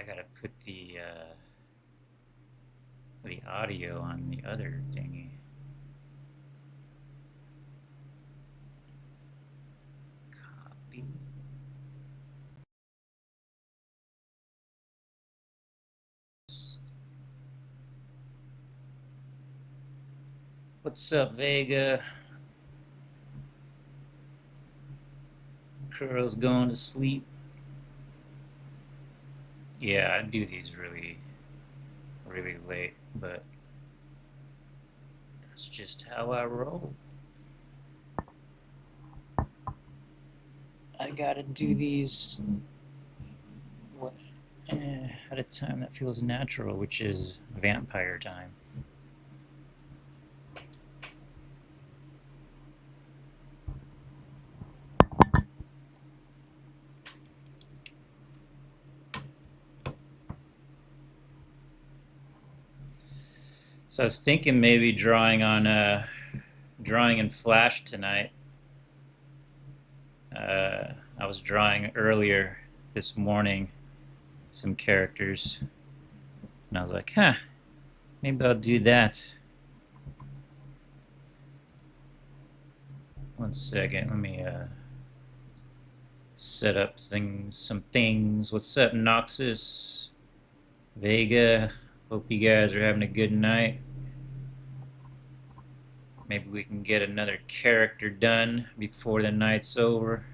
gotta put the audio on the other thingy. Copy. What's up, Vega? Curl's going to sleep. Yeah, I do these really, really late, but that's just how I roll. I gotta do these at a time that feels natural, which is vampire time. So I was thinking maybe drawing in Flash tonight. I was drawing earlier this morning some characters, and I was like, maybe I'll do that. One second, let me set up some things. What's up, Noxus? Vega? Hope you guys are having a good night. Maybe we can get another character done before the night's over.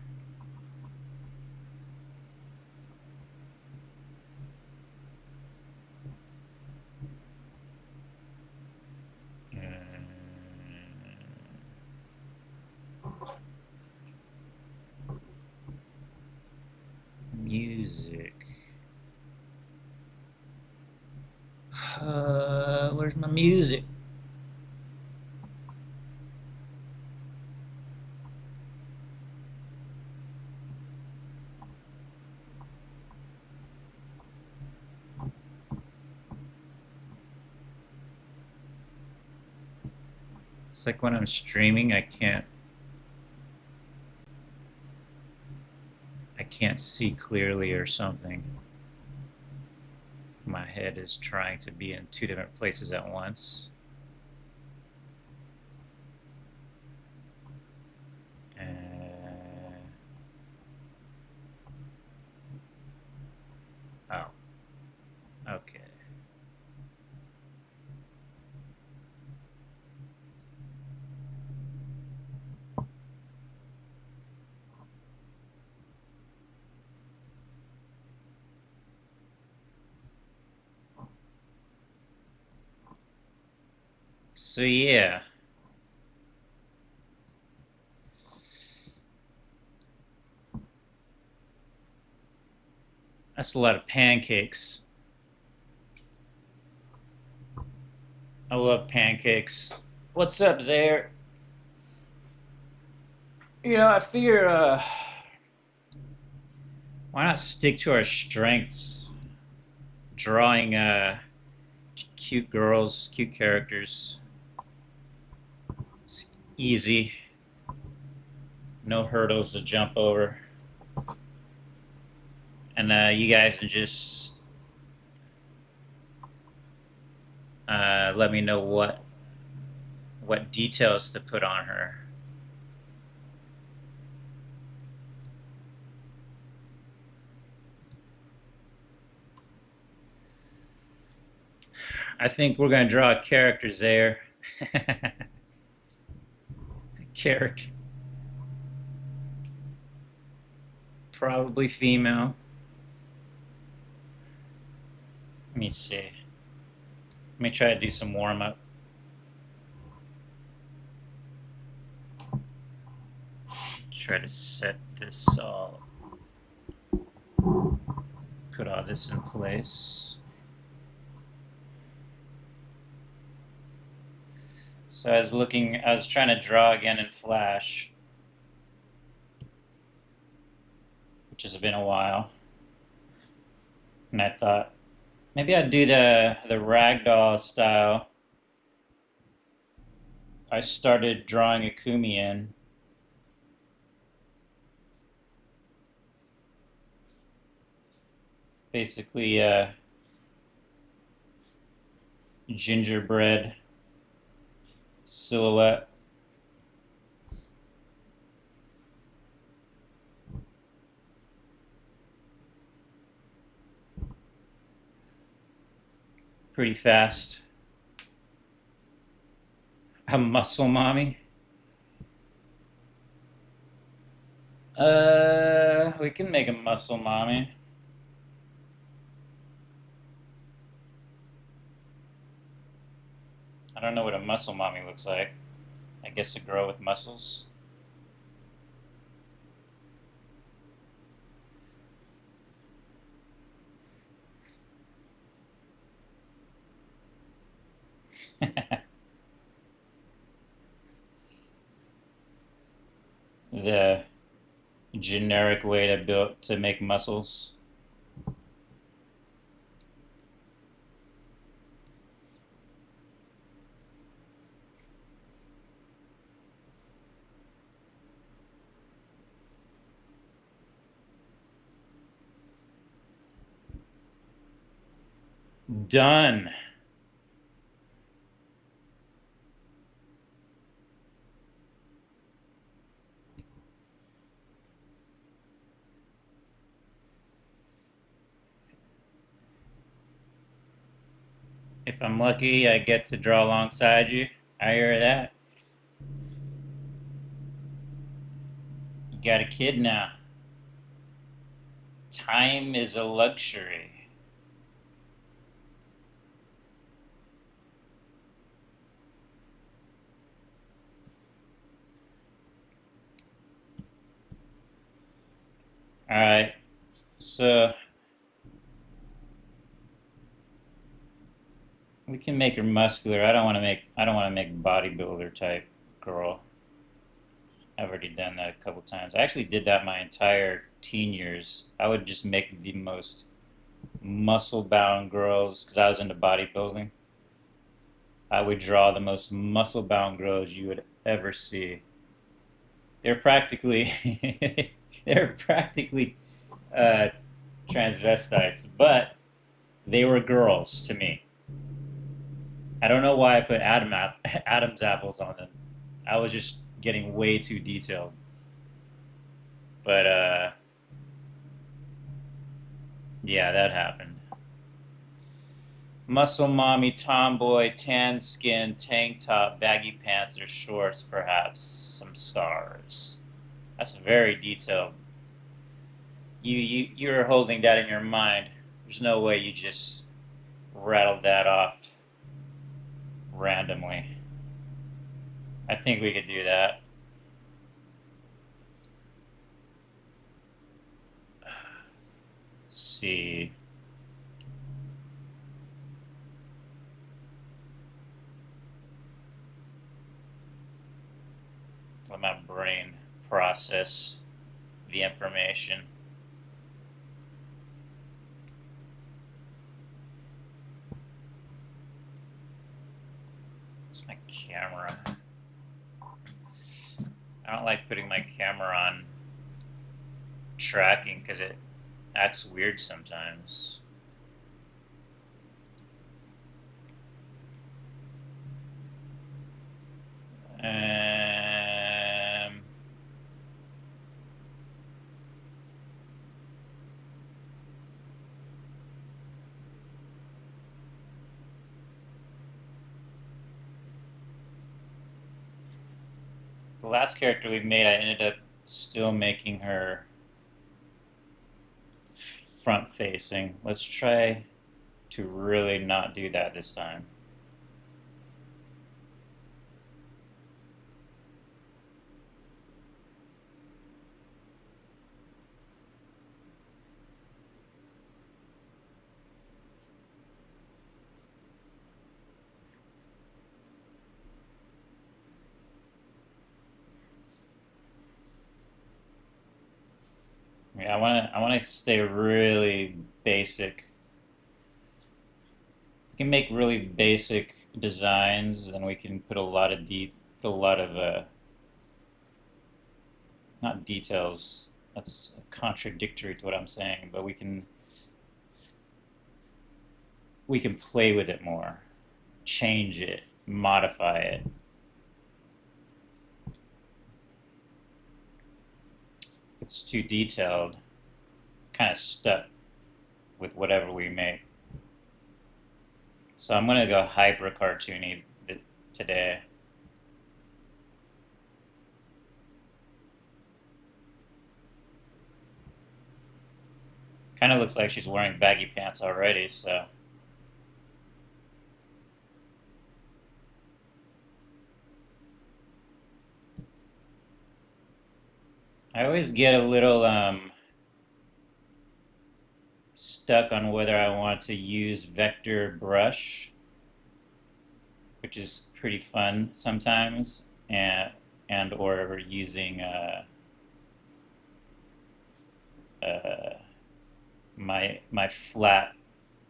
Music. Where's my music? It's like when I'm streaming, I can't see clearly or something. My head is trying to be in two different places at once. Oh. Okay. So yeah. That's a lot of pancakes. I love pancakes. What's up, Zaire? I figure, why not stick to our strengths? Drawing, cute girls, cute characters. It's easy. No hurdles to jump over. And you guys can just let me know what details to put on her. I think we're going to draw a character there. Character. Probably female. Let me see. Let me try to do some warm-up. Try to set this all. Put all this in place. So I was trying to draw again in Flash, which has been a while. And I thought, maybe I'd do the ragdoll style. I started drawing Akumi in. Basically, gingerbread silhouette. Pretty fast. A muscle mommy. We can make a muscle mommy. I don't know what a muscle mommy looks like. I guess a girl with muscles. The generic way to make muscles. Done. If I'm lucky, I get to draw alongside you. I hear that. You got a kid now. Time is a luxury. All right. So we can make her muscular. I don't want to make bodybuilder type girl. I've already done that a couple times. I actually did that my entire teen years. I would just make the most muscle bound girls because I was into bodybuilding. I would draw the most muscle bound girls you would ever see. They're practically they're practically uh, transvestites, but they were girls to me. I don't know why I put Adam's apples on them. I was just getting way too detailed. But yeah, that happened. Muscle mommy, tomboy, tan skin, tank top, baggy pants or shorts, perhaps some stars. That's very detailed. You're holding that in your mind. There's no way you just rattled that off randomly. I think we could do that. Let's see. Let my brain process the information. It's my camera. I don't like putting my camera on tracking because it acts weird sometimes. The last character we made, I ended up still making her front facing. Let's try to really not do that this time. Yeah, I want to stay really basic. We can make really basic designs, and we can put a lot of put a lot of not details. That's contradictory to what I'm saying, but we can we can play with it more, change it, modify it. If it's too detailed, kind of stuck with whatever we make. So I'm gonna go hyper cartoony today. Kind of looks like she's wearing baggy pants already, so. I always get a little stuck on whether I want to use vector brush, which is pretty fun sometimes, and or using my flat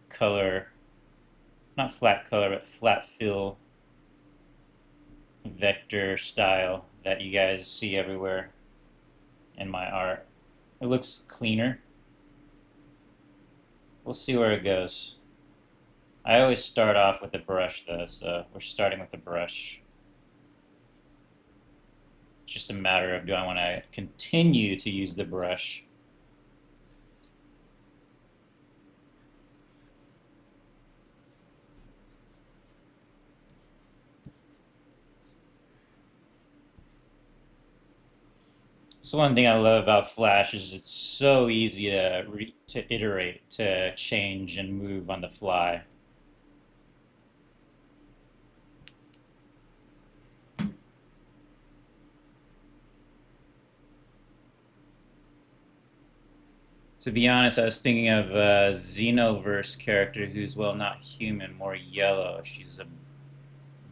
color, not flat color, but flat fill vector style that you guys see everywhere in my art. It looks cleaner. We'll see where it goes. I always start off with the brush though, so we're starting with the brush. It's just a matter of, do I want to continue to use the brush? So one thing I love about Flash is it's so easy to iterate, to change and move on the fly. To be honest, I was thinking of a Xenoverse character who's, well, not human, more yellow. She's a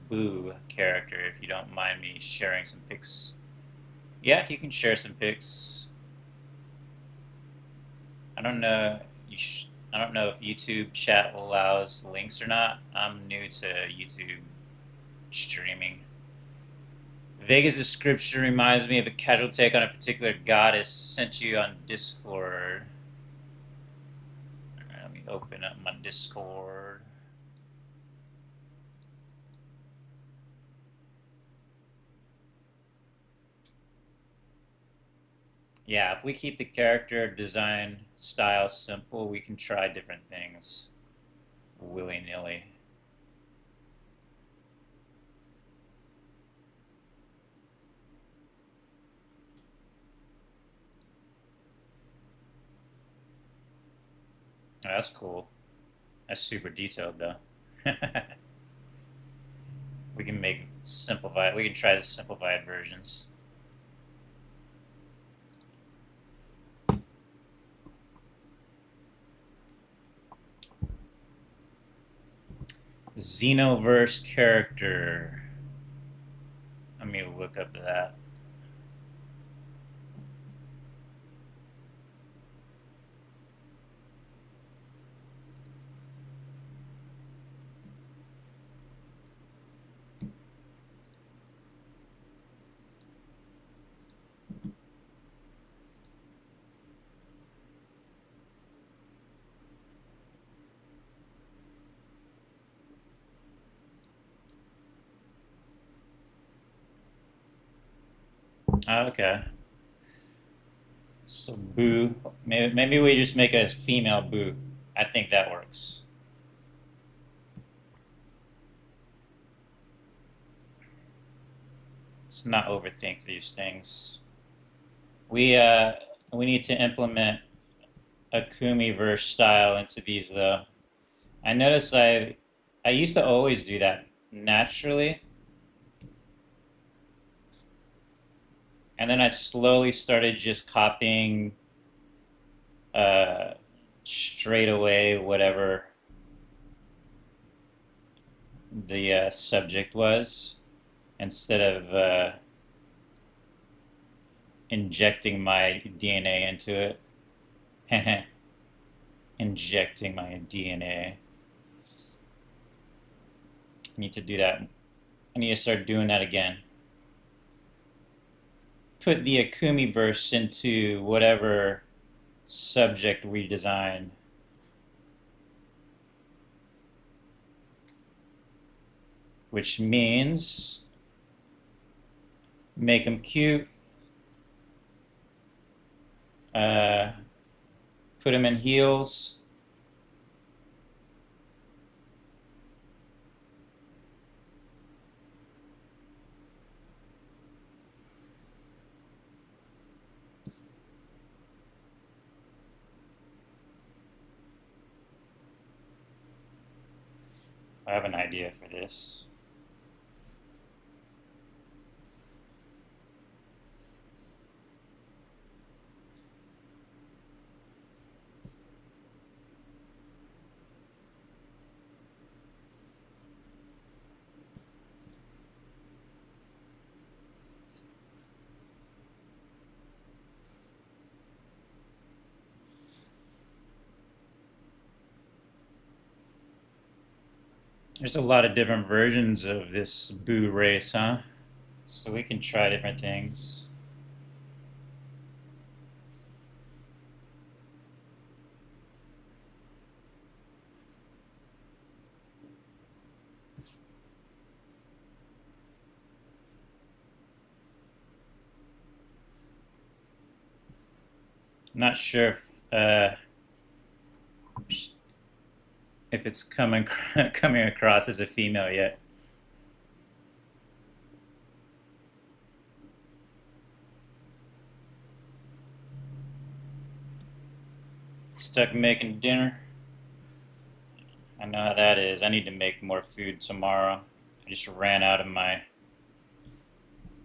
Boo character, if you don't mind me sharing some pics. Yeah, you can share some pics. I don't know. I don't know if YouTube chat allows links or not. I'm new to YouTube streaming. Vega's description reminds me of a casual take on a particular goddess sent you on Discord. Let me open up my Discord. Yeah, if we keep the character design style simple, we can try different things willy-nilly. Oh, that's cool. That's super detailed though. We can make simplified. We can try the simplified versions. Xenoverse character. Let me look up that. Okay. So Boo. Maybe we just make a female Boo. I think that works. Let's not overthink these things. We need to implement Akumi verse style into these though. I noticed I used to always do that naturally. And then I slowly started just copying straight away whatever the subject was, instead of injecting my DNA into it. Injecting my DNA. I need to do that. I need to start doing that again. Put the Akumi verse into whatever subject we design. which means make them cute, put them in heels. I have an idea for this. There's a lot of different versions of this boo race, huh? So we can try different things. I'm not sure if it's coming across as a female yet. Stuck making dinner. I know how that is. I need to make more food tomorrow. I just ran out of my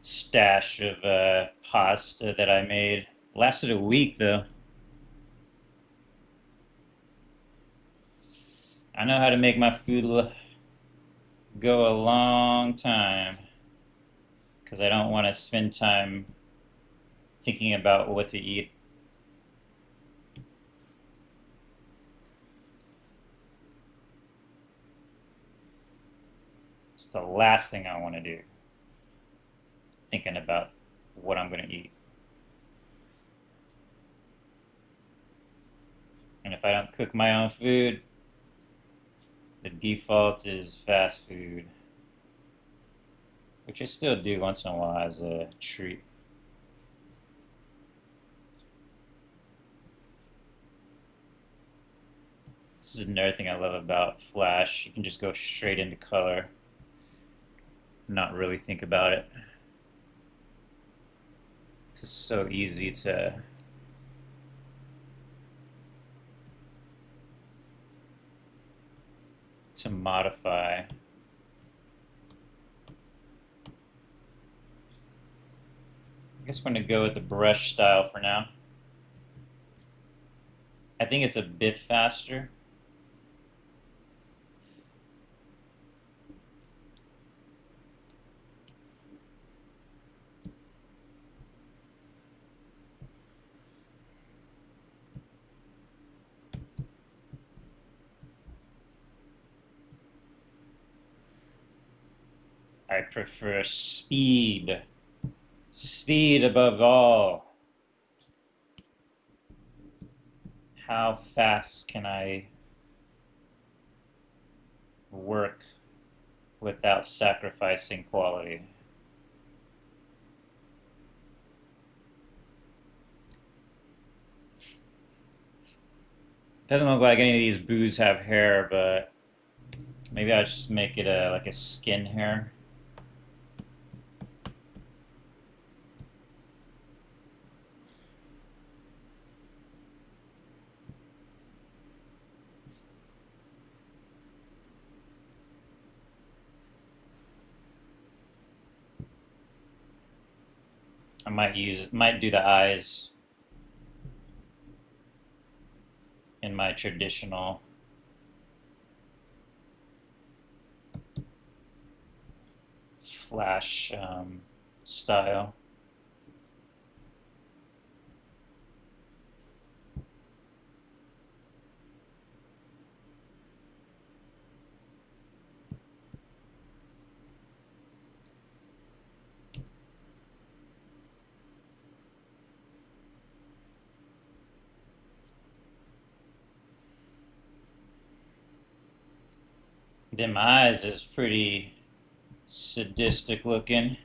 stash of pasta that I made. Lasted a week though. I know how to make my food go a long time because I don't want to spend time thinking about what to eat. It's the last thing I want to do, thinking about what I'm going to eat. And if I don't cook my own food, the default is fast food, which I still do once in a while as a treat. This is another thing I love about Flash. You can just go straight into color, not really think about it. It's just so easy to modify. I guess we're going to go with the brush style for now. I think it's a bit faster. I prefer speed. Speed above all. How fast can I work without sacrificing quality? Doesn't look like any of these boos have hair, but maybe I'll just make it like a skin hair. I might do the eyes in my traditional Flash style. Them eyes is pretty sadistic looking.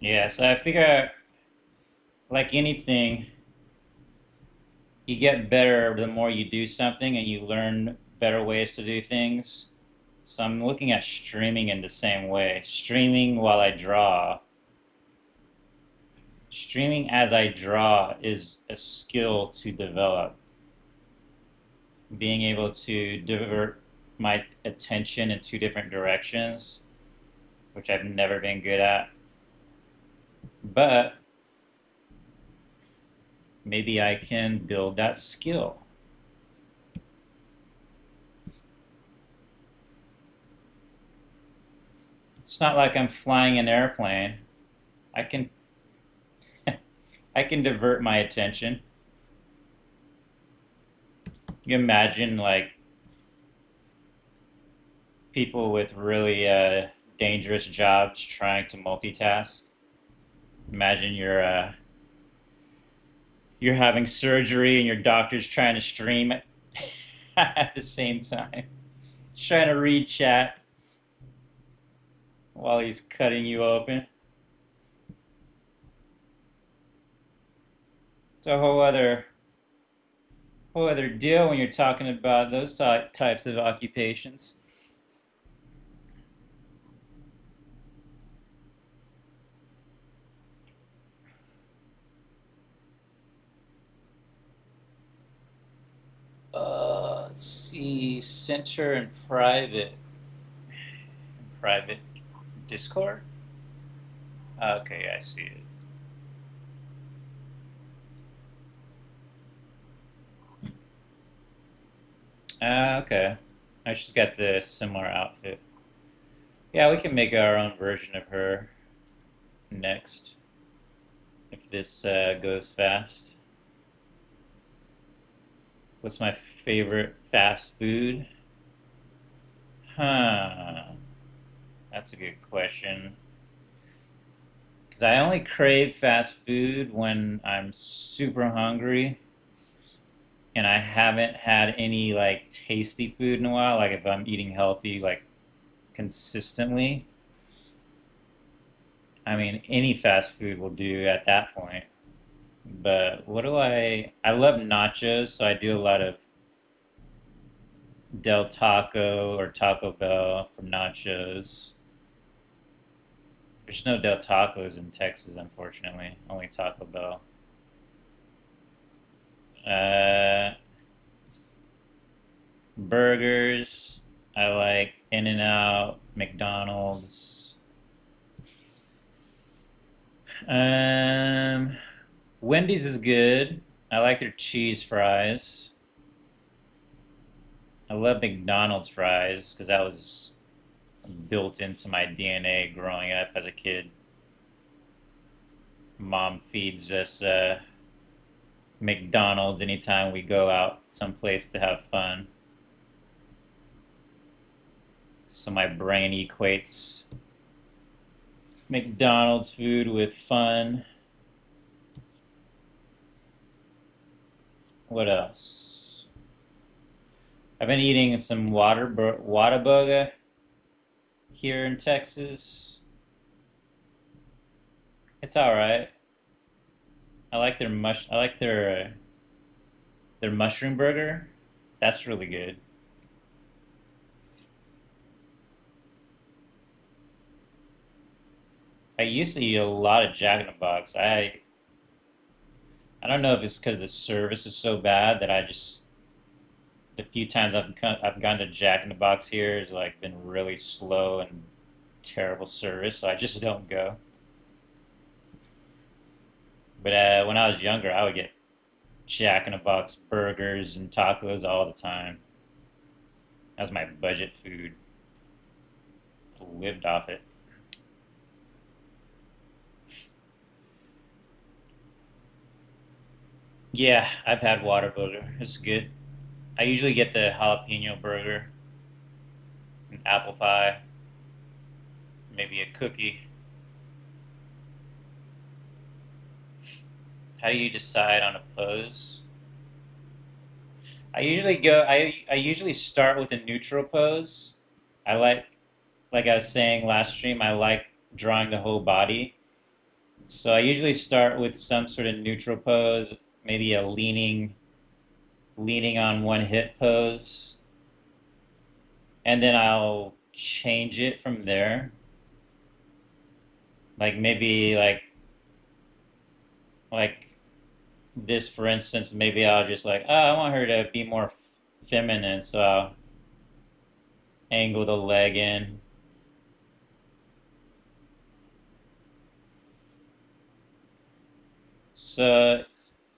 Yeah, so I figure, like anything, you get better the more you do something and you learn better ways to do things. So I'm looking at streaming in the same way. Streaming while I draw. Streaming as I draw is a skill to develop. Being able to divert my attention in two different directions, which I've never been good at. But maybe I can build that skill. It's not like I'm flying an airplane. I can I can divert my attention. You imagine like people with really dangerous jobs trying to multitask. Imagine you're having surgery and your doctor's trying to stream it at the same time. He's trying to read chat while he's cutting you open. It's a whole other deal when you're talking about those types of occupations. Let's see, center and private. Private Discord? Okay, I see it. Okay. I just got the similar outfit. Yeah, we can make our own version of her next, if this goes fast. What's my favorite fast food? Huh. That's a good question. Because I only crave fast food when I'm super hungry and I haven't had any like tasty food in a while. Like if I'm eating healthy, like consistently. I mean, any fast food will do at that point. But what do I love nachos, so I do a lot of Del Taco or Taco Bell from nachos. There's no Del Tacos in Texas, unfortunately. Only Taco Bell. Uh, Burgers. I like In-N-Out, McDonald's. Um, Wendy's is good. I like their cheese fries. I love McDonald's fries because that was built into my DNA growing up as a kid. Mom feeds us McDonald's anytime we go out someplace to have fun. So my brain equates McDonald's food with fun. What else? I've been eating some Whataburger here in Texas. It's all right. I like their mushroom burger. That's really good. I used to eat a lot of Jack in the Box. I don't know if it's because the service is so bad that I just the few times I've gone to Jack in the Box here has like been really slow and terrible service, so I just don't go. But when I was younger, I would get Jack in the Box burgers and tacos all the time. That was my budget food. lived off it. Yeah, I've had Whataburger. It's good. I usually get the jalapeno burger, an apple pie, maybe a cookie. How do you decide on a pose? I usually start with a neutral pose. I like I was saying last stream, I like drawing the whole body. So I usually start with some sort of neutral pose, maybe a leaning on one hip pose, and then I'll change it from there. Like maybe like this for instance, maybe I'll just like, oh, I want her to be more feminine, so I'll angle the leg in. So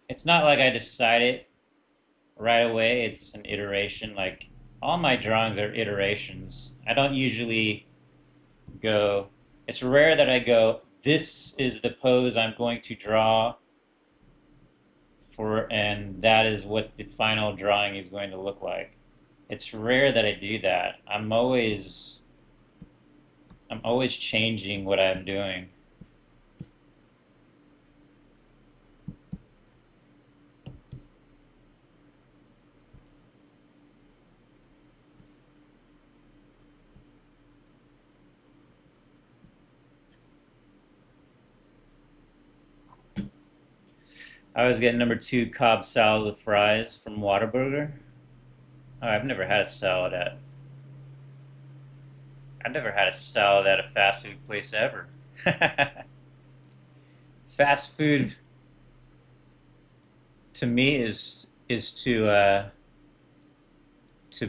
it's not like I decided right away. It's an iteration. Like all my drawings are iterations. I don't usually go, it's rare that I go, this is the pose I'm going to draw for, and that is what the final drawing is going to look like. It's rare that I do that. I'm always changing what I'm doing. I was getting number 2 Cobb salad with fries from Whataburger. Oh, I've never had a salad at a fast food place ever. Fast food to me is to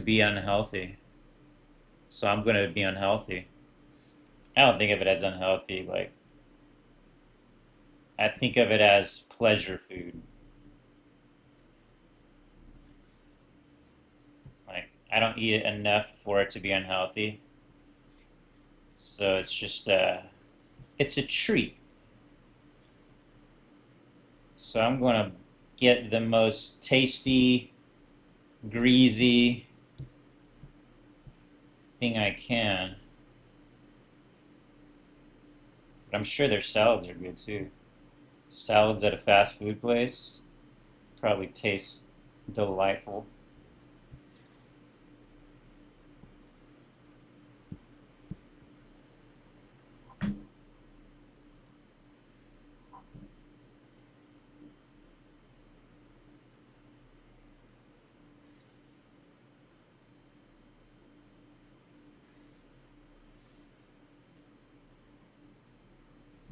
be unhealthy. So I'm gonna be unhealthy. I don't think of it as unhealthy. Like I think of it as pleasure food. Like I don't eat it enough for it to be unhealthy. So it's just it's a treat. So I'm gonna get the most tasty, greasy thing I can. But I'm sure their salads are good too. Salads at a fast food place probably taste delightful.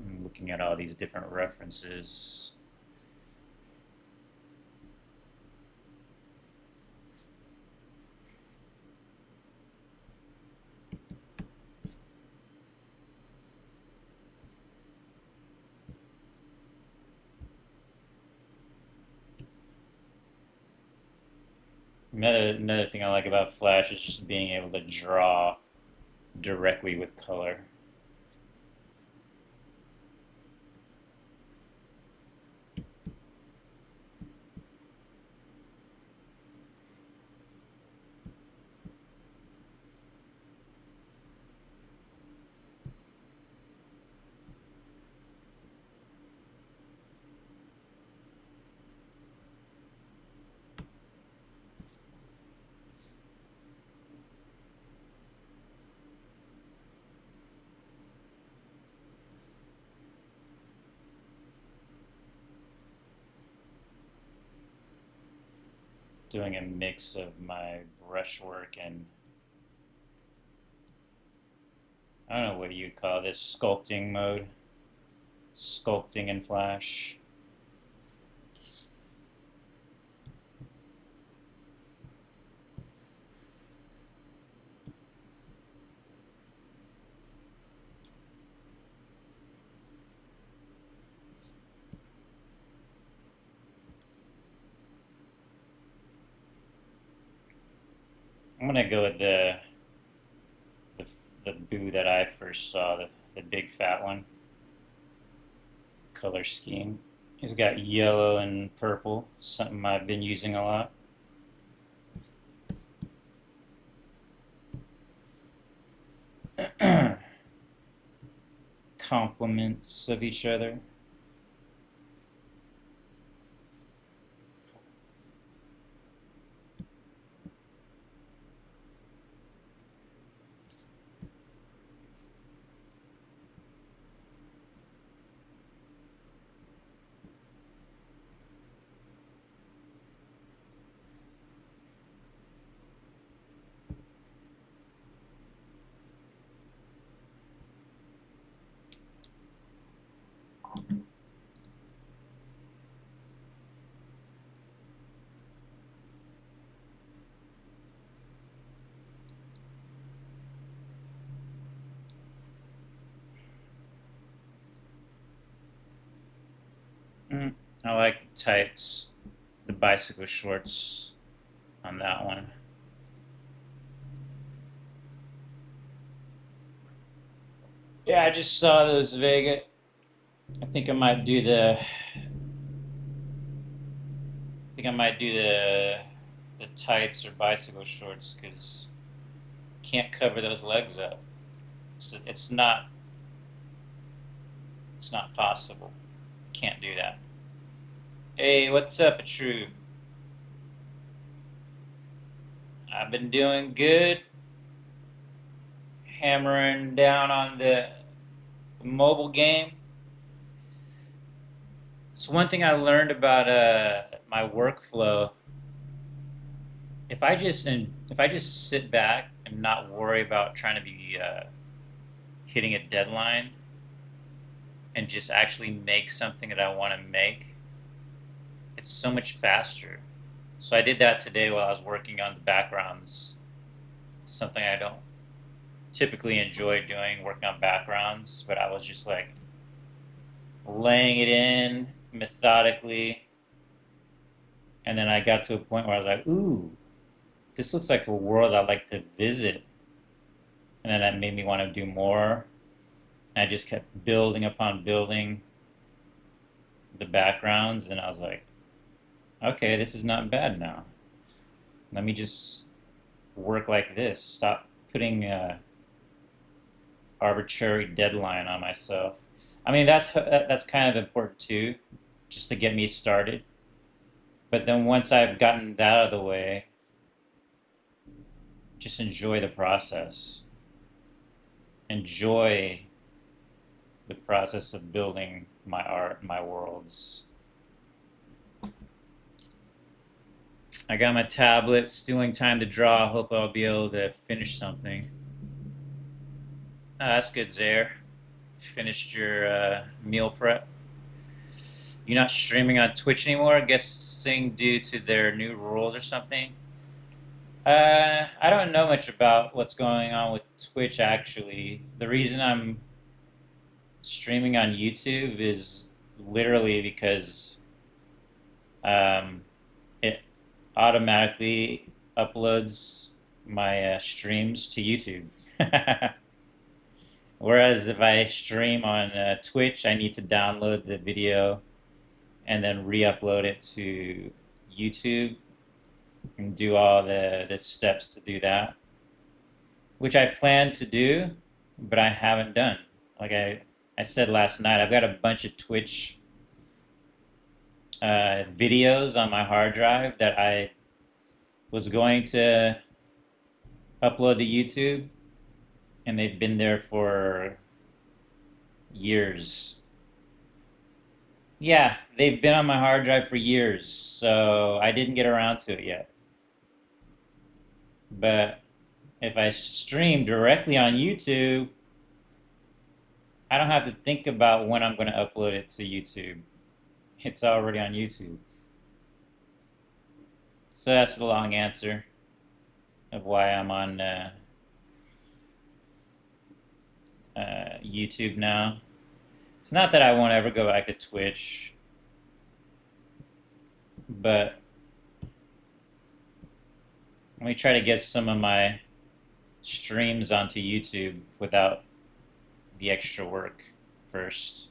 I'm looking at all these different references. Another thing I like about Flash is just being able to draw directly with color. Doing a mix of my brushwork and I don't know what you call this, sculpting mode. Sculpting in Flash. I'm gonna go with the the boo that I first saw, the big fat one. Color scheme. He's got yellow and purple, something I've been using a lot. Complements of each other. I like the tights, the bicycle shorts on that one. Yeah, I just saw those Vega. I think I might do the. I think I might do the tights or bicycle shorts because can't cover those legs up. It's not possible. Can't do that. Hey, what's up, True? I've been doing good. Hammering down on the mobile game. So one thing I learned about my workflow, if I just sit back and not worry about trying to be hitting a deadline, and just actually make something that I want to make, it's so much faster. So I did that today while I was working on the backgrounds. Something I don't typically enjoy doing, working on backgrounds, but I was just like laying it in methodically, and then I got to a point where I was like, ooh, this looks like a world I'd like to visit. And then that made me want to do more. And I just kept building upon building the backgrounds, and I was like, okay, this is not bad now. Let me just work like this. Stop putting arbitrary deadline on myself. I mean, that's kind of important too, just to get me started. But then once I've gotten that out of the way, just enjoy the process. Enjoy the process of building my art, my worlds. I got my tablet, stealing time to draw. Hope I'll be able to finish something. That's good, Zaire. Finished your meal prep. You're not streaming on Twitch anymore, guessing due to their new rules or something? I don't know much about what's going on with Twitch, actually. The reason I'm streaming on YouTube is literally because it automatically uploads my streams to YouTube. Whereas if I stream on Twitch, I need to download the video and then re-upload it to YouTube and do all the steps to do that, which I plan to do, but I haven't done. Like I said last night, I've got a bunch of Twitch videos on my hard drive that I was going to upload to YouTube, and they've been there for years. Yeah, they've been on my hard drive for years, so I didn't get around to it yet. But if I stream directly on YouTube, I don't have to think about when I'm going to upload it to YouTube. It's already on YouTube. So that's the long answer of why I'm on YouTube now. It's not that I won't ever go back to Twitch, but let me try to get some of my streams onto YouTube without the extra work first.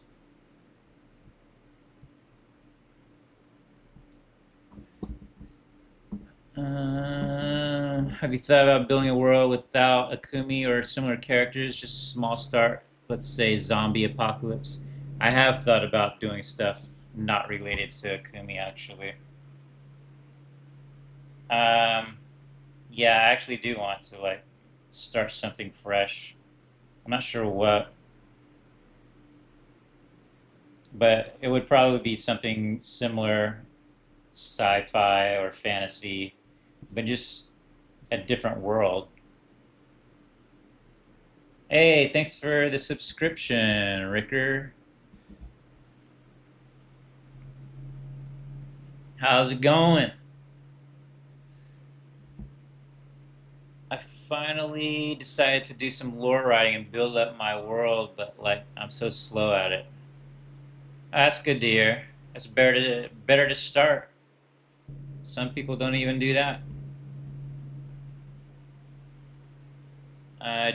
Have you thought about building a world without Akumi or similar characters? Just a small start, let's say zombie apocalypse. I have thought about doing stuff not related to Akumi, actually. Um, yeah, I actually do want to like start something fresh. I'm not sure what, but it would probably be something similar, sci-fi or fantasy, but just a different world. Hey, thanks for the subscription, Ricker. How's it going? I finally decided to do some lore writing and build up my world, but like I'm so slow at it. That's good to hear. It's better to start. Some people don't even do that.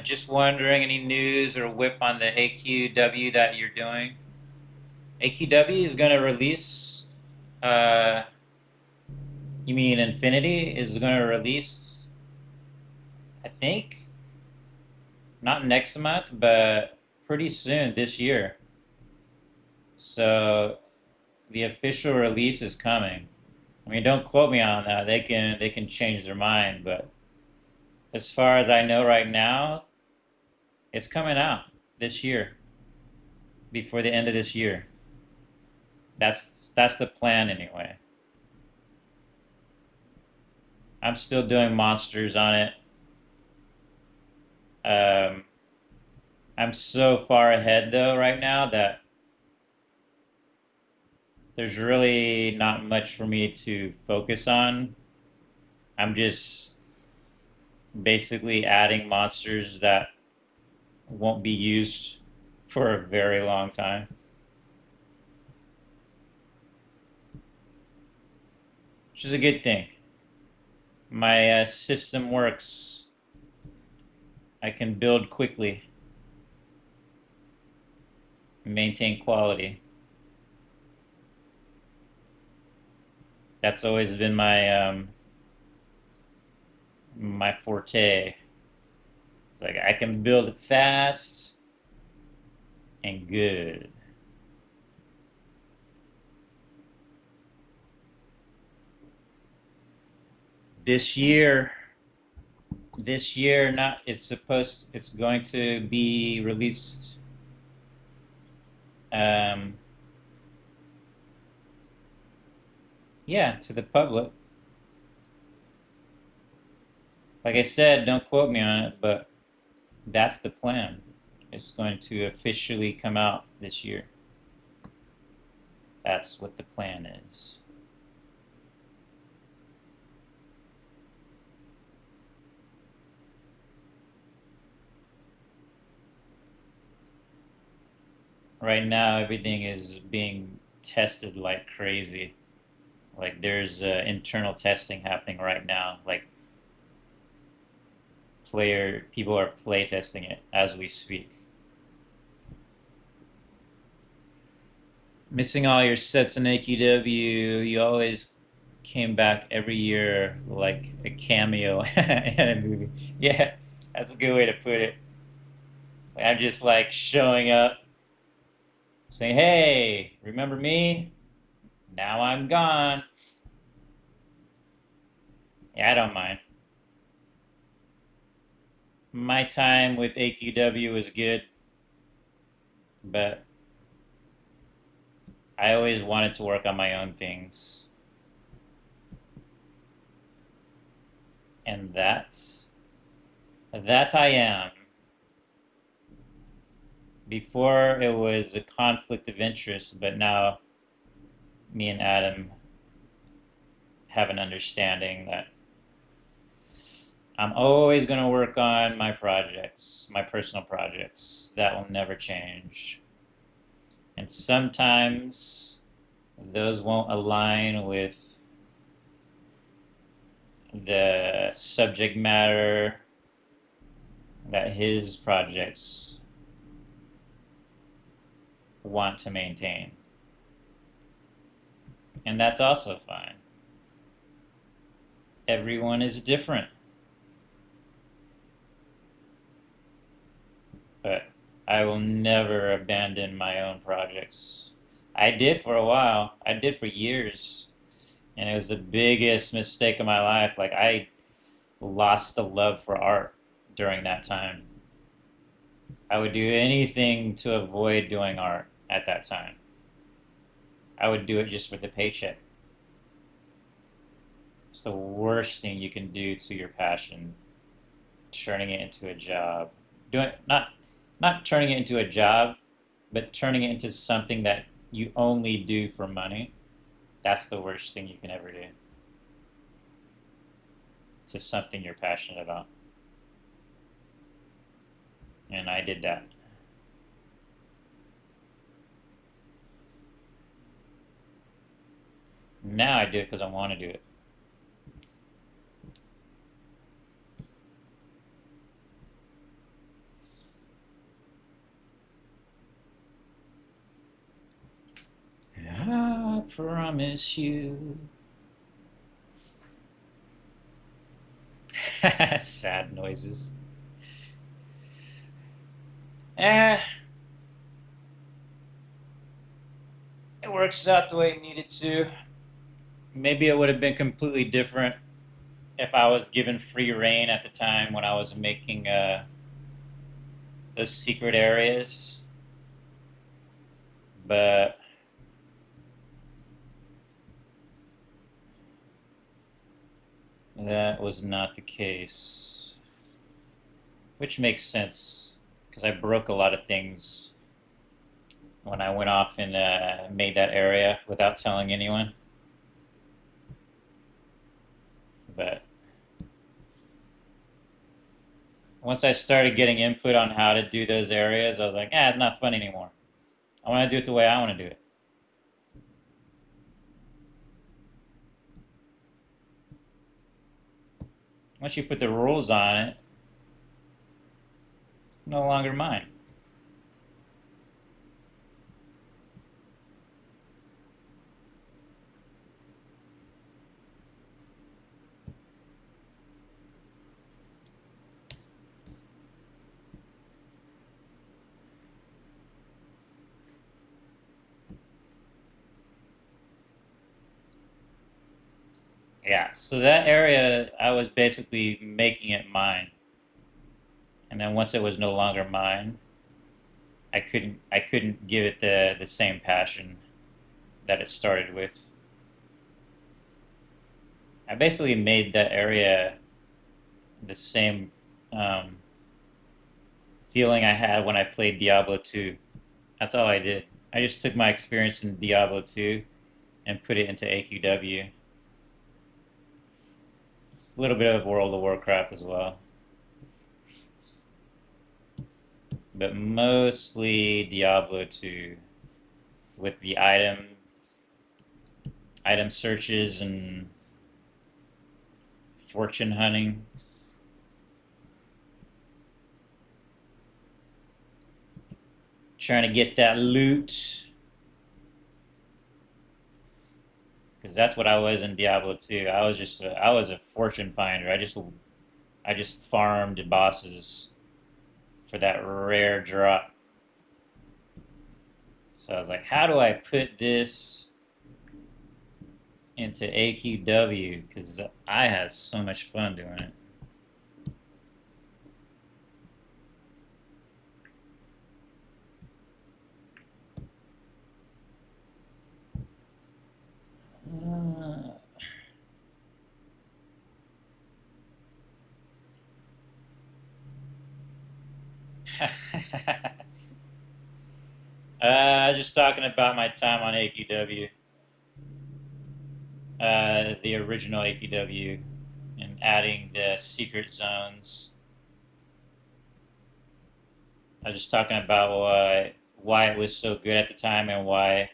Just wondering, any news or whip on the AQW that you're doing? AQW is going to release. Uh, you mean Infinity is going to release? I think not next month, but pretty soon this year. So the official release is coming. I mean, don't quote me on that. They can change their mind, but as far as I know right now, it's coming out this year, before the end of this year. That's the plan anyway. I'm still doing monsters on it. Um, I'm so far ahead though right now that there's really not much for me to focus on. I'm just basically adding monsters that won't be used for a very long time. Which is a good thing. My system works. I can build quickly, maintain quality. That's always been my forte. It's like I can build it fast and good. This year, not it's going to be released yeah, to the public. Like I said, don't quote me on it, but that's the plan. It's going to officially come out this year. That's what the plan is. Right now, everything is being tested like crazy. Like there's internal testing happening right now. Like people are play testing it as we speak. Missing all your sets in AQW, you always came back every year like a cameo in a movie. Yeah, that's a good way to put it. It's like I'm just like showing up, saying, "Hey, remember me? Now I'm gone." Yeah, I don't mind. My time with AQW was good, but I always wanted to work on my own things. And that I am. Before it was a conflict of interest, but now me and Adam have an understanding that I'm always going to work on my projects, my personal projects. That will never change. And sometimes those won't align with the subject matter that his projects want to maintain. And that's also fine. Everyone is different. But I will never abandon my own projects. I did for a while. I did for years. And it was the biggest mistake of my life. Like, I lost the love for art during that time. I would do anything to avoid doing art at that time. I would do it just for the paycheck. It's the worst thing you can do to your passion, turning it into a job. Doing not turning it into a job, but turning it into something that you only do for money. That's the worst thing you can ever do. To something you're passionate about. And I did that. Now I do it because I want to do it. I promise you. Sad noises. It works out the way it needed to. Maybe it would have been completely different if I was given free reign at the time when I was making those secret areas. But that was not the case. Which makes sense, because I broke a lot of things when I went off and made that area without telling anyone. But once I started getting input on how to do those areas, I was like, it's not fun anymore. I want to do it the way I want to do it. Once you put the rules on it, it's no longer mine. Yeah, so that area, I was basically making it mine. And then once it was no longer mine, I couldn't give it the same passion that it started with. I basically made that area the same feeling I had when I played Diablo 2. That's all I did. I just took my experience in Diablo 2 and put it into AQW. A little bit of World of Warcraft as well. But mostly Diablo 2 with the item searches and fortune hunting. Trying to get that loot. Because that's what I was in Diablo 2. I was a fortune finder. I just farmed bosses for that rare drop. So I was like, how do I put this into AQW? Because I had so much fun doing it. Just talking about my time on AQW, the original AQW, and adding the secret zones. I was just talking about why it was so good at the time and why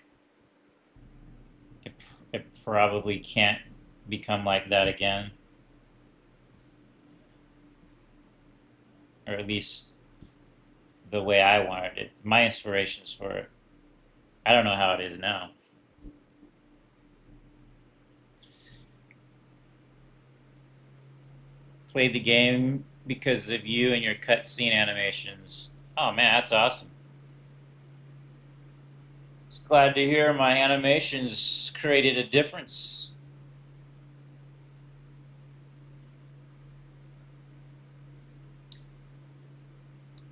it probably can't become like that again. or at least the way I wanted it. My inspirations for it. I don't know how it is now. Played the game because of you and your cutscene animations. Oh man, that's awesome. Just glad to hear my animations created a difference.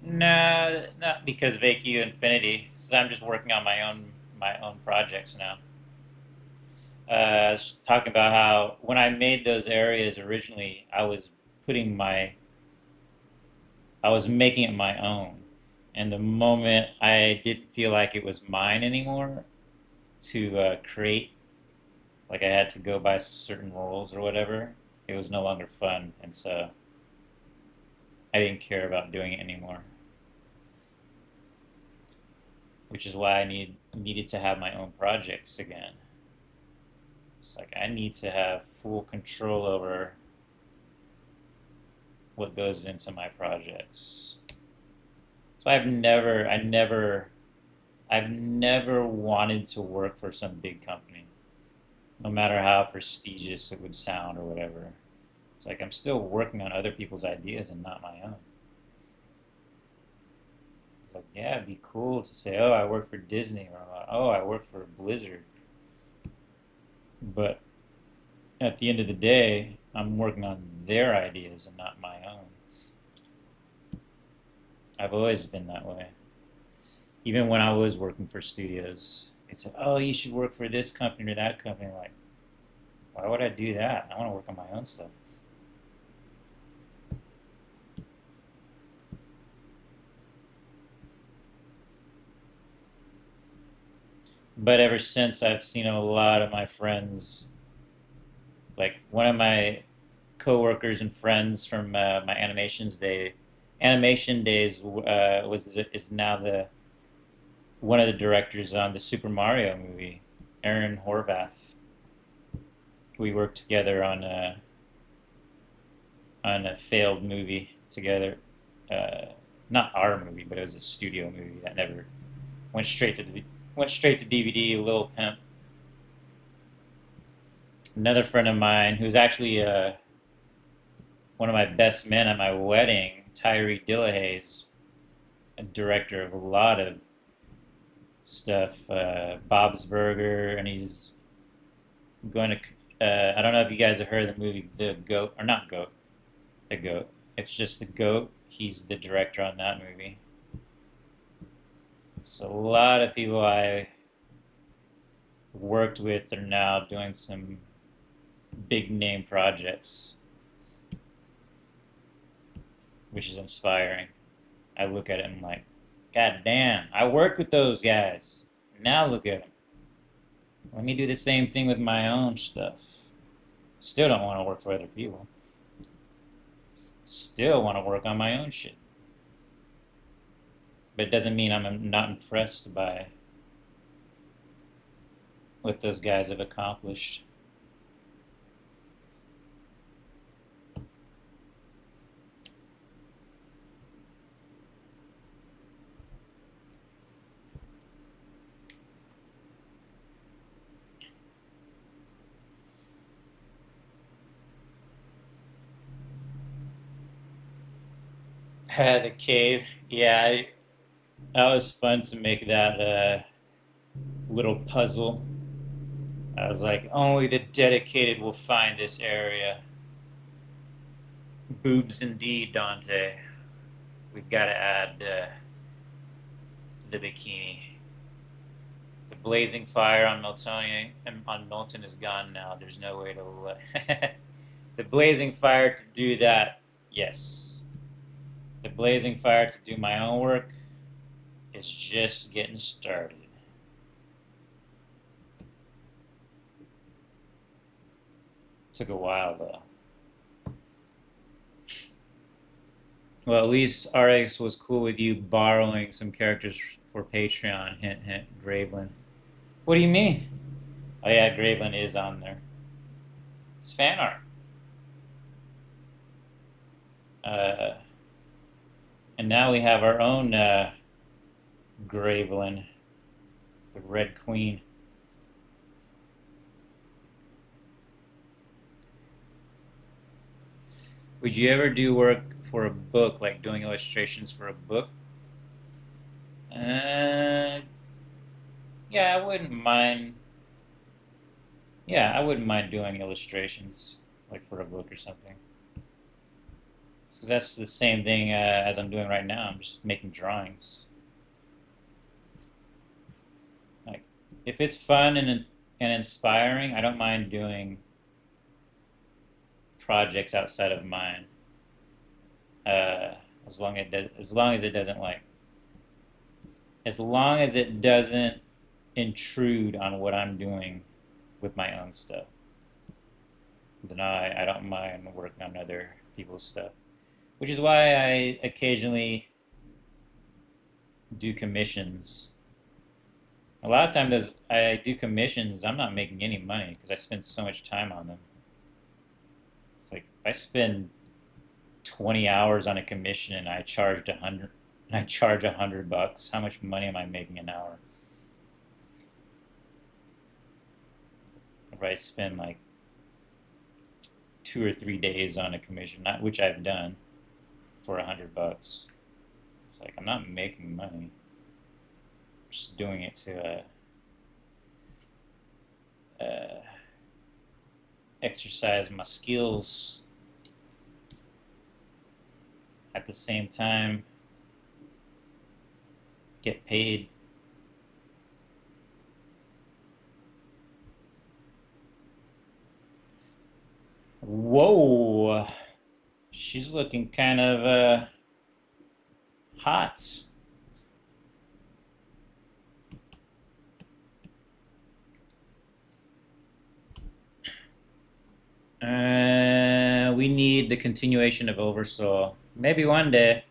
Nah, not because of AQ Infinity. Since I'm just working on my own projects now. I was talking about how when I made those areas originally, I was making it my own. And the moment I didn't feel like it was mine anymore to create, like I had to go by certain rules or whatever, it was no longer fun. And so I didn't care about doing it anymore. Which is why I needed to have my own projects again. It's like I need to have full control over what goes into my projects. So I've never wanted to work for some big company, no matter how prestigious it would sound or whatever. It's like I'm still working on other people's ideas and not my own. It's like, yeah, it'd be cool to say, oh, I work for Disney, or oh, I work for Blizzard. But at the end of the day, I'm working on their ideas and not my own. I've always been that way. Even when I was working for studios, they said, oh, you should work for this company or that company. I'm like, why would I do that? I want to work on my own stuff. But ever since, I've seen a lot of my friends, like one of my coworkers and friends from my animation days is now the one of the directors on the Super Mario movie, Aaron Horvath. We worked together on a failed movie together. Not our movie, but it was a studio movie that never went straight to DVD. Little Pimp. Another friend of mine who's actually one of my best men at my wedding, Tyree Dillahaye's a director of a lot of stuff, Bob's Burger, and he's going to. I don't know if you guys have heard of the movie The Goat, or not Goat, The Goat. It's just The Goat. He's the director on that movie. So a lot of people I worked with are now doing some big name projects, which is inspiring. I look at it and I'm like, God damn, I worked with those guys. Now look at them. Let me do the same thing with my own stuff. Still don't want to work for other people. Still want to work on my own shit. But it doesn't mean I'm not impressed by what those guys have accomplished. The cave. Yeah, that was fun to make that little puzzle. I was like, only the dedicated will find this area. Boobs indeed, Dante. We've got to add the bikini. The blazing fire on Milton is gone now. There's no way to the blazing fire to do that. Yes. The blazing fire to do my own work is just getting started. Took a while though. Well, at least RX was cool with you borrowing some characters for Patreon. Hint, hint, Graveland. What do you mean? Oh yeah, Graveland is on there. It's fan art. And now we have our own Gravelin, the Red Queen. Would you ever do work for a book, like doing illustrations for a book? Yeah, I wouldn't mind. Yeah, I wouldn't mind doing illustrations, like for a book or something. Because that's the same thing as I'm doing right now. I'm just making drawings. Like, if it's fun and inspiring, I don't mind doing projects outside of mine. As long as it doesn't as long as it doesn't intrude on what I'm doing with my own stuff, then I don't mind working on other people's stuff. Which is why I occasionally do commissions. A lot of times I do commissions, I'm not making any money because I spend so much time on them. It's like if I spend 20 hours on a commission and I charge $100, how much money am I making an hour? If I spend like 2 or 3 days on a commission, which I've done, for $100, it's like I'm not making money. I'm just doing it to exercise my skills. At the same time, get paid. Whoa, she's looking kind of hot. We need the continuation of Oversoul. Maybe one day.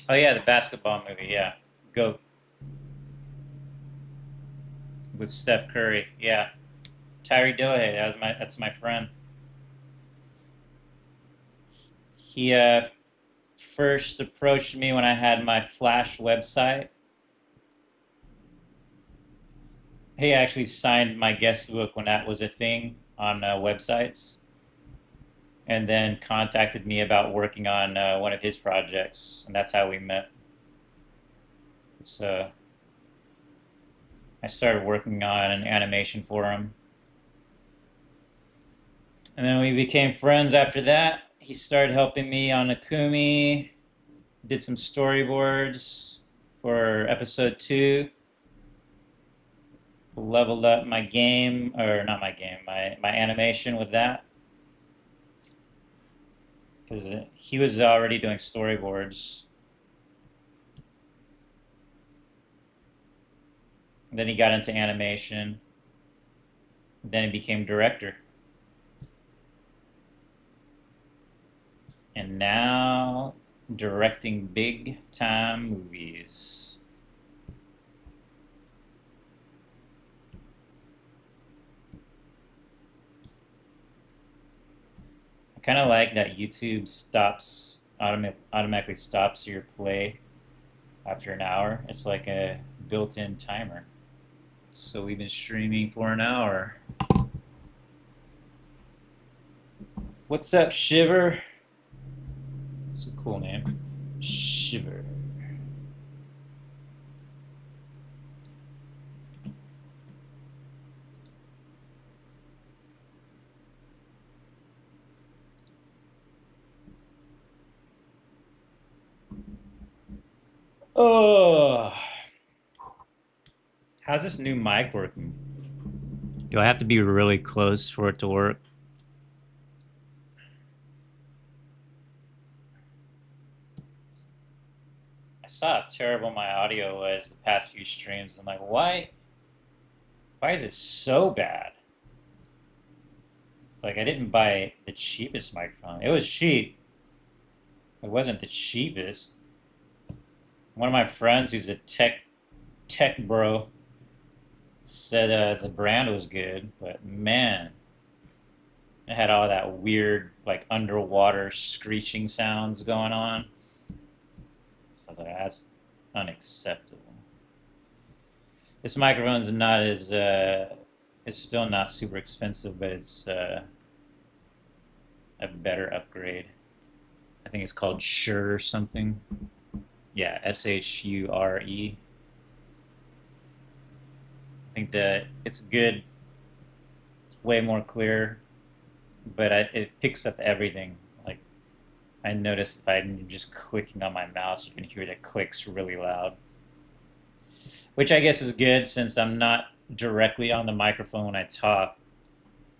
Oh yeah, the basketball movie, yeah. GOAT. With Steph Curry, yeah. Tyree Dillhay, that's my friend. He first approached me when I had my Flash website. He actually signed my guest book when that was a thing on websites, and then contacted me about working on one of his projects, and that's how we met. So I started working on an animation for him, and then we became friends after that. He started helping me on Akumi, did some storyboards for episode 2. Leveled up my game, or not my game, my animation with that. Because he was already doing storyboards. And then he got into animation. Then he became director. And now directing big time movies. I kind of like that YouTube automatically stops your play after an hour. It's like a built-in timer. So we've been streaming for an hour. What's up, Shiver? It's a cool name. Shiver. Oh, how's this new mic working? Do I have to be really close for it to work? I saw how terrible my audio was the past few streams. I'm like, why is it so bad? It's like I didn't buy the cheapest microphone. It was cheap. It wasn't the cheapest. One of my friends who's a tech bro said the brand was good, but man, It had all that weird, like, underwater screeching sounds going on. So I was like, that's unacceptable. This microphone's not as, it's still not super expensive, but it's a better upgrade. I think it's called Shure or something. Yeah, Shure. I think that it's good. It's way more clear, but it picks up everything. Like, I noticed if I'm just clicking on my mouse, you can hear the clicks really loud. Which I guess is good since I'm not directly on the microphone when I talk.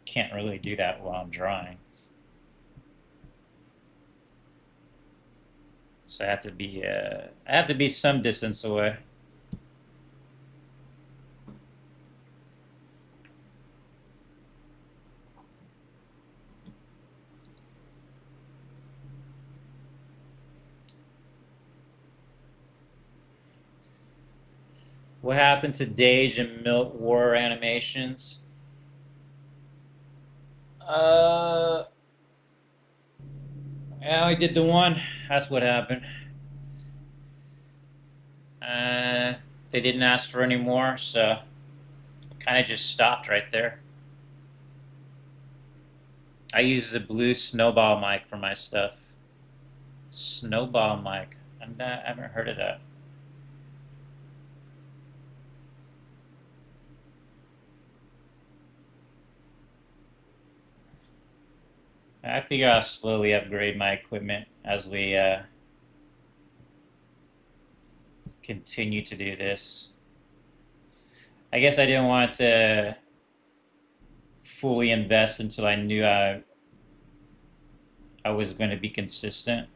Can't really do that while I'm drawing. So I have to be some distance away. What happened to Dage and Milt War animations? I only did the one. That's what happened. They didn't ask for any more, so kind of just stopped right there. I use the blue snowball mic for my stuff. Snowball mic. I haven't heard of that. I figure I'll slowly upgrade my equipment as we continue to do this. I guess I didn't want to fully invest until I knew I was going to be consistent.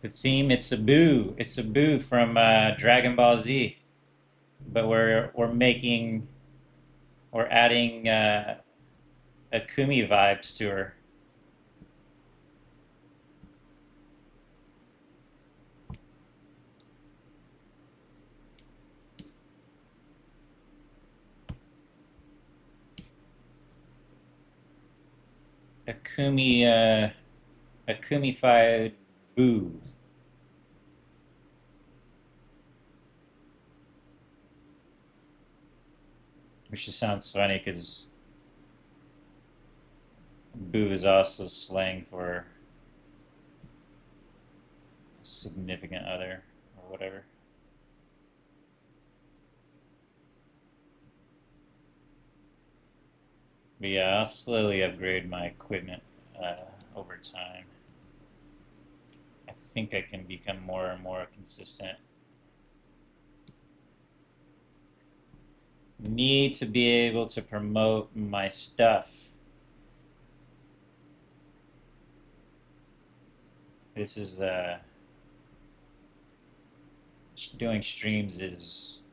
The theme, it's a boo. It's a boo from Dragon Ball Z, but we're adding Akumi vibes to her. Akumified boo. Which just sounds funny because boo is also slang for a significant other or whatever. But yeah, I'll slowly upgrade my equipment over time. I think I can become more and more consistent. Need to be able to promote my stuff. This is doing streams is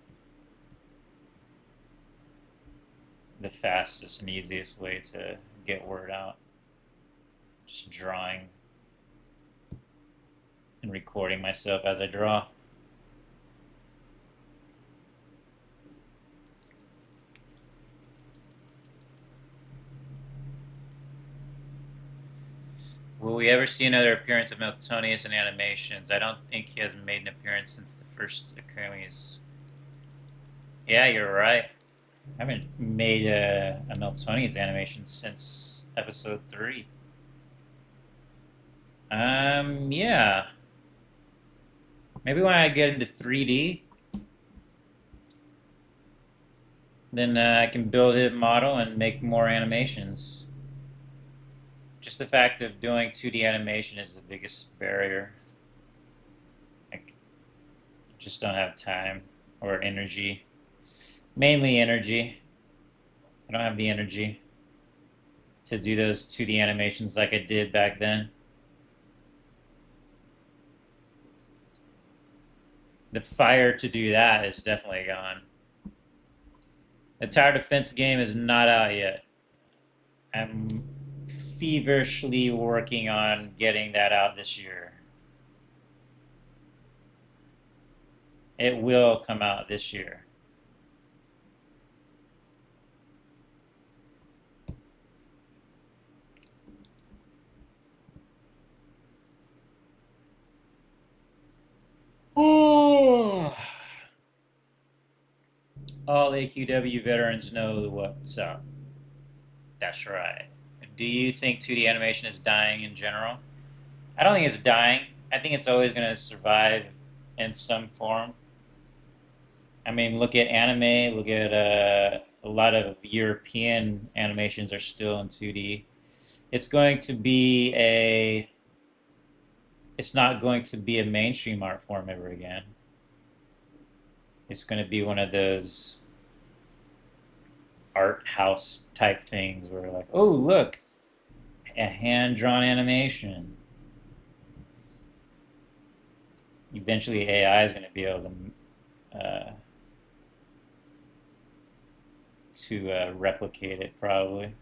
the fastest and easiest way to get word out. Just drawing and recording myself as I draw. Will we ever see another appearance of Miltonius in animations? I don't think he has made an appearance since the first Akumis. Yeah, you're right. I haven't made a Miltonius animation since episode 3. Yeah. Maybe when I get into 3D, then I can build a model and make more animations. Just the fact of doing 2D animation is the biggest barrier. I just don't have time or energy. Mainly energy. I don't have the energy to do those 2D animations like I did back then. The fire to do that is definitely gone. The tower defense game is not out yet. I'm feverishly working on getting that out this year. It will come out this year. Oh. All AQW veterans know what's up. That's right. Do you think 2D animation is dying in general? I don't think it's dying. I think it's always going to survive in some form. I mean, look at anime. Look at a lot of European animations are still in 2D. It's going to be a. It's not going to be a mainstream art form ever again. It's going to be one of those art house type things where like, oh look, a hand drawn animation. Eventually, AI is going to be able to replicate it probably.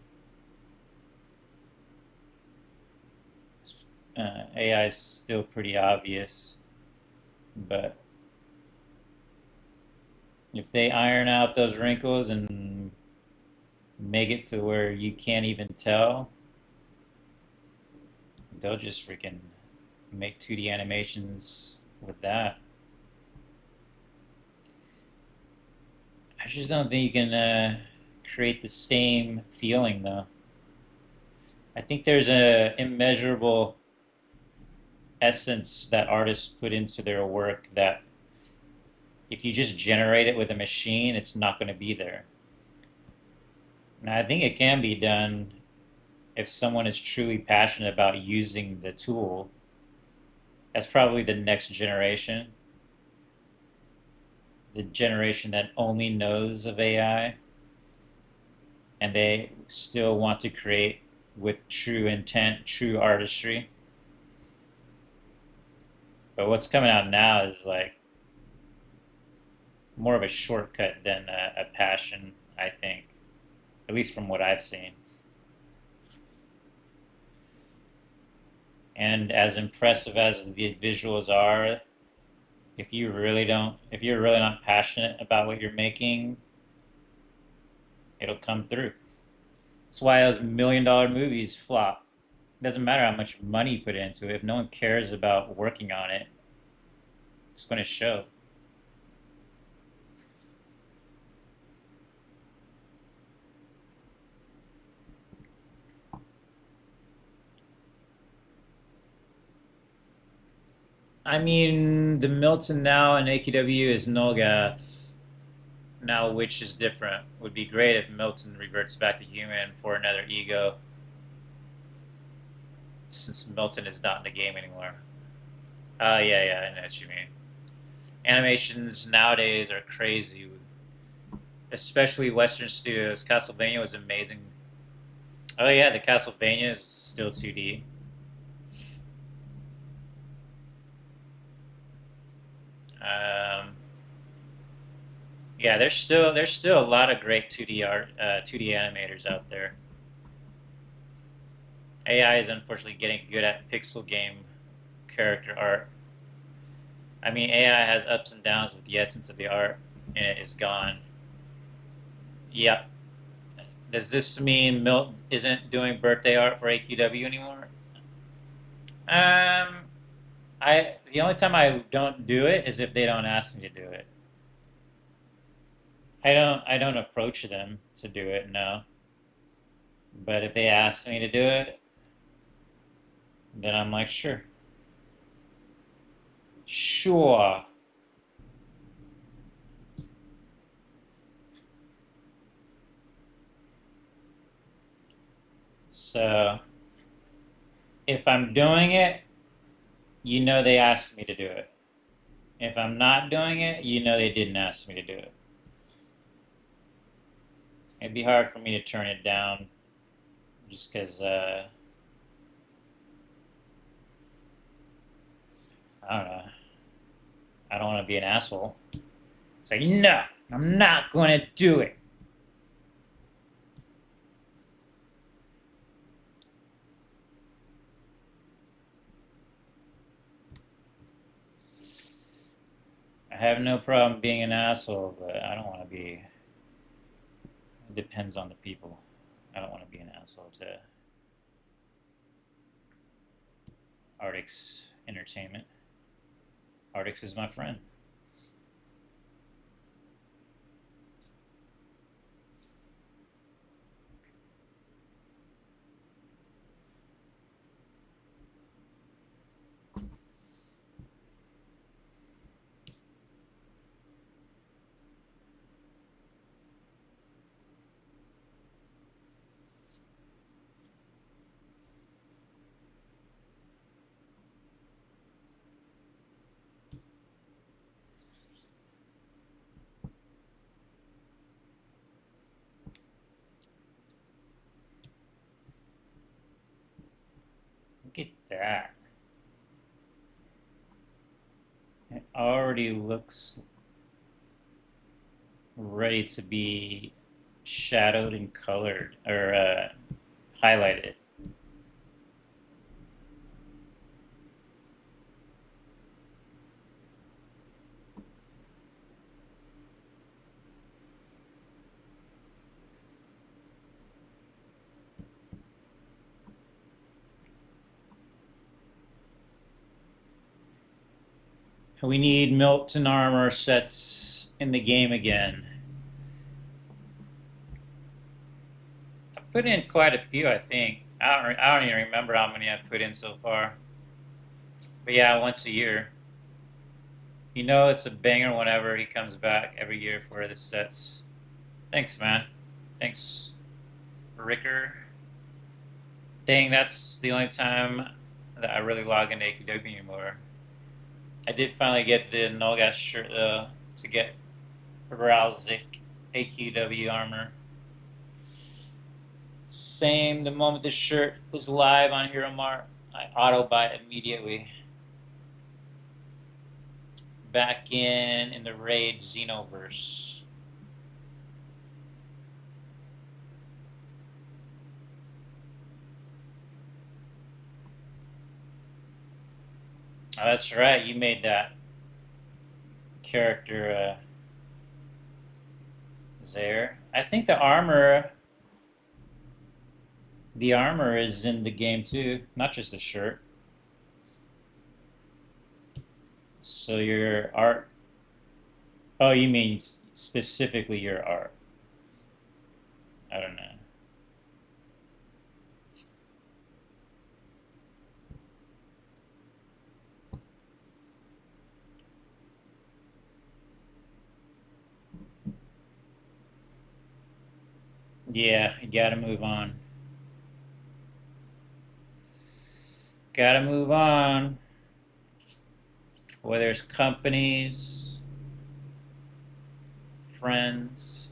AI is still pretty obvious, but if they iron out those wrinkles and make it to where you can't even tell, they'll just freaking make 2D animations with that. I just don't think you can create the same feeling though. I think there's a immeasurable essence that artists put into their work that if you just generate it with a machine, it's not going to be there. Now, I think it can be done if someone is truly passionate about using the tool. That's probably the next generation, the generation that only knows of AI, and they still want to create with true intent, true artistry. But what's coming out now is like more of a shortcut than a passion, I think, at least from what I've seen. And as impressive as the visuals are, if you're really not passionate about what you're making, it'll come through. That's why those $1 million movies flop. It doesn't matter how much money you put into it. If no one cares about working on it, it's going to show. I mean, the Milton now in AQW is Nolgath. Now, which is different? Would be great if Milton reverts back to human for another ego, since Milton is not in the game anymore. Yeah, I know what you mean. Animations nowadays are crazy, especially Western studios. Castlevania was amazing. Oh yeah, the Castlevania is still 2D. Um, yeah, there's still a lot of great 2D art, 2D animators out there. AI is unfortunately getting good at pixel game character art. I mean, AI has ups and downs, but the essence of the art in it is gone. Yep. Does this mean Milt isn't doing birthday art for AQW anymore? Um, I the only time I don't do it is if they don't ask me to do it. I don't approach them to do it, no. But if they ask me to do it, then I'm like, sure. Sure. So if I'm doing it, you know they asked me to do it. If I'm not doing it, you know they didn't ask me to do it. It'd be hard for me to turn it down just because, I don't know. I don't want to be an asshole. It's like, no, I'm not going to do it. have no problem being an asshole, but I don't want to be. It depends on the people. I don't want to be an asshole to Arctic's Entertainment. Arctic's is my friend. Look at that. It already looks ready to be shadowed and colored or highlighted. We need Milton armor sets in the game again. I put in quite a few, I think. I don't even remember how many I put in so far. But yeah, once a year. You know it's a banger whenever he comes back every year for the sets. Thanks, man. Thanks, Ricker. Dang, that's the only time that I really log into AQW anymore. I did finally get the Nolgas shirt to get Ralzik AQW armor. Same, the moment the shirt was live on Hero Mart, I auto buy it immediately. Back in the raid Xenoverse. Oh, that's right, you made that character Zaire. I think the armor is in the game too, not just the shirt. So your art. Oh, you mean specifically your art? I don't know. Yeah, you gotta move on. Gotta move on. Whether it's companies, friends,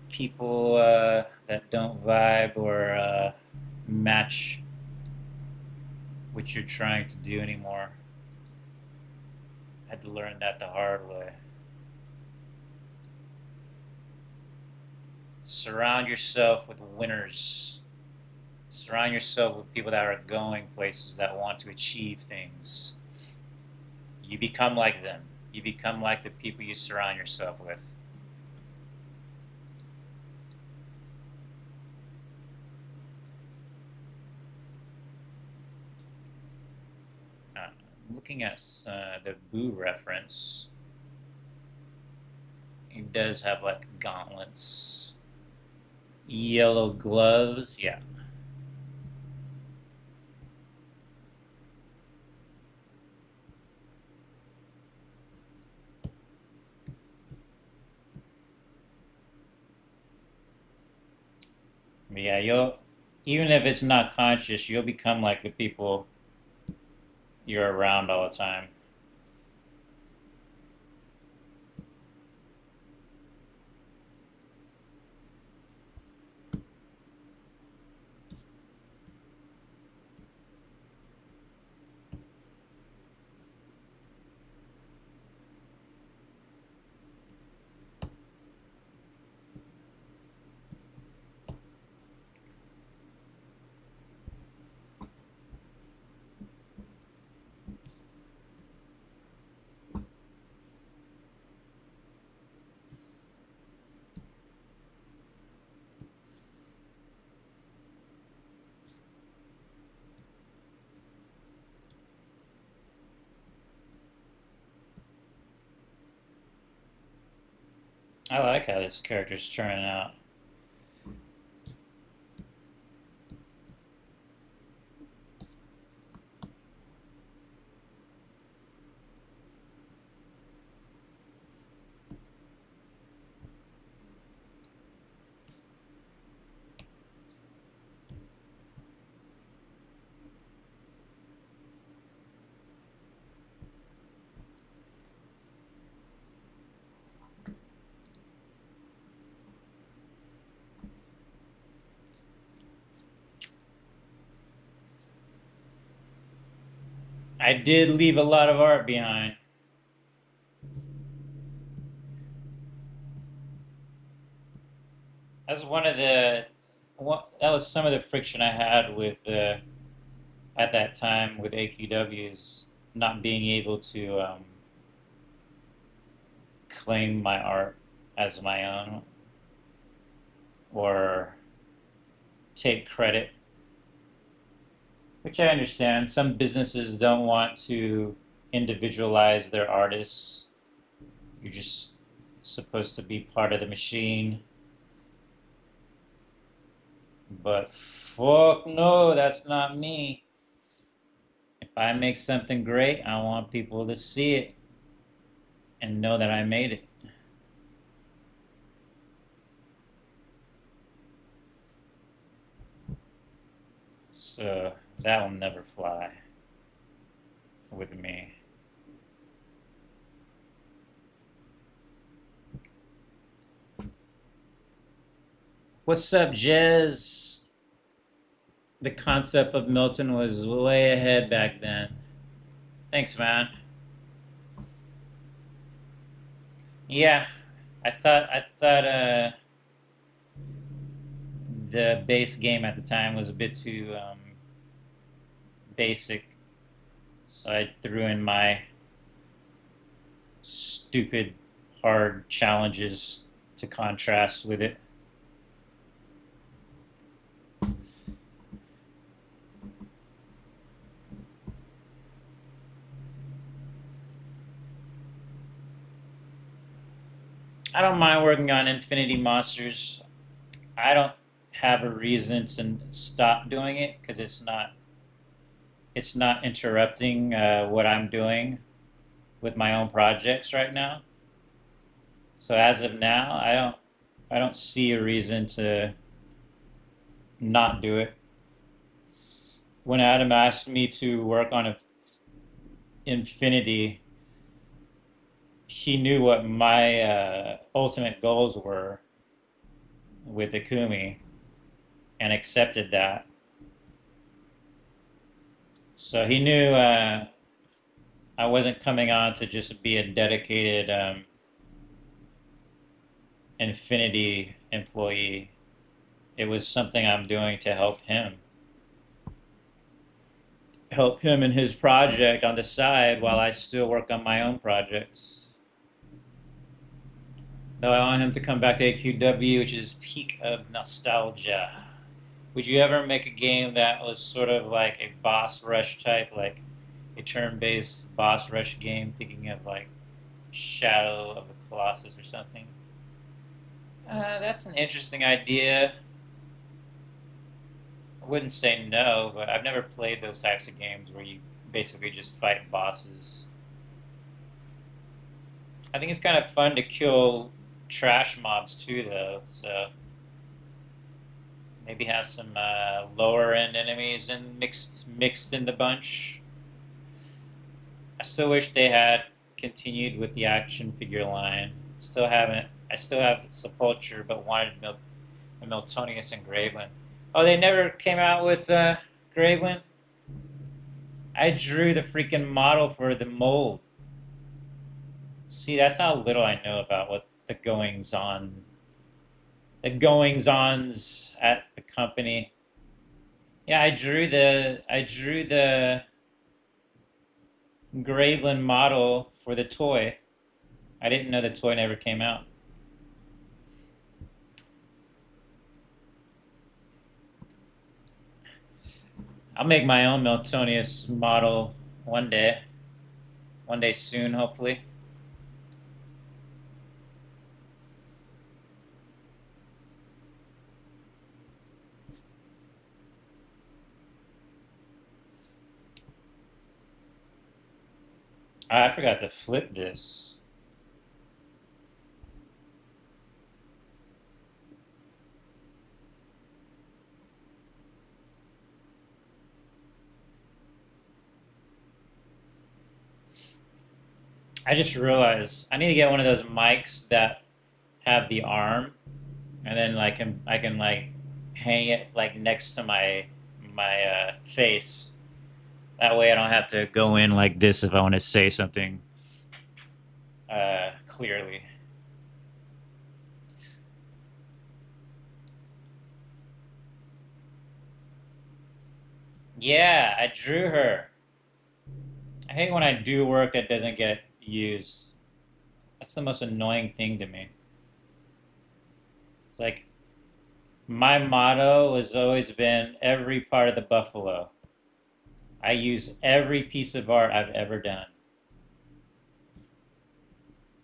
people that don't vibe or match what you're trying to do anymore. I had to learn that the hard way. Surround yourself with winners. Surround yourself with people that are going places, that want to achieve things. You become like them. You become like the people you surround yourself with. Looking at the Boo reference, he does have like gauntlets, yellow gloves, yeah. But yeah, you'll, even if it's not conscious, you'll become like the people you're around all the time. I like how this character's turning out. I did leave a lot of art behind. That's one of the that was some of the friction I had with at that time with AQWs not being able to claim my art as my own or take credit, which I understand. Some businesses don't want to individualize their artists. You're just supposed to be part of the machine. But fuck no, that's not me. If I make something great, I want people to see it and know that I made it. So that will never fly with me. What's up, Jez? The concept of Milton was way ahead back then. Thanks, man. Yeah, I thought the base game at the time was a bit too basic, so I threw in my stupid hard challenges to contrast with it. I don't mind working on Infinity Monsters. I don't have a reason to stop doing it because it's not interrupting what I'm doing with my own projects right now. So as of now, I don't see a reason to not do it. When Adam asked me to work on Infinity, he knew what my ultimate goals were with Akumi and accepted that. So he knew I wasn't coming on to just be a dedicated Infinity employee. It was something I'm doing to help him. Help him in his project on the side while I still work on my own projects. Though I want him to come back to AQW, which is peak of nostalgia. Would you ever make a game that was sort of like a boss rush type, like a turn-based boss rush game, thinking of like Shadow of the Colossus or something? That's an interesting idea. I wouldn't say no, but I've never played those types of games where you basically just fight bosses. I think it's kind of fun to kill trash mobs too, though. So maybe have some lower end enemies and mixed in the bunch. I still wish they had continued with the action figure line. Still haven't. I still have Sepulture, but wanted Miltonius and Graveland. Oh, they never came out with Graveland? I drew the freaking model for the mold. See, that's how little I know about what the goings-ons at the company. Yeah, I drew the Graveland model for the toy. I didn't know the toy never came out. I'll make my own Miltonius model one day. One day soon, hopefully. I forgot to flip this. I just realized I need to get one of those mics that have the arm, and then like I can like hang it like next to my face. That way I don't have to go in like this if I want to say something clearly. Yeah, I drew her. I hate when I do work that doesn't get used. That's the most annoying thing to me. It's like my motto has always been every part of the buffalo. I use every piece of art I've ever done.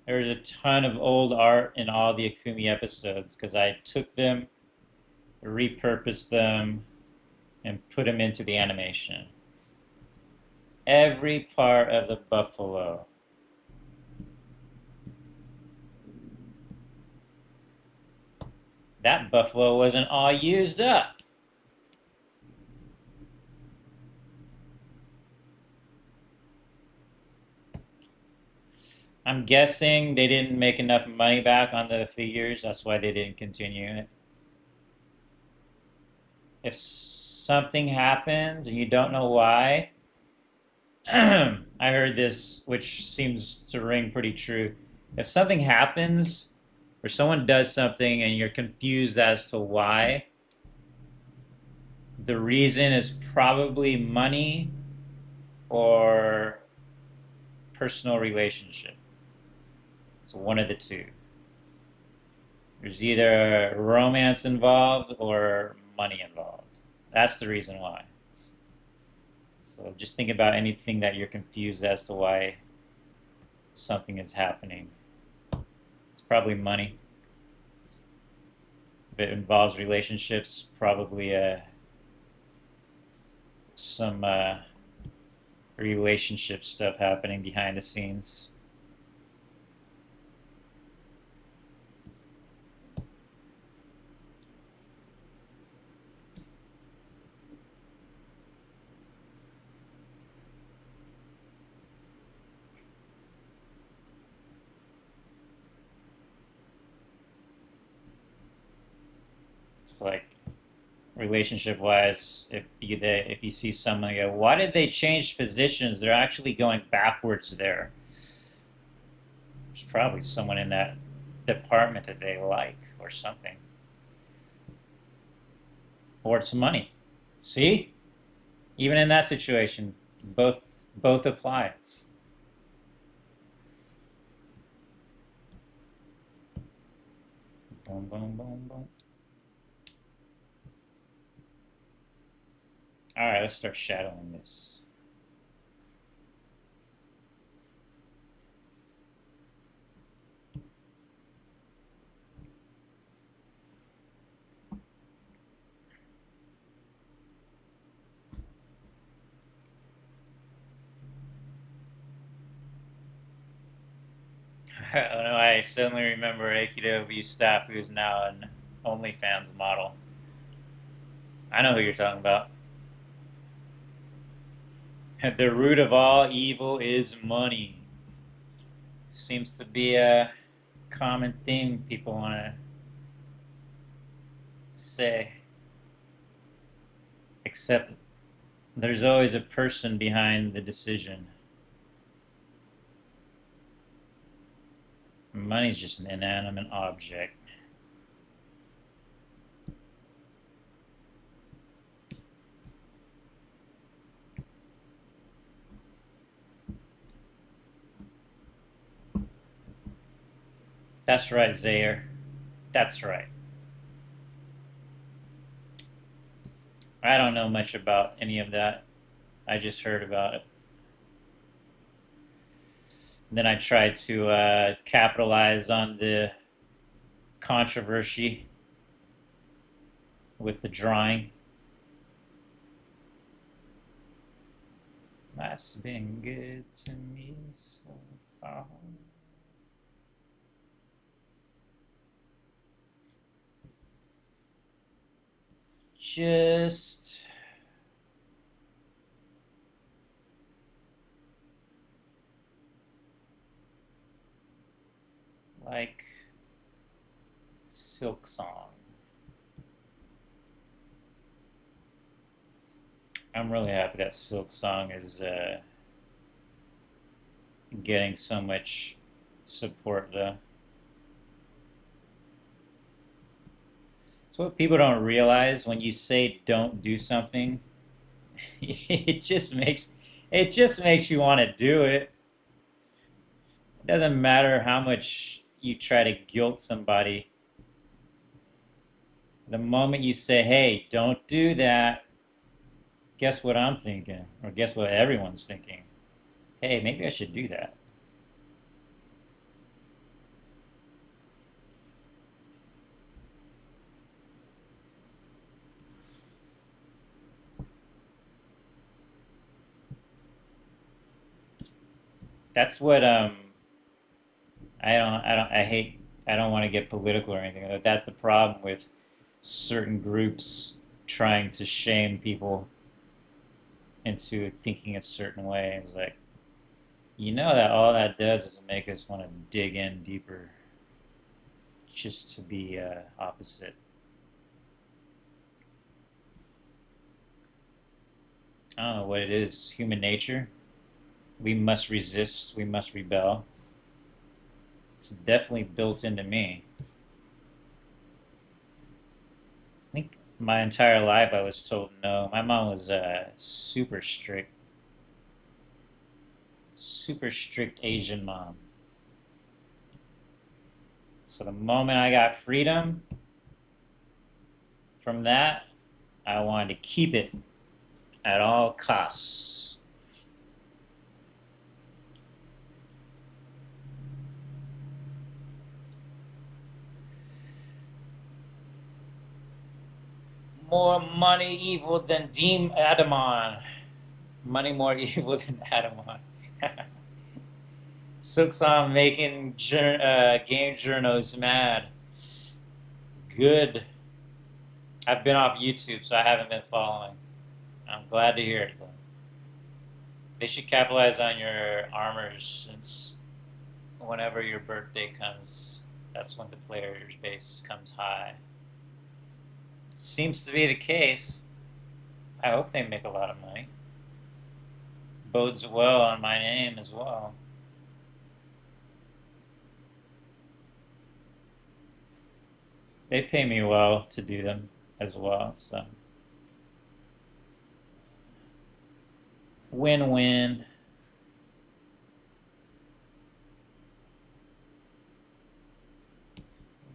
There's a ton of old art in all the Akumi episodes because I took them, repurposed them, and put them into the animation. Every part of the buffalo. That buffalo wasn't all used up. I'm guessing they didn't make enough money back on the figures. That's why they didn't continue it. If something happens and you don't know why, I heard this, which seems to ring pretty true. If something happens or someone does something and you're confused as to why, the reason is probably money or personal relationship. So one of the two. There's either romance involved or money involved. That's the reason why. So just think about anything that you're confused as to why something is happening. It's probably money. If it involves relationships, probably some relationship stuff happening behind the scenes. It's like relationship wise, if you see someone go, why did they change positions? They're actually going backwards there. There's probably someone in that department that they like or something. Or it's money. See? Even in that situation, both apply. Boom, boom, boom, boom. All right, let's start shadowing this. I don't know. I suddenly remember AKW staff who is now an OnlyFans model. I know who you're talking about. The root of all evil is money. Seems to be a common theme people want to say. Except there's always a person behind the decision. Money's just an inanimate object. That's right, Zaire. That's right. I don't know much about any of that. I just heard about it. And then I tried to capitalize on the controversy with the drawing. Life's been good to me so far. Just like Silk Song. I'm really happy that Silk Song is getting so much support, though. It's what people don't realize when you say don't do something. it just makes you want to do it. It doesn't matter how much you try to guilt somebody. The moment you say, "Hey, don't do that," guess what I'm thinking, or guess what everyone's thinking? Hey, maybe I should do that. That's what I don't want to get political or anything. But that's the problem with certain groups trying to shame people into thinking a certain way. It's like, you know that all that does is make us want to dig in deeper just to be opposite. I don't know what it is. Human nature. We must resist. We must rebel. It's definitely built into me. I think my entire life I was told no. My mom was super strict Asian mom. So the moment I got freedom from that, I wanted to keep it at all costs. More money evil than Deem Adamon. Money more evil than Adamon. Silksong making game journos mad. Good. I've been off YouTube, so I haven't been following. I'm glad to hear it, though. They should capitalize on your armors since whenever your birthday comes, that's when the player's base comes high. Seems to be the case. I hope they make a lot of money. Bodes well on my name as well. They pay me well to do them as well, so win-win.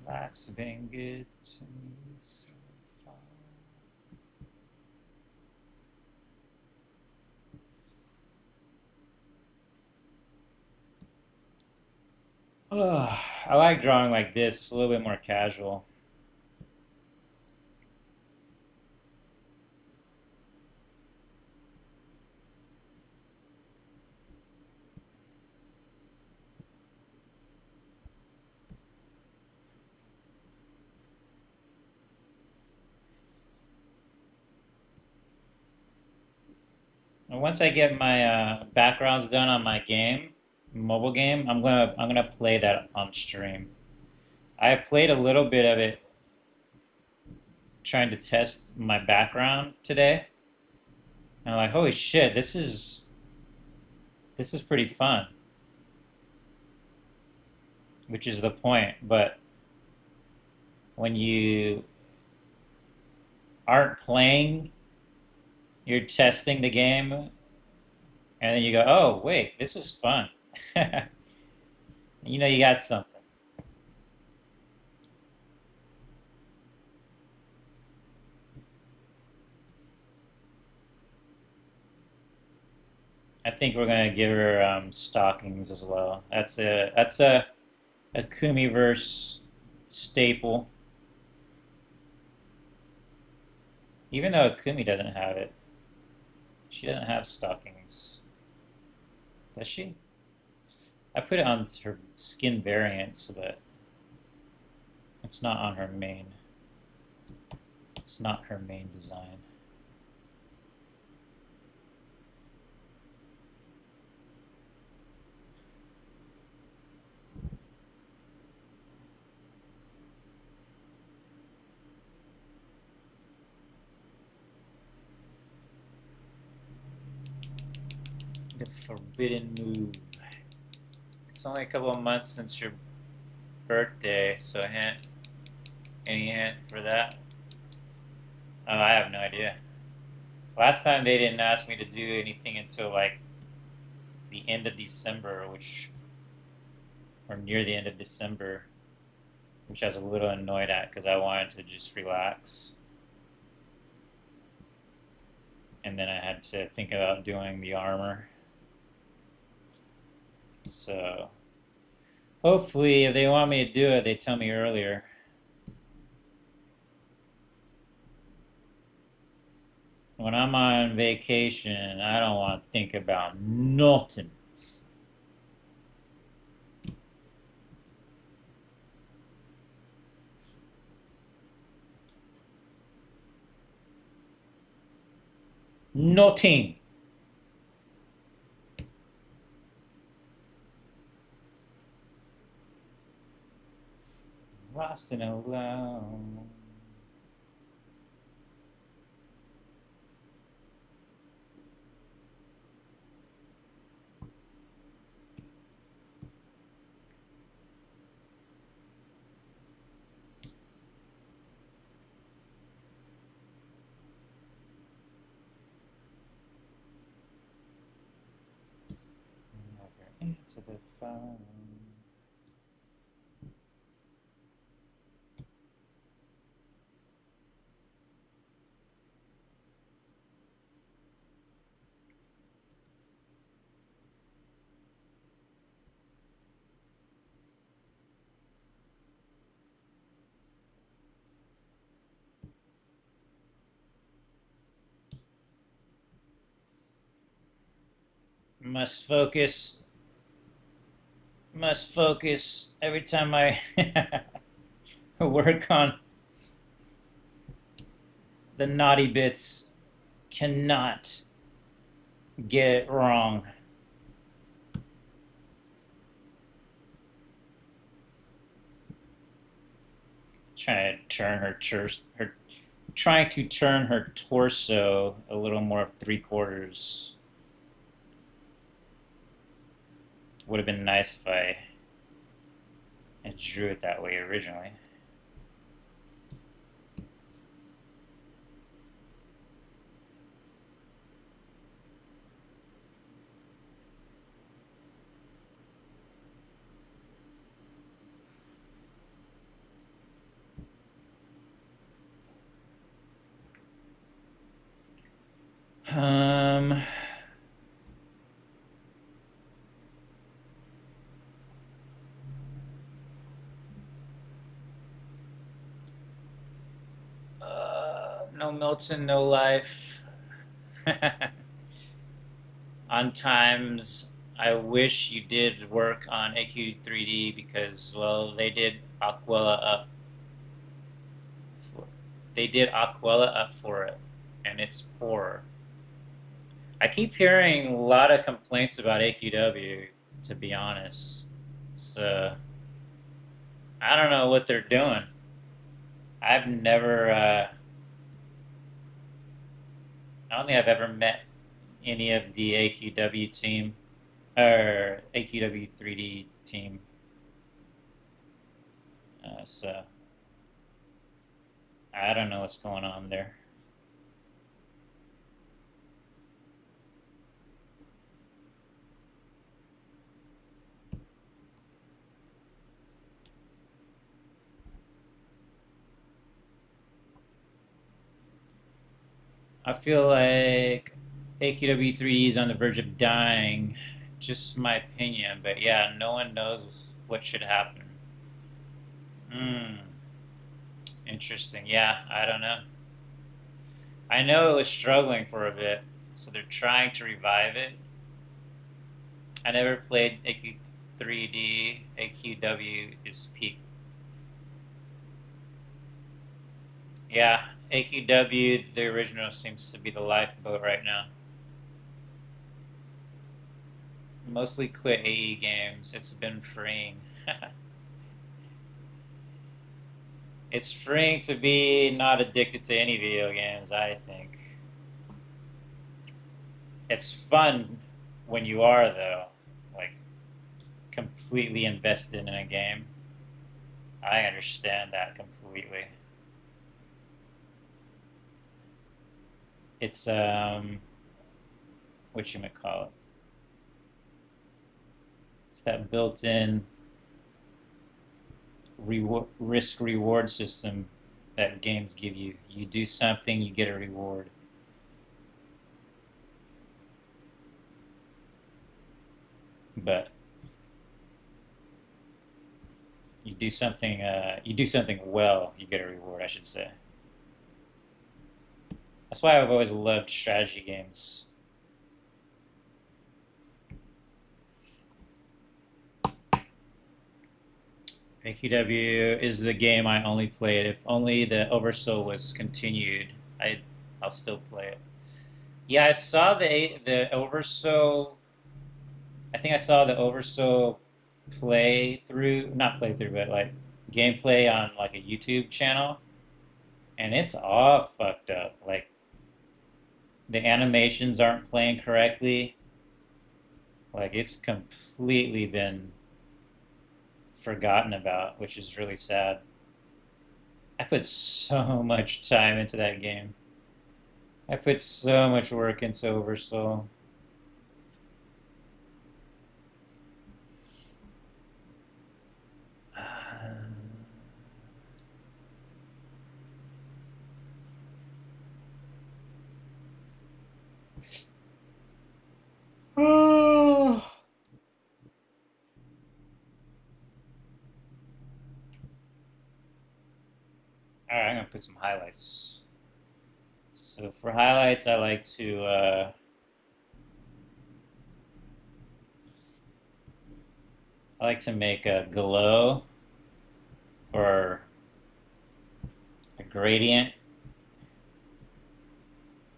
Life's been good to me so far. I like drawing like this. It's a little bit more casual. And once I get my backgrounds done on my game, mobile game, I'm gonna play that on stream. I played a little bit of it trying to test my background today. And I'm like, holy shit, this is pretty fun. Which is the point. But when you aren't playing, you're testing the game, and then you go, oh wait, this is fun. You know you got something. I think we're gonna give her stockings as well. That's a Akumiverse staple. Even though Akumi doesn't have it, she doesn't have stockings. Does she? I put it on her skin variant so that it's not on her main. It's not her main design. The forbidden move. It's only a couple of months since your birthday, so hint. Any hint for that? Oh, I have no idea. Last time they didn't ask me to do anything until like the end of December, or near the end of December, which I was a little annoyed at because I wanted to just relax. And then I had to think about doing the armor. So hopefully if they want me to do it, they tell me earlier. When I'm on vacation, I don't want to think about nothing. Nothing. Lost and alone. Never answer the phone. Must focus. Must focus every time I work on the naughty bits. Cannot get it wrong. Trying to turn her torso a little more 3/4. Would have been nice if I drew it that way originally. No Milton, no life. On times, I wish you did work on AQ3D because, well, they did Aquella up. They did Aquella up for it, and it's poor. I keep hearing a lot of complaints about AQW, to be honest. So I don't know what they're doing. I've never. I don't think I've ever met any of the AQW team or AQW 3D team. So I don't know what's going on there. I feel like AQW 3D is on the verge of dying. Just my opinion, but yeah, no one knows what should happen. Interesting. Yeah, I don't know. I know it was struggling for a bit, so they're trying to revive it. I never played AQ3D. AQW is peak. Yeah, AQW, the original, seems to be the lifeboat right now. Mostly quit AE games. It's been freeing. It's freeing to be not addicted to any video games, I think. It's fun when you are, though. Like, completely invested in a game. I understand that completely. It's, whatchamacallit? It's that built-in risk reward system that games give you. You do something, you get a reward. But you do something well, you get a reward, I should say. That's why I've always loved strategy games. AQW is the game I only played. If only the Oversoul was continued, I'll still play it. Yeah, I saw the Oversoul. I think I saw the Oversoul playthrough, not playthrough, but like gameplay on like a YouTube channel, and it's all fucked up. Like the animations aren't playing correctly. Like it's completely been forgotten about, which is really sad. I put so much time into that game. I put so much work into Oversoul. Oh. All right, I'm gonna put some highlights. So for highlights, I like to make a glow or a gradient.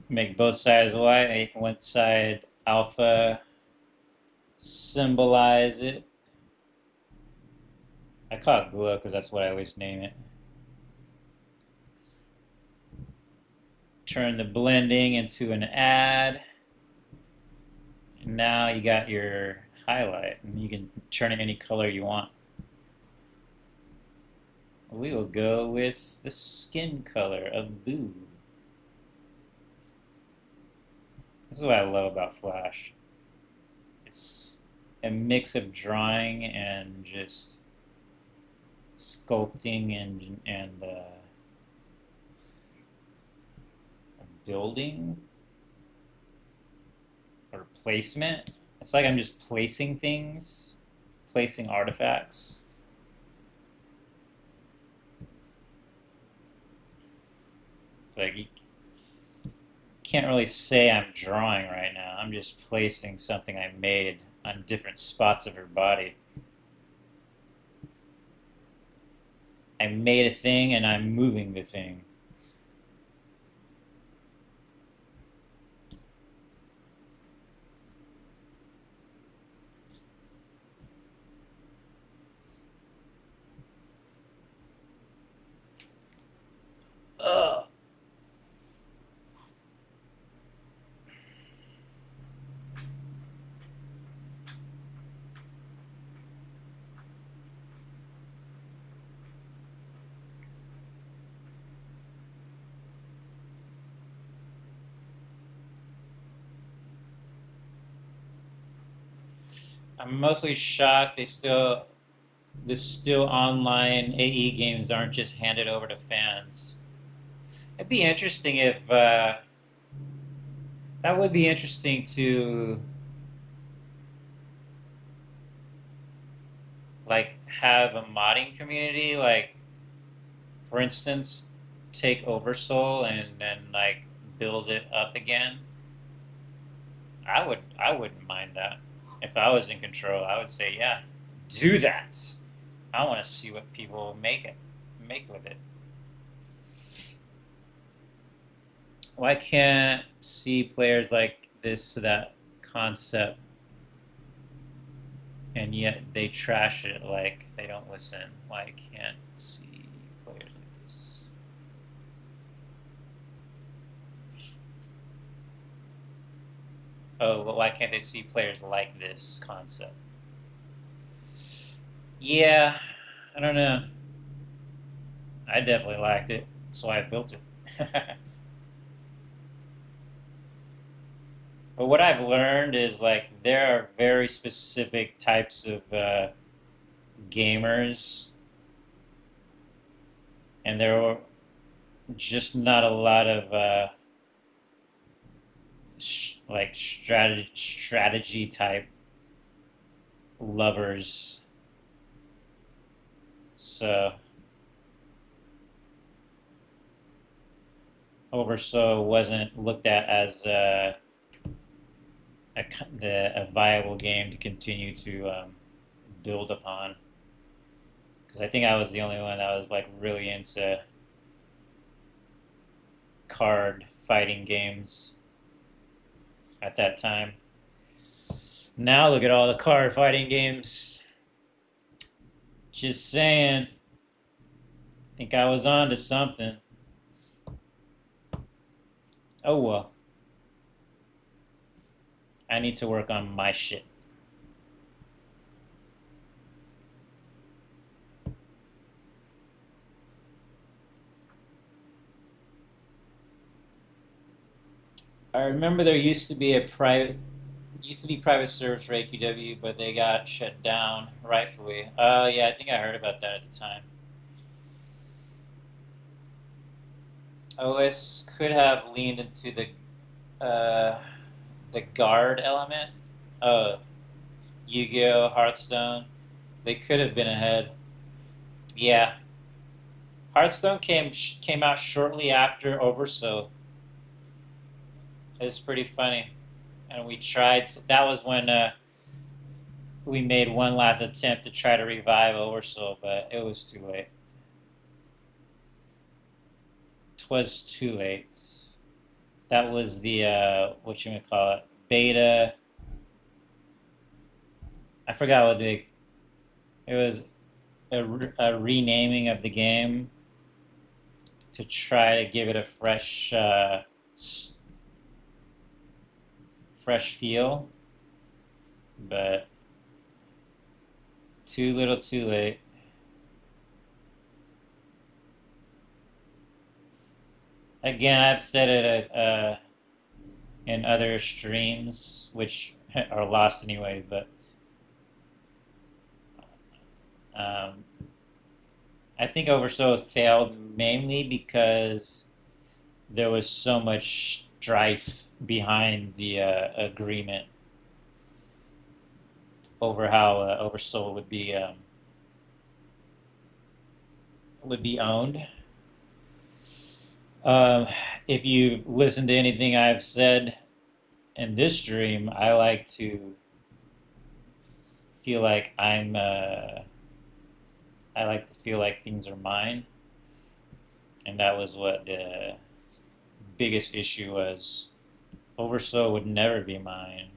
Make both sides white. Make one side alpha. Symbolize it. I call it glow because that's what I always name it. Turn the blending into an add. And now you got your highlight, and you can turn it any color you want. We will go with the skin color of Boo. This is what I love about Flash. It's a mix of drawing and just sculpting and building or placement. It's like I'm just placing things, placing artifacts. It's like you can't really say I'm drawing right now. I'm just placing something I made on different spots of her body. I made a thing and I'm moving the thing. Ugh. I'm mostly shocked the still online AE games aren't just handed over to fans. It'd be interesting if that would be interesting to like have a modding community, like for instance, take Oversoul and then like build it up again. I wouldn't mind that. If I was in control, I would say, yeah, do that. I want to see what people make with it. Why can't see players like this that concept and yet they trash it like they don't listen? Why can't see players like this? Oh, but why can't they see players like this concept? Yeah, I don't know. I definitely liked it, so I built it. But what I've learned is like there are very specific types of gamers, and there are just not a lot of like strategy type lovers. So Overso wasn't looked at as a viable game to continue to build upon. Because I think I was the only one that was like really into card fighting games at that time. Now look at all the card fighting games. Just saying. Think I was on to something. Oh well. I need to work on my shit. I remember there used to be private servers for AQW, but they got shut down rightfully. Yeah, I think I heard about that at the time. OS could have leaned into the guard element. Oh, Yu-Gi-Oh, Hearthstone. They could have been ahead. Yeah, Hearthstone came out shortly after Overso. It was pretty funny, and we tried. That was when we made one last attempt to try to revive Oversoul, but it was too late. 'Twas too late. That was the what you would call it, beta. I forgot what the. It was a renaming of the game to try to give it a fresh feel, but too little, too late. Again, I've said it in other streams, which are lost anyways, but I think Oversoul failed mainly because there was so much strife behind the agreement over how Oversoul would be owned. If you listen to anything I've said in this stream, I like to feel like I like to feel like things are mine, and that was what the biggest issue was. Oversoul would never be mine.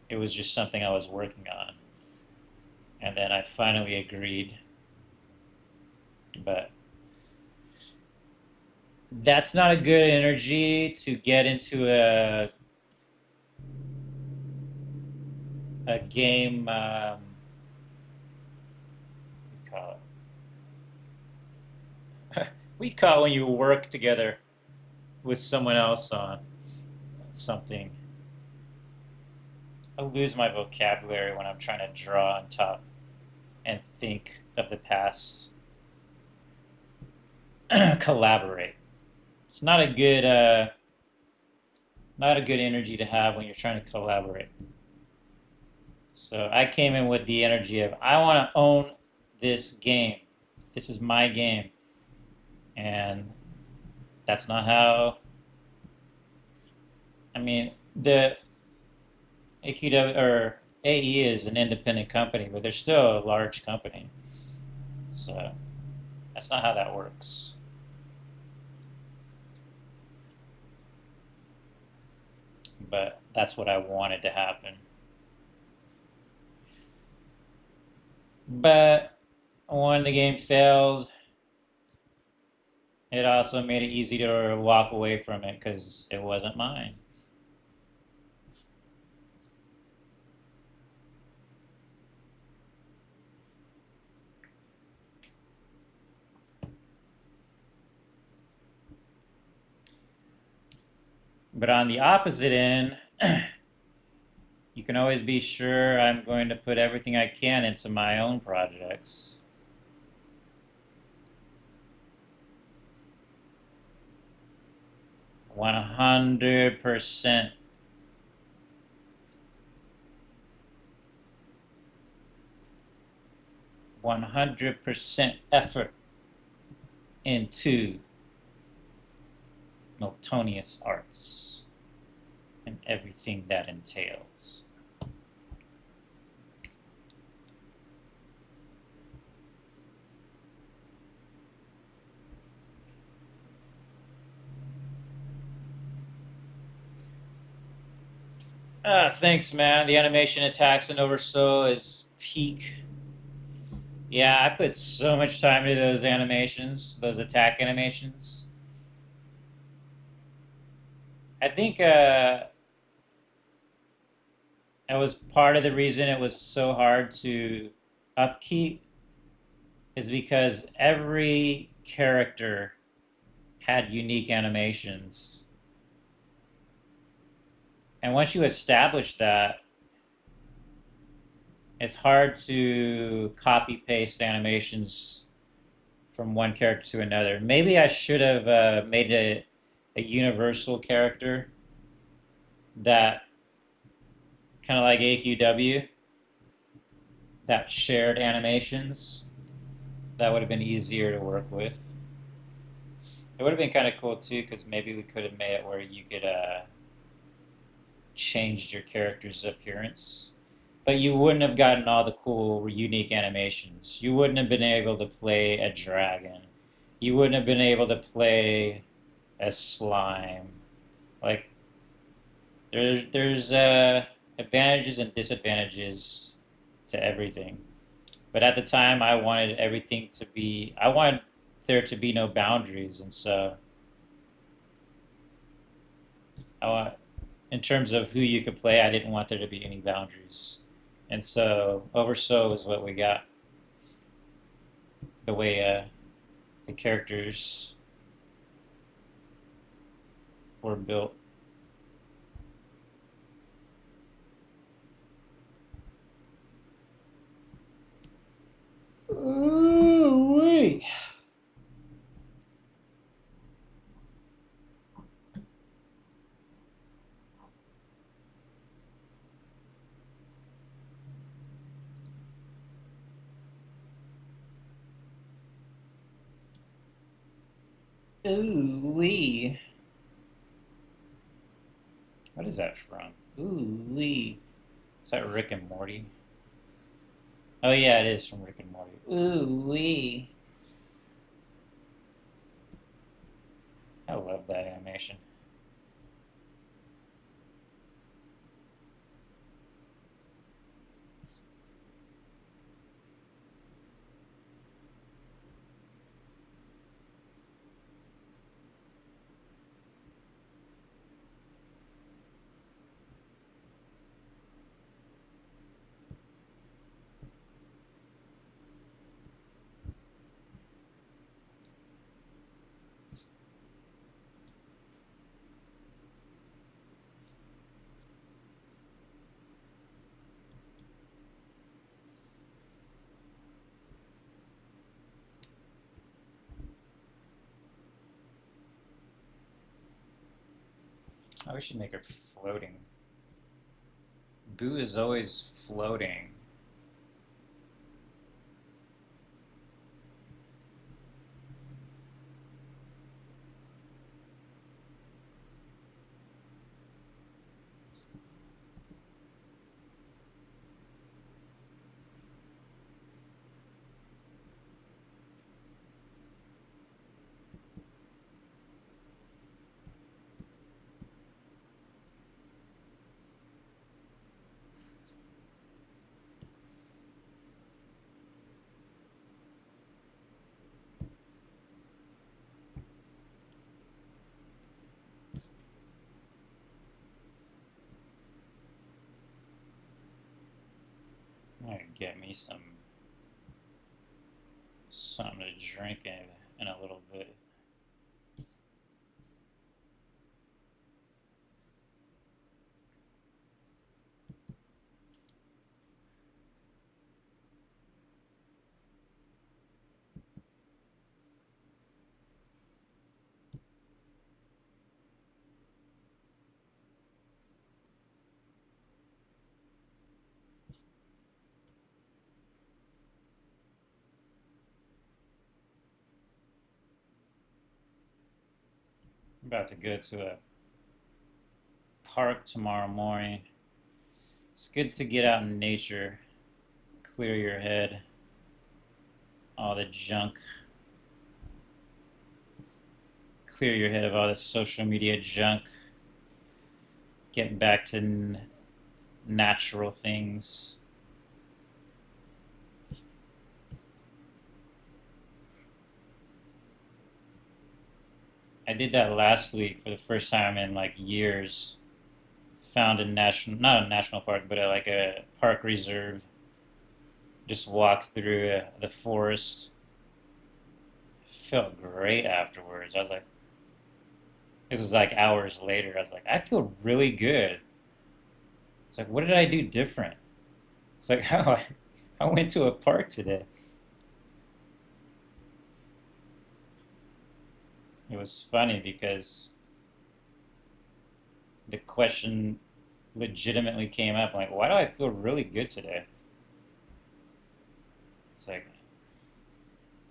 It was just something I was working on, and then I finally agreed. But that's not a good energy to get into a game. Call it. We call it when you work together with someone else on something. I lose my vocabulary when I'm trying to draw on top and think of the past. Collaborate. It's not a good energy to have when you're trying to collaborate. So I came in with the energy of I want to own this game. This is my game, and that's not how. I mean, AQW or AE is an independent company, but they're still a large company. So that's not how that works. But that's what I wanted to happen. But when the game failed, it also made it easy to walk away from it because it wasn't mine. But on the opposite end, you can always be sure I'm going to put everything I can into my own projects. $100%. $100% effort into Miltonius arts and everything that entails. Thanks, man. The animation attacks in Oversoul is peak. Yeah, I put so much time into those animations, those attack animations. I think that was part of the reason it was so hard to upkeep, is because every character had unique animations. And once you establish that, it's hard to copy paste animations from one character to another. Maybe I should have made a universal character that kind of like AQW that shared animations. That would have been easier to work with. It would have been kind of cool too, because maybe we could have made it where you could change your character's appearance, but you wouldn't have gotten all the cool, unique animations. You wouldn't have been able to play a dragon. You wouldn't have been able to play a slime. Like, there's advantages and disadvantages to everything. But at the time, I wanted everything to be. I wanted there to be no boundaries, and so I want, in terms of who you could play, I didn't want there to be any boundaries, and so Oversoul is what we got. The way the characters were built. Ooh wee. Ooh wee. What is that from? Ooh wee. Is that Rick and Morty? Oh yeah, it is from Rick and Morty. Ooh wee. I love that animation. I wish you'd make her floating. Boo is always floating. gonna get me something to drink in a little bit. I'm about to go to a park tomorrow morning. It's good to get out in nature, clear your head, all the junk, clear your head of all this social media junk, get back to natural things. I did that last week for the first time in like years. Found a national, not a national park, but like a park reserve. Just walked through the forest. Felt great afterwards. I was like, this was like hours later. I was like, I feel really good. It's like, what did I do different? It's like, how I went to a park today. It was funny because the question legitimately came up. Like, why do I feel really good today? It's like,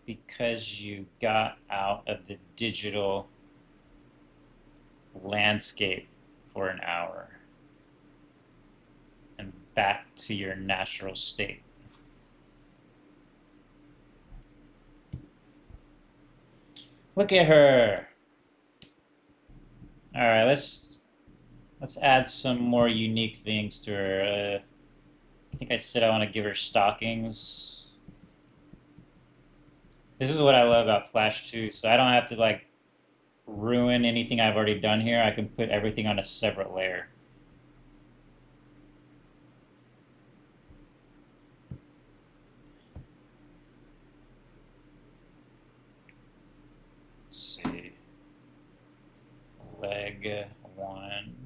because you got out of the digital landscape for an hour and back to your natural state. Look at her. All right, let's add some more unique things to her. I think I said I want to give her stockings. This is what I love about Flash 2, so I don't have to like ruin anything I've already done here. I can put everything on a separate layer. Let's see. Leg 1.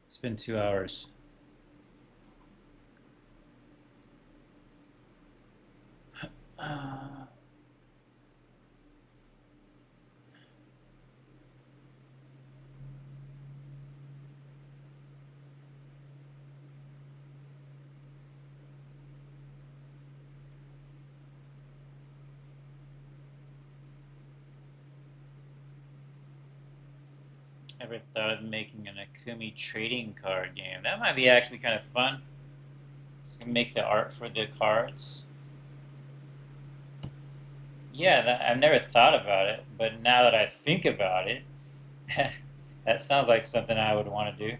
It's been 2 hours. Ever thought of making an Akumi trading card game? That might be actually kind of fun. So you can make the art for the cards. Yeah, I've never thought about it, but now that I think about it, that sounds like something I would want to do.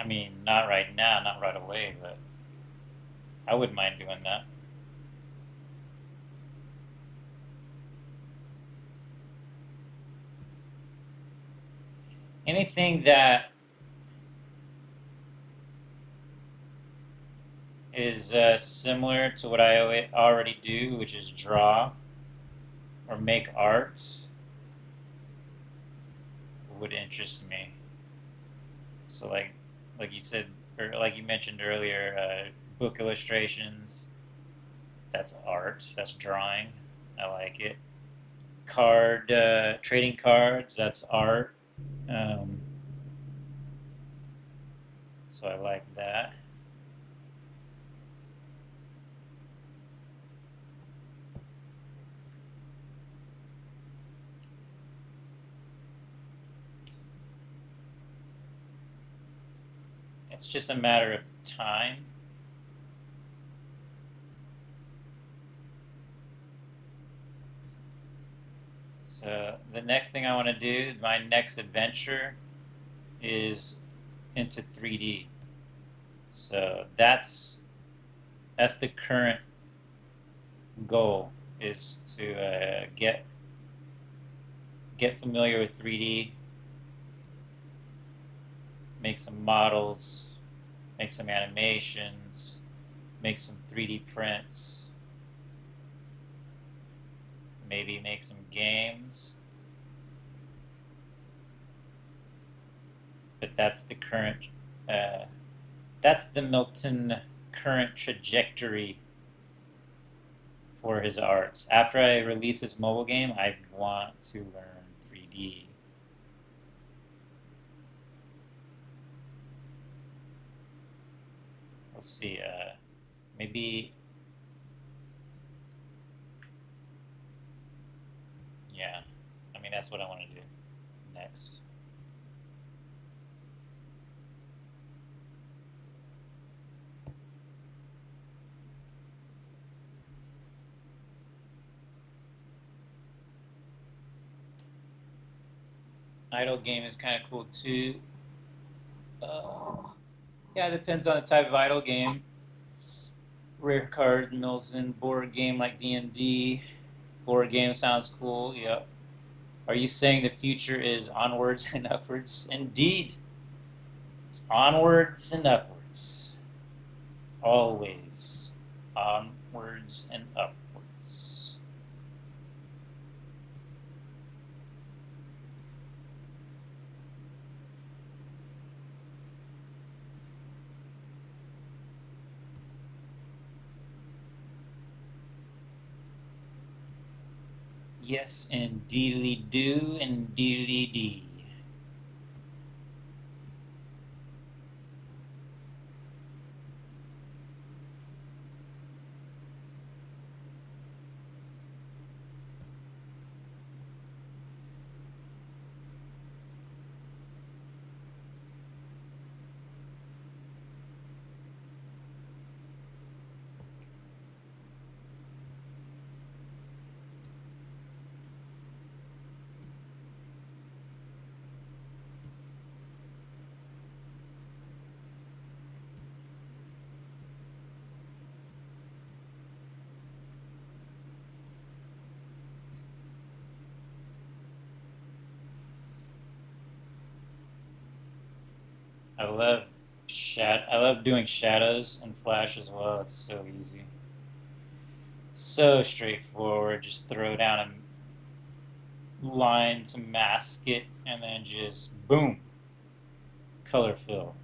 I mean, not right now, not right away, but I wouldn't mind doing that. Anything that is similar to what I already do, which is draw or make art, would interest me. So like you said, or like you mentioned earlier, book illustrations. That's art. That's drawing. I like it. Card trading cards. That's art. Um, so I like that. It's just a matter of time. So the next thing I want to do, my next adventure, is into 3D. So that's the current goal, is to get familiar with 3D, make some models, make some animations, make some 3D prints, maybe make some games. But that's the current, that's the Milton current trajectory for his arts. After I release this mobile game, I want to learn 3D. Let's see, maybe, yeah, I mean, that's what I want to do next. Idle game is kind of cool too. Yeah, it depends on the type of idle game. Rare card mills in board game like D&D. Board game sounds cool. Yep. Are you saying the future is onwards and upwards? Indeed, it's onwards and upwards. Always onwards and upwards. Yes, indeedly do, indeedly dee. I love doing shadows and flash as well. It's so easy. So straightforward. Just throw down a line to mask it and then just boom, color fill.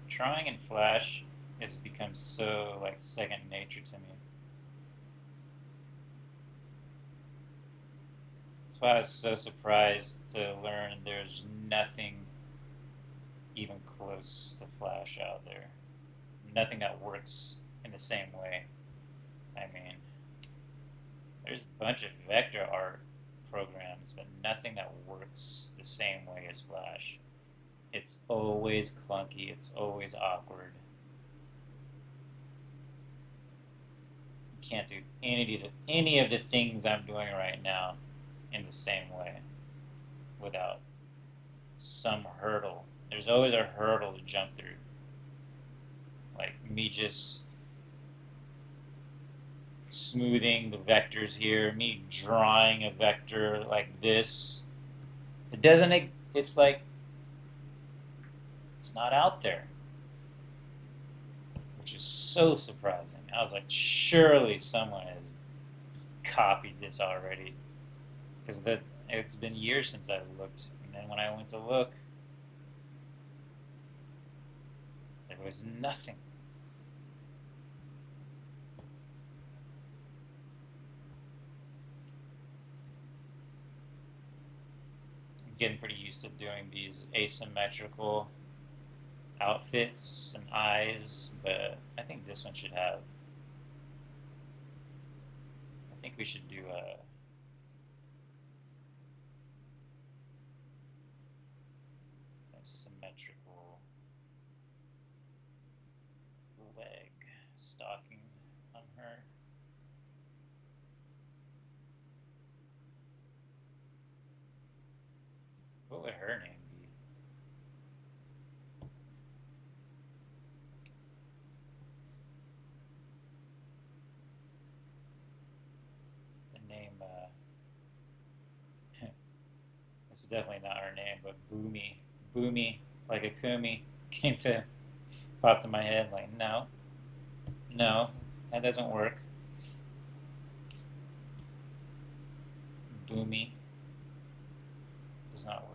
Drawing in Flash has become so like second nature to me. That's why I was so surprised to learn there's nothing even close to Flash out there. Nothing that works in the same way. I mean, there's a bunch of vector art programs, but nothing that works the same way as Flash. It's always clunky, it's always awkward. You can't do any of the things I'm doing right now in the same way without some hurdle. There's always a hurdle to jump through. Like me just smoothing the vectors here, me drawing a vector like this. It doesn't, it's like, it's not out there, which is so surprising. I was like, surely someone has copied this already, because it's been years since I looked, and then when I went to look, there was nothing. I'm getting pretty used to doing these asymmetrical outfits and eyes, but I think this one should have. I think we should do a symmetrical leg stocking on her. What would her name be? The name, this is definitely not her name, but Boomy. Boomy, like Akumi, popped in my head, like, no, no, that doesn't work. Boomy does not work.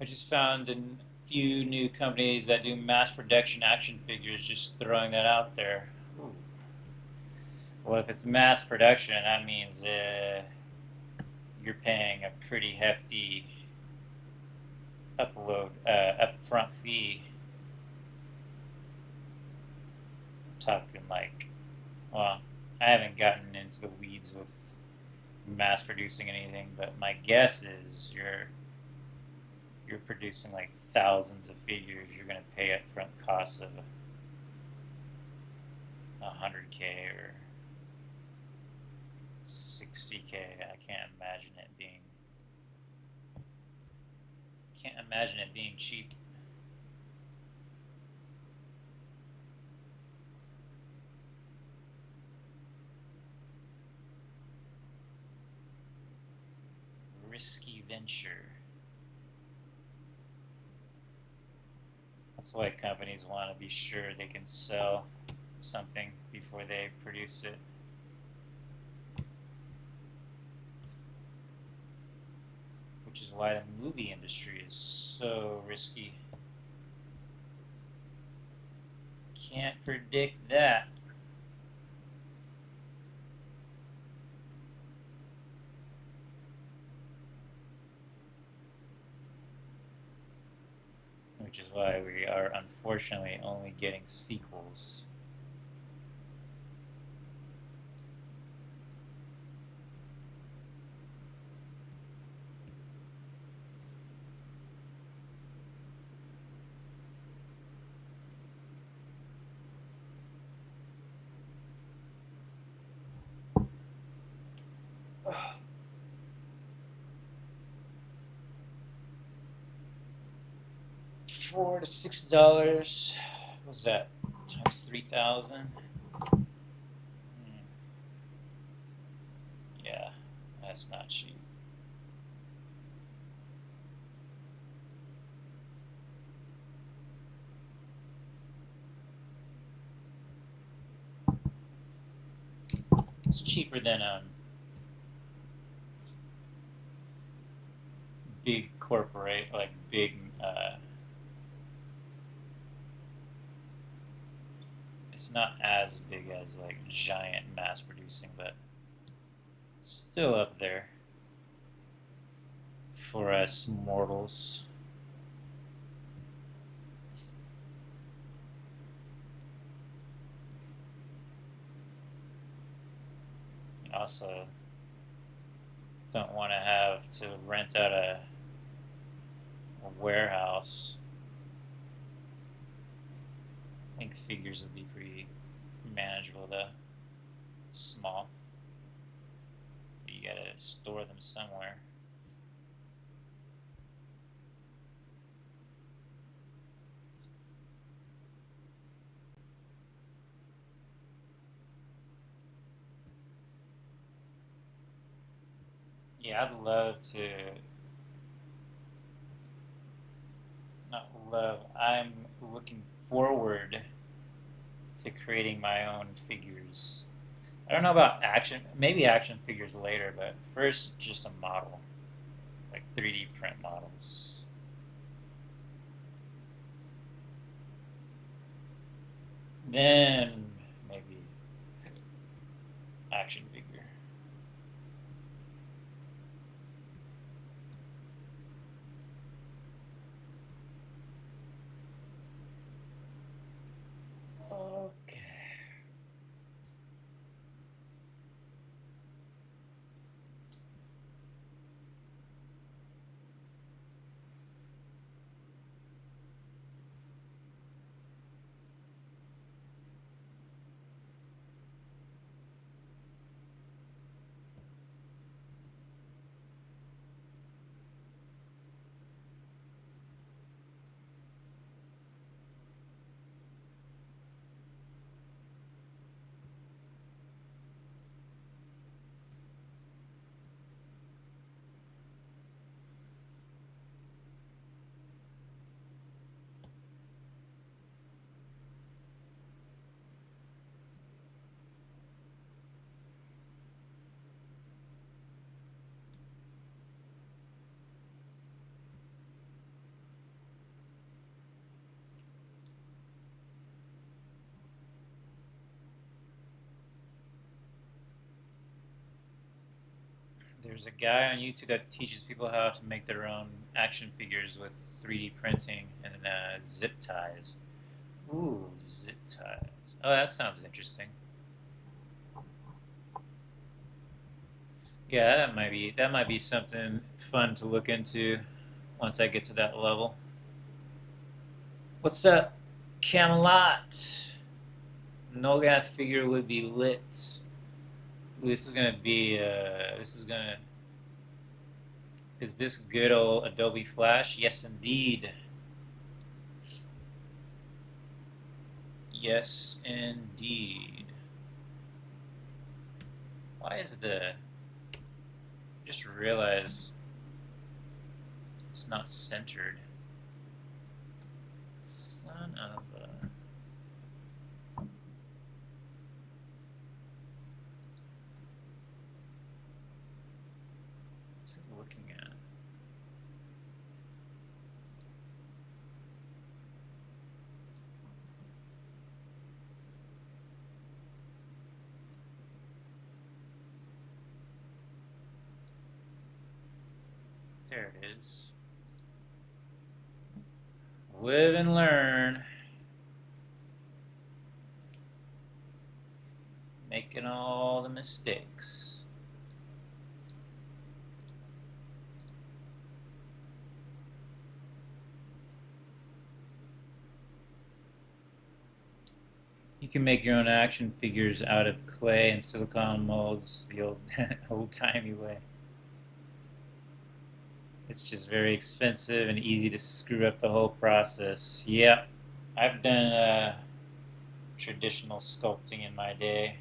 I just found a few new companies that do mass production action figures, just throwing that out there. Ooh. Well, if it's mass production, that means you're paying a pretty hefty upfront fee. Talking like, well, I haven't gotten into the weeds with mass producing anything, but my guess is you're producing like thousands of figures, you're going to pay upfront costs of 100K or 60K. I can't imagine it being cheap. Risky venture. That's why companies want to be sure they can sell something before they produce it. Which is why the movie industry is so risky. Can't predict that. Which is why we are unfortunately only getting sequels. $4 to $6. What's that? Times 3,000. Yeah, that's not cheap. It's cheaper than big corporate, like big. It's not as big as like giant mass producing, but still up there for us mortals. Also, don't want to have to rent out a warehouse. I think figures would be pretty manageable though. Small. But you gotta store them somewhere. Yeah, I'd love to. Not love. I'm looking forward to creating my own figures. I don't know about action, maybe action figures later, but first just a model, like 3D print models. Then maybe action figure. Okay. There's a guy on YouTube that teaches people how to make their own action figures with 3D printing and zip ties. Ooh, zip ties. Oh, that sounds interesting. Yeah, that might be something fun to look into once I get to that level. What's up, Camelot? Nogath figure would be lit. Ooh, this is gonna be. This is gonna. Is this good old Adobe Flash? Yes, indeed. Yes, indeed. Why is the... Just realized it's not centered. Son of a... What's it looking at? There it is. Live and learn. Making all the mistakes. You can make your own action figures out of clay and silicone molds the old old-timey way. It's just very expensive and easy to screw up the whole process. Yep, I've done traditional sculpting in my day.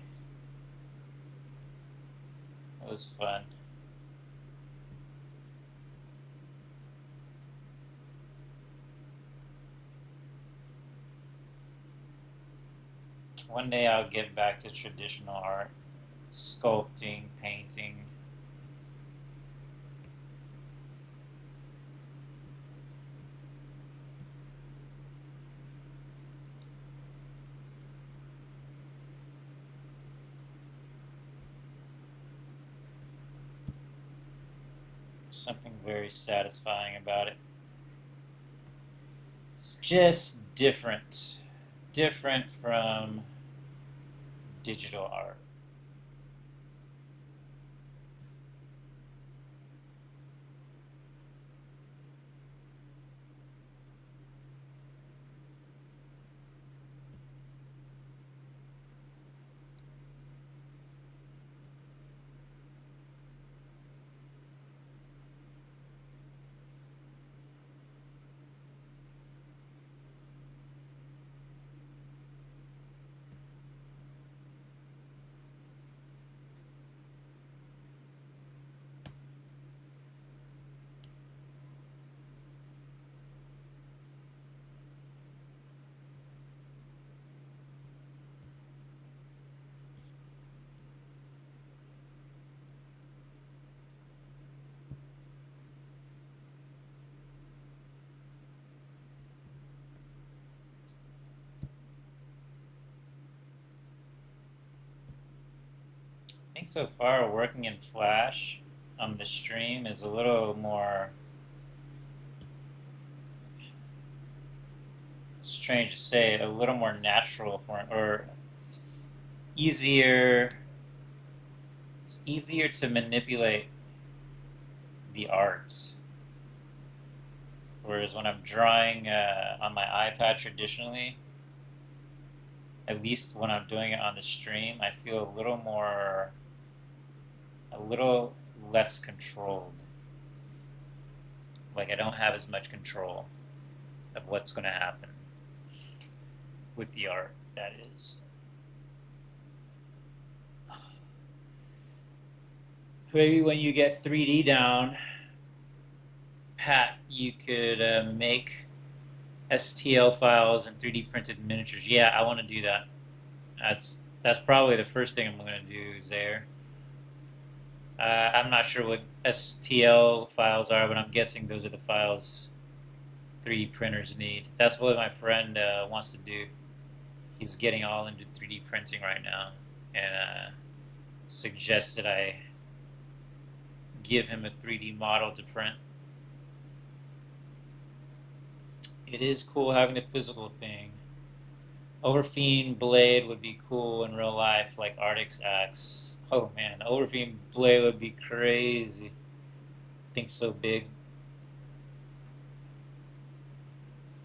It was fun. One day I'll get back to traditional art, sculpting, painting. Something very satisfying about it. It's just different. Different from digital art. think so far working in Flash on the stream is a little more strange to say, a little more natural for, or easier. It's easier to manipulate the arts. Whereas when I'm drawing on my iPad traditionally, at least when I'm doing it on the stream, I feel a little less controlled. Like I don't have as much control of what's going to happen with the art, that is. Maybe when you get 3D down, Pat, you could make STL files and 3D printed miniatures. Yeah, I want to do that. That's probably the first thing I'm going to do there. I'm not sure what STL files are, but I'm guessing those are the files 3D printers need. That's what my friend wants to do. He's getting all into 3D printing right now, and suggested I give him a 3D model to print. It is cool having the physical thing. Overfiend Blade would be cool in real life, like Arctic's Axe. Oh man, Overfiend Blade would be crazy. Think so big.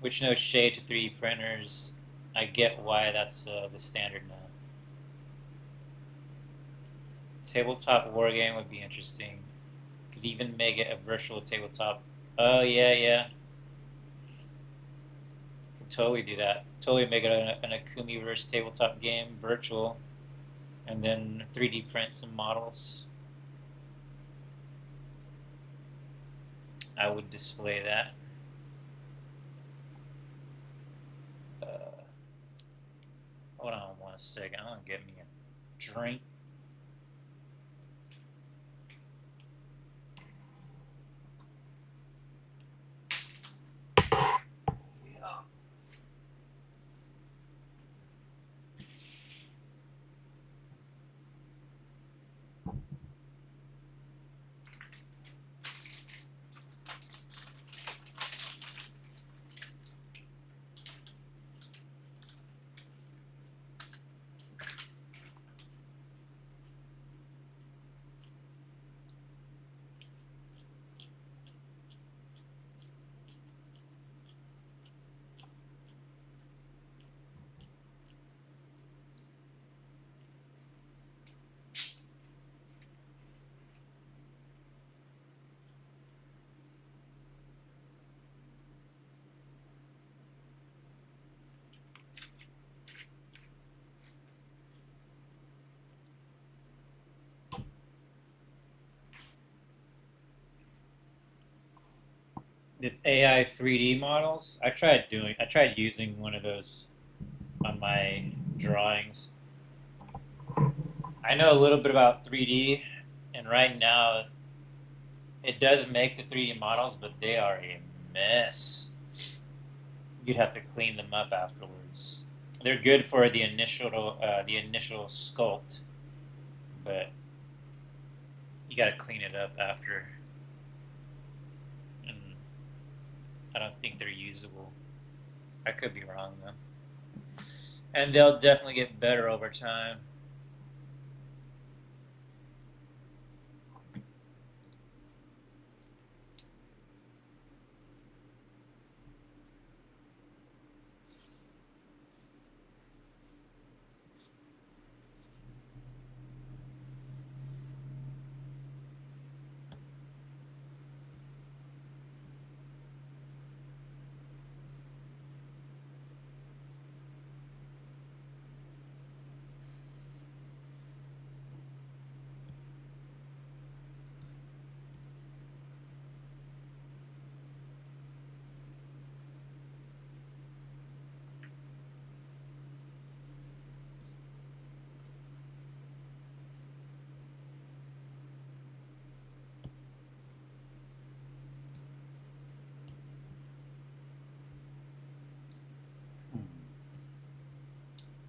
Which no shade to 3D printers. I get why that's the standard now. Tabletop wargame would be interesting. Could even make it a virtual tabletop. Oh yeah. Could totally do that. Totally make it an Akumi-verse tabletop game, virtual, and then 3D print some models. I would display that. Hold on 1 second. I'm gonna get me a drink. With AI 3D models, I tried using one of those on my drawings. I know a little bit about 3D, and right now it does make the 3D models, but they are a mess. You'd have to clean them up afterwards. They're good for the initial sculpt, but you got to clean it up after. And I don't think they're usable. I could be wrong though. And they'll definitely get better over time.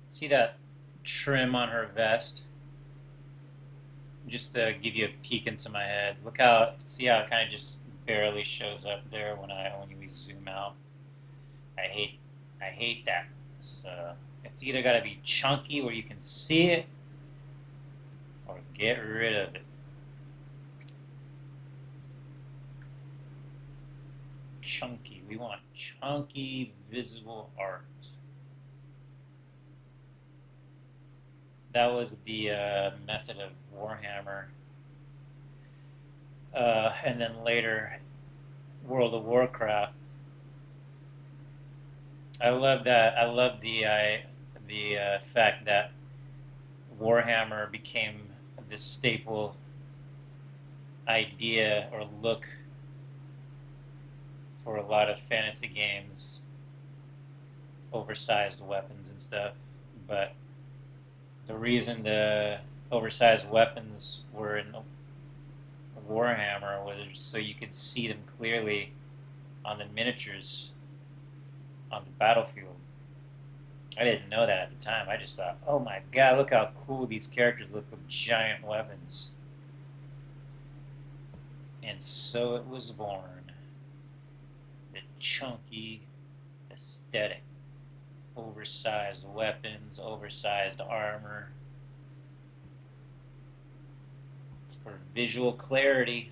See that trim on her vest? just to give you a peek into my head. Look how, see how it kind of just barely shows up there when we zoom out. I I hate that. So it's either got to be chunky where you can see it, or get rid of it. Chunky. We want chunky, visible art. That was the method of Warhammer. And then later, World of Warcraft. I love that. I love the fact that Warhammer became the staple idea or look for a lot of fantasy games, oversized weapons and stuff. But the reason the oversized weapons were in Warhammer was so you could see them clearly on the miniatures on the battlefield. I didn't know that at the time. I just thought, oh my god, look how cool these characters look with giant weapons. And so it was born. The chunky aesthetic. Oversized weapons, oversized armor. It's for visual clarity.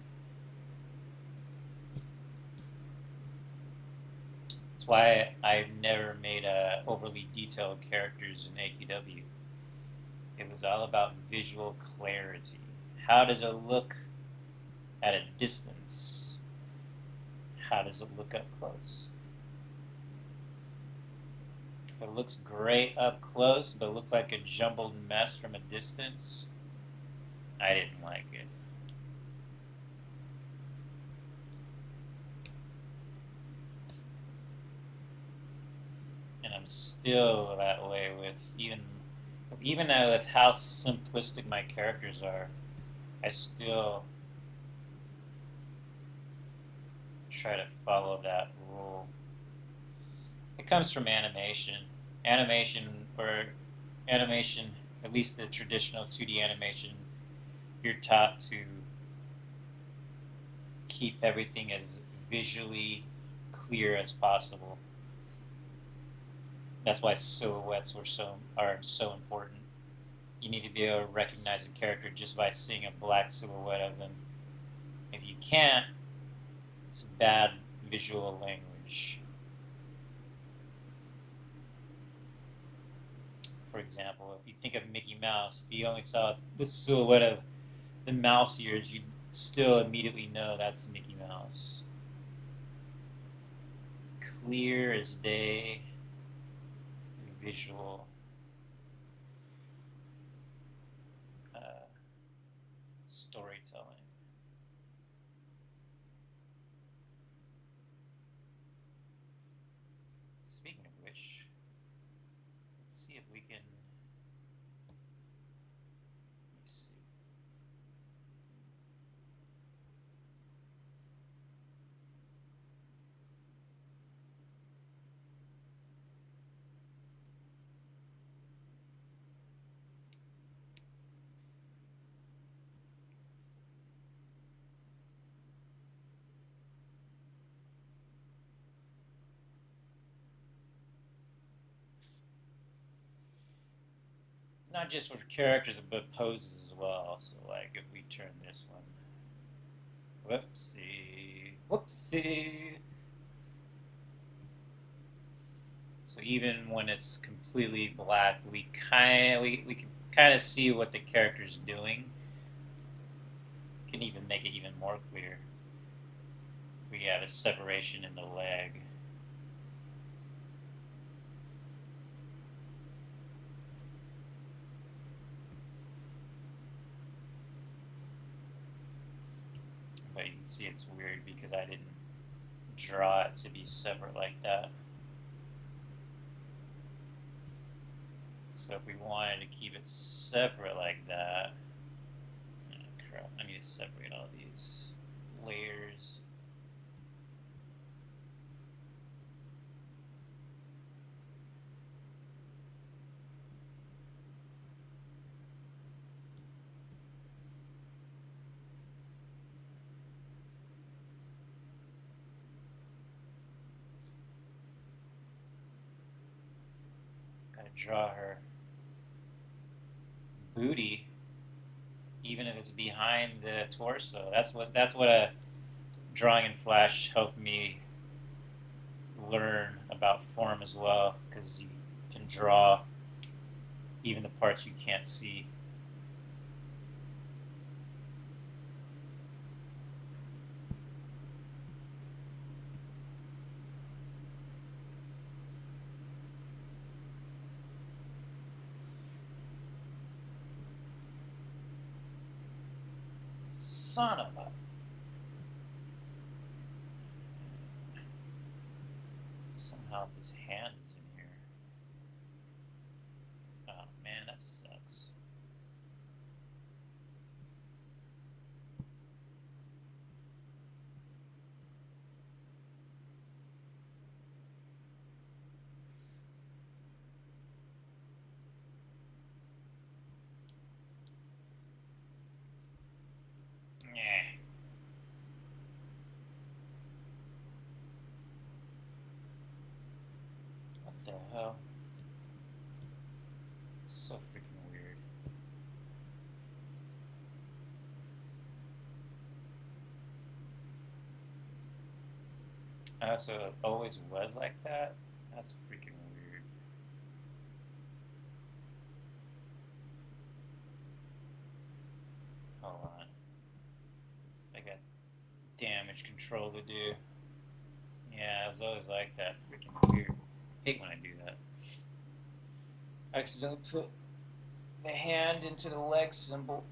That's why I've never made overly detailed characters in AQW. It was all about visual clarity. How does it look at a distance? How does it look up close? If it looks great up close, but it looks like a jumbled mess from a distance, I didn't like it. And I'm still that way with even with how simplistic my characters are. I still try to follow that rule. It comes from animation. Animation, or animation, at least the traditional 2D animation, you're taught to keep everything as visually clear as possible. That's why silhouettes are so important. You need to be able to recognize a character just by seeing a black silhouette of them. If you can't, it's bad visual language. For example, if you think of Mickey Mouse, if you only saw the silhouette of the mouse ears, you'd still immediately know that's Mickey Mouse. Clear as day, visual storytelling. Speaking of which, let's see if we can. Let me see. Not just for characters, but poses as well. So, like, if we turn this one, whoopsie. So even when it's completely black, we can kind of see what the character's doing. Can even make it even more clear if we have a separation in the leg. But you can see it's weird because I didn't draw it to be separate like that. So if we wanted to keep it separate like that, oh crap, I need to separate all these layers. Gotta draw her booty, even if it's behind the torso. That's what a drawing in Flash helped me learn about form as well, because you can draw even the parts you can't see. Son of a... Somehow this hand is in here. Oh man, that sucks. Yeah. What the hell? So freaking weird. So it always was like that? That's freaking weird. Hold on. I got damage control to do. Yeah, it was always like that. Freaking weird. I hate when I do that. I accidentally put the hand into the leg symbol.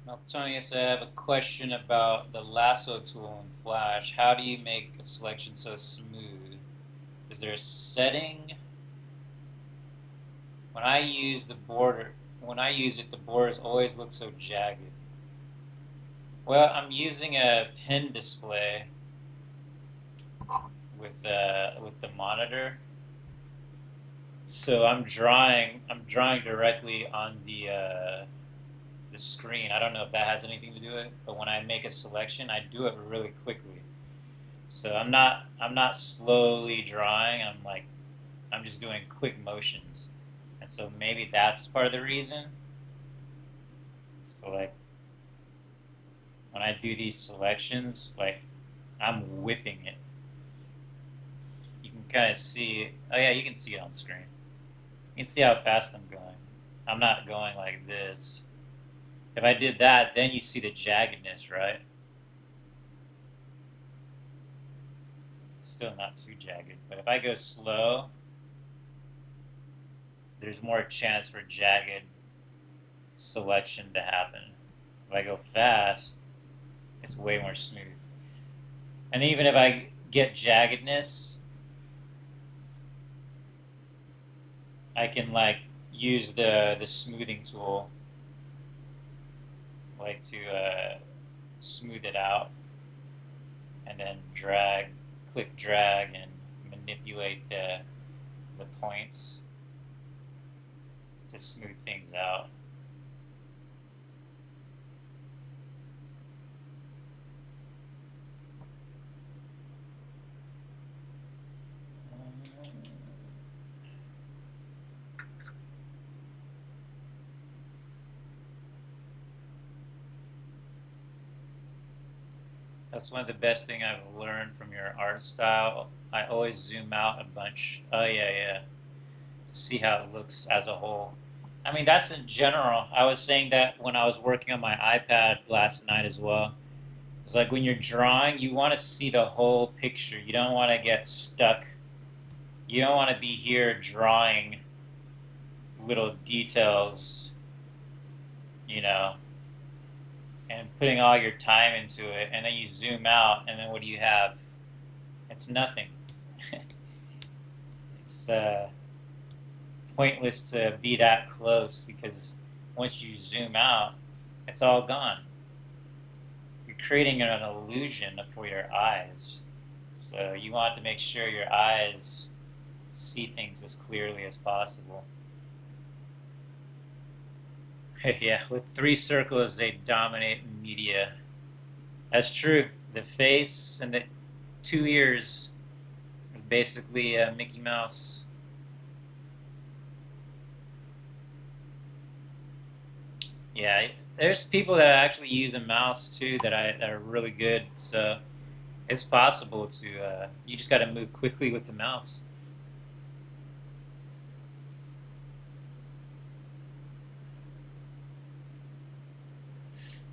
Maltonius, I have a question about the lasso tool in Flash. How do you make a selection so smooth? Is there a setting? When I use the border, when I use it, the borders always look so jagged. Well, I'm using a pen display with the monitor, so I'm drawing directly on the screen. I don't know if that has anything to do with it, but when I make a selection, I do it really quickly. So I'm not slowly drawing. I'm just doing quick motions, and so maybe that's part of the reason. So like when I do these selections, like I'm whipping it. You can kind of see. Oh yeah, you can see it on screen. You can see how fast I'm going. I'm not going like this. If I did that, then you see the jaggedness, right? It's still not too jagged. But if I go slow, there's more chance for jagged selection to happen. If I go fast, it's way more smooth. And even if I get jaggedness, I can like use the smoothing tool, like to smooth it out, and then click drag, and manipulate the points to smooth things out. That's one of the best thing I've learned from your art style. I always zoom out a bunch. Oh yeah, yeah. To see how it looks as a whole. I mean, that's in general. I was saying that when I was working on my iPad last night as well. It's like when you're drawing, you want to see the whole picture. You don't want to get stuck. You don't want to be here drawing little details, you know, and putting all your time into it, and then you zoom out, and then what do you have? It's nothing. It's pointless to be that close, because once you zoom out, it's all gone. You're creating an illusion for your eyes. So you want to make sure your eyes see things as clearly as possible. Yeah, with 3 circles, they dominate media. That's true. The face and the 2 ears is basically Mickey Mouse. Yeah, there's people that actually use a mouse too that are really good. So it's possible to. You just got to move quickly with the mouse.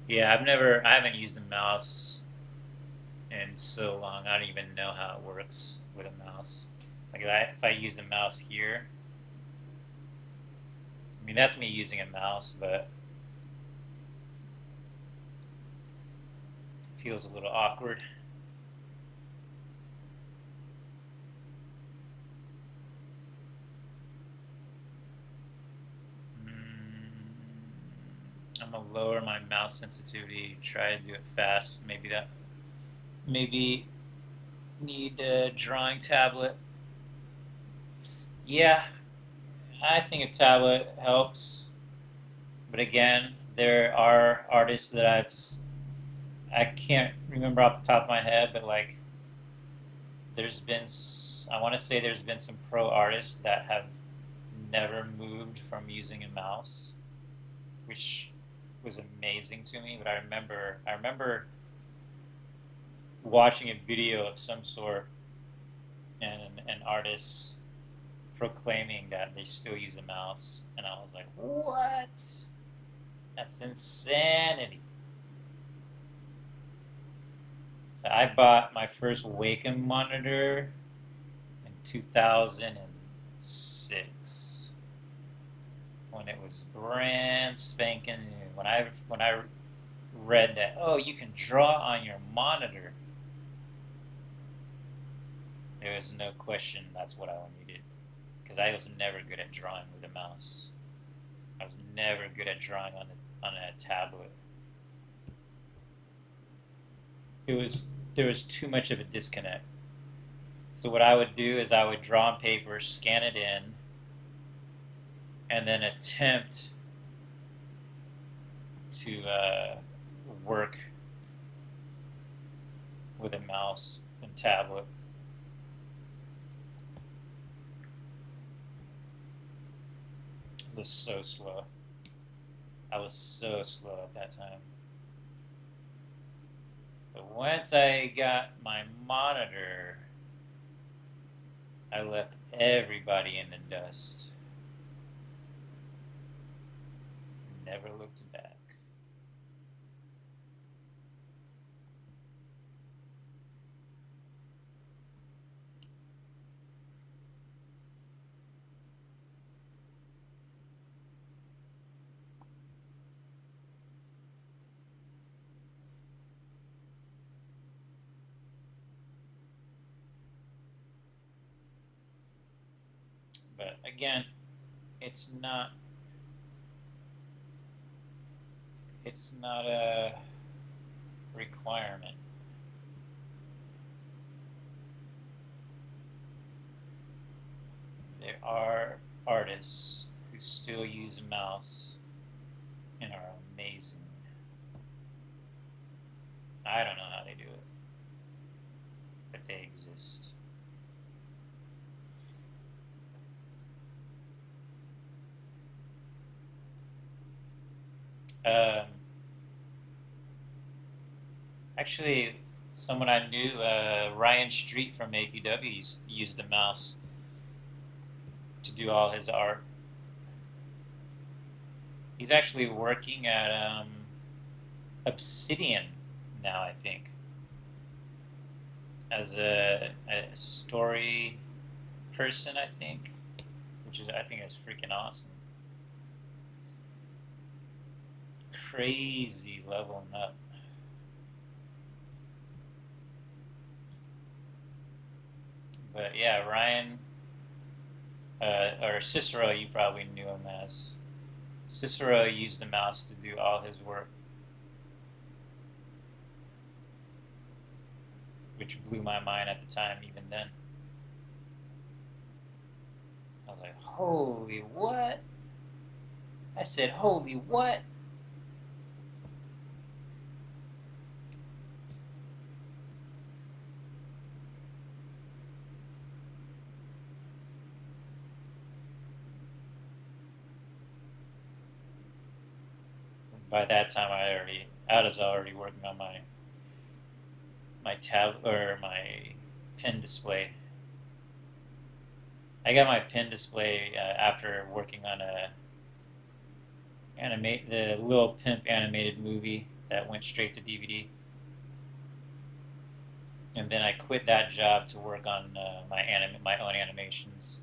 Yeah, I haven't used a mouse in so long. I don't even know how it works with a mouse. Like if I use a mouse here, I mean that's me using a mouse, but it feels a little awkward. I'm gonna lower my mouse sensitivity. Try to do it fast. Maybe need a drawing tablet. Yeah, I think a tablet helps. But again, there are artists that I can't remember off the top of my head, but like there's been I want to say there's been some pro artists that have never moved from using a mouse, which was amazing to me. But I remember watching a video of some sort and an artist proclaiming that they still use a mouse, and I was like, what? That's insanity. So I bought my first Wacom monitor in 2006 when it was brand spanking new. When I read that, oh, you can draw on your monitor, there was no question that's what I needed because I was never good at drawing with a mouse. I was never good at drawing on a tablet. It was There was too much of a disconnect. So what I would do is I would draw on paper, scan it in, and then attempt to work with a mouse and tablet. It was so slow. I was so slow at that time. But once I got my monitor, I left everybody in the dust. Never looked back. But again, it's not it's not a requirement. There are artists who still use a mouse and are amazing. I don't know how they do it, but they exist. Um, Actually, someone I knew, Ryan Street from APW, used a mouse to do all his art. He's actually working at Obsidian now, I think, as a story person, I think, I think is freaking awesome. Crazy leveling up. But yeah, Ryan, or Cicero, you probably knew him as. Cicero used the mouse to do all his work, which blew my mind at the time, even then. I was like, holy, what? I said, holy what? By that time, I was already working on my tab or my pen display. I got my pen display after working on the Little Pimp animated movie that went straight to DVD, and then I quit that job to work on my own animations,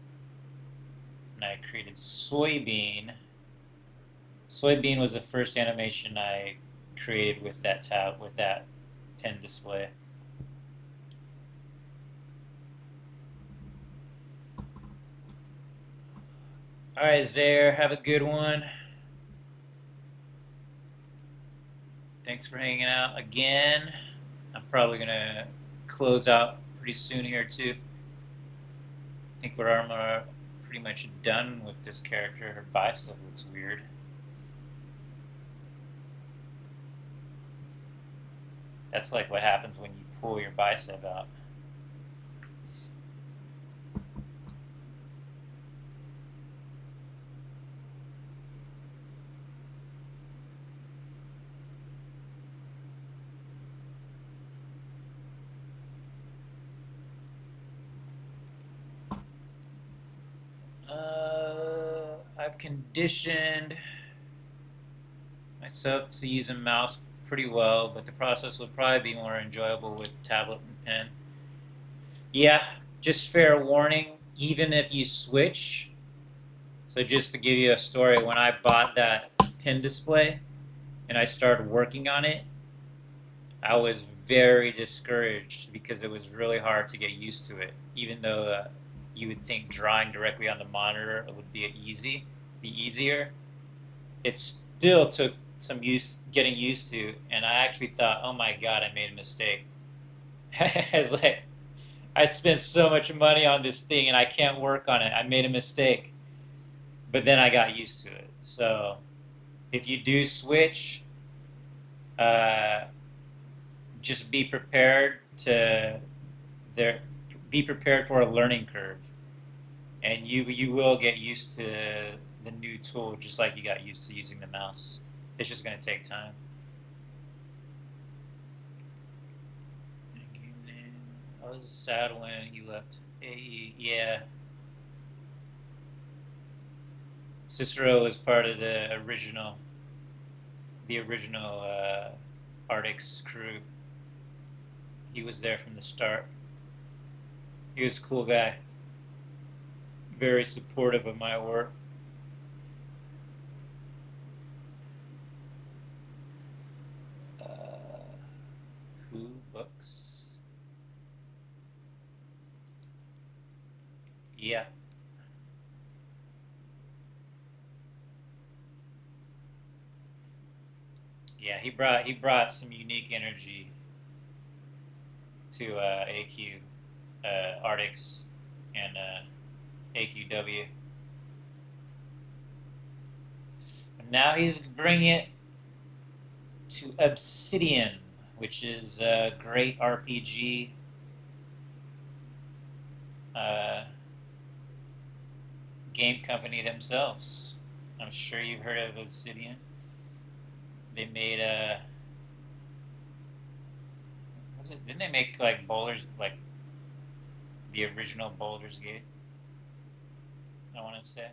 and I created Soybean. Soybean was the first animation I created with that pen display. All right, Zaire, have a good one. Thanks for hanging out again. I'm probably gonna close out pretty soon here too. I think we're pretty much done with this character. Her bicep looks weird. That's like what happens when you pull your bicep out. I've conditioned myself to use a mouse pretty well, but the process would probably be more enjoyable with tablet and pen. Yeah, just fair warning, even if you switch. So just to give you a story, when I bought that pen display and I started working on it, I was very discouraged because it was really hard to get used to it. Even though you would think drawing directly on the monitor would be easier, it still took some getting used to. And I actually thought, oh my god, I made a mistake. It's like I spent so much money on this thing and I can't work on it. I made a mistake, but then I got used to it. So if you do switch, uh, just be prepared to there be prepared for a learning curve, and you will get used to the new tool just like you got used to using the mouse. It's just going to take time. I was sad when he left AE. Yeah, Cicero was part of the original Arctic's crew. He was there from the start. He was a cool guy, very supportive of my work. Who books? Yeah. Yeah, he brought some unique energy to AQ, Arctics, and AQW. And now he's bringing it to Obsidian, which is a great RPG. Uh, Game company themselves. I'm sure you've heard of Obsidian. They made didn't they make like Boulders, like the original Boulders Gate? I want to say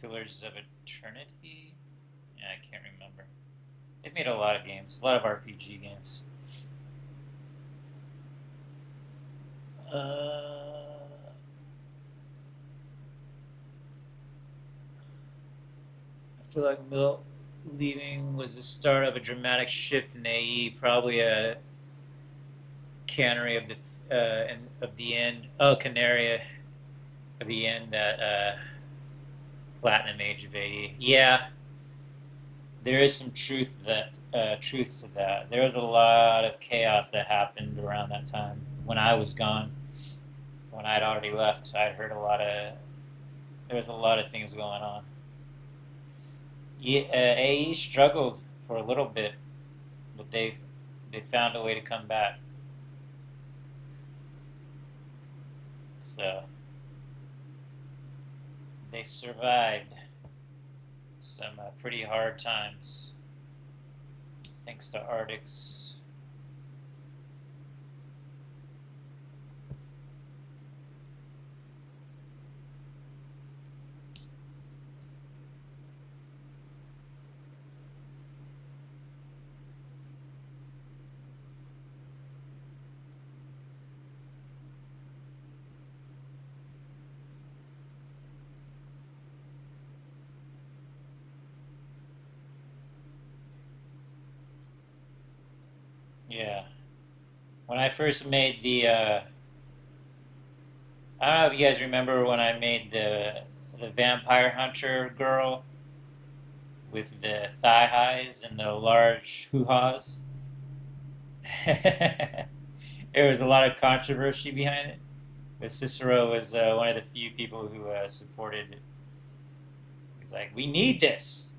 Pillars of Eternity. Yeah, I can't remember. They've made a lot of games, a lot of RPG games. I feel like Milt leaving was the start of a dramatic shift in AE, probably a canary of the end. Oh, canary of the end that platinum age of AE. Yeah, there is some truth to that. There was a lot of chaos that happened around that time when I was gone. When I'd already left, I'd heard there was a lot of things going on. Yeah, AE struggled for a little bit, but they found a way to come back. So they survived some pretty hard times thanks to Arctics. Yeah. When I first made I don't know if you guys remember when I made the vampire hunter girl with the thigh highs and the large hoo-has. There was a lot of controversy behind it, but Cicero was one of the few people who supported it. He's like, "We need this."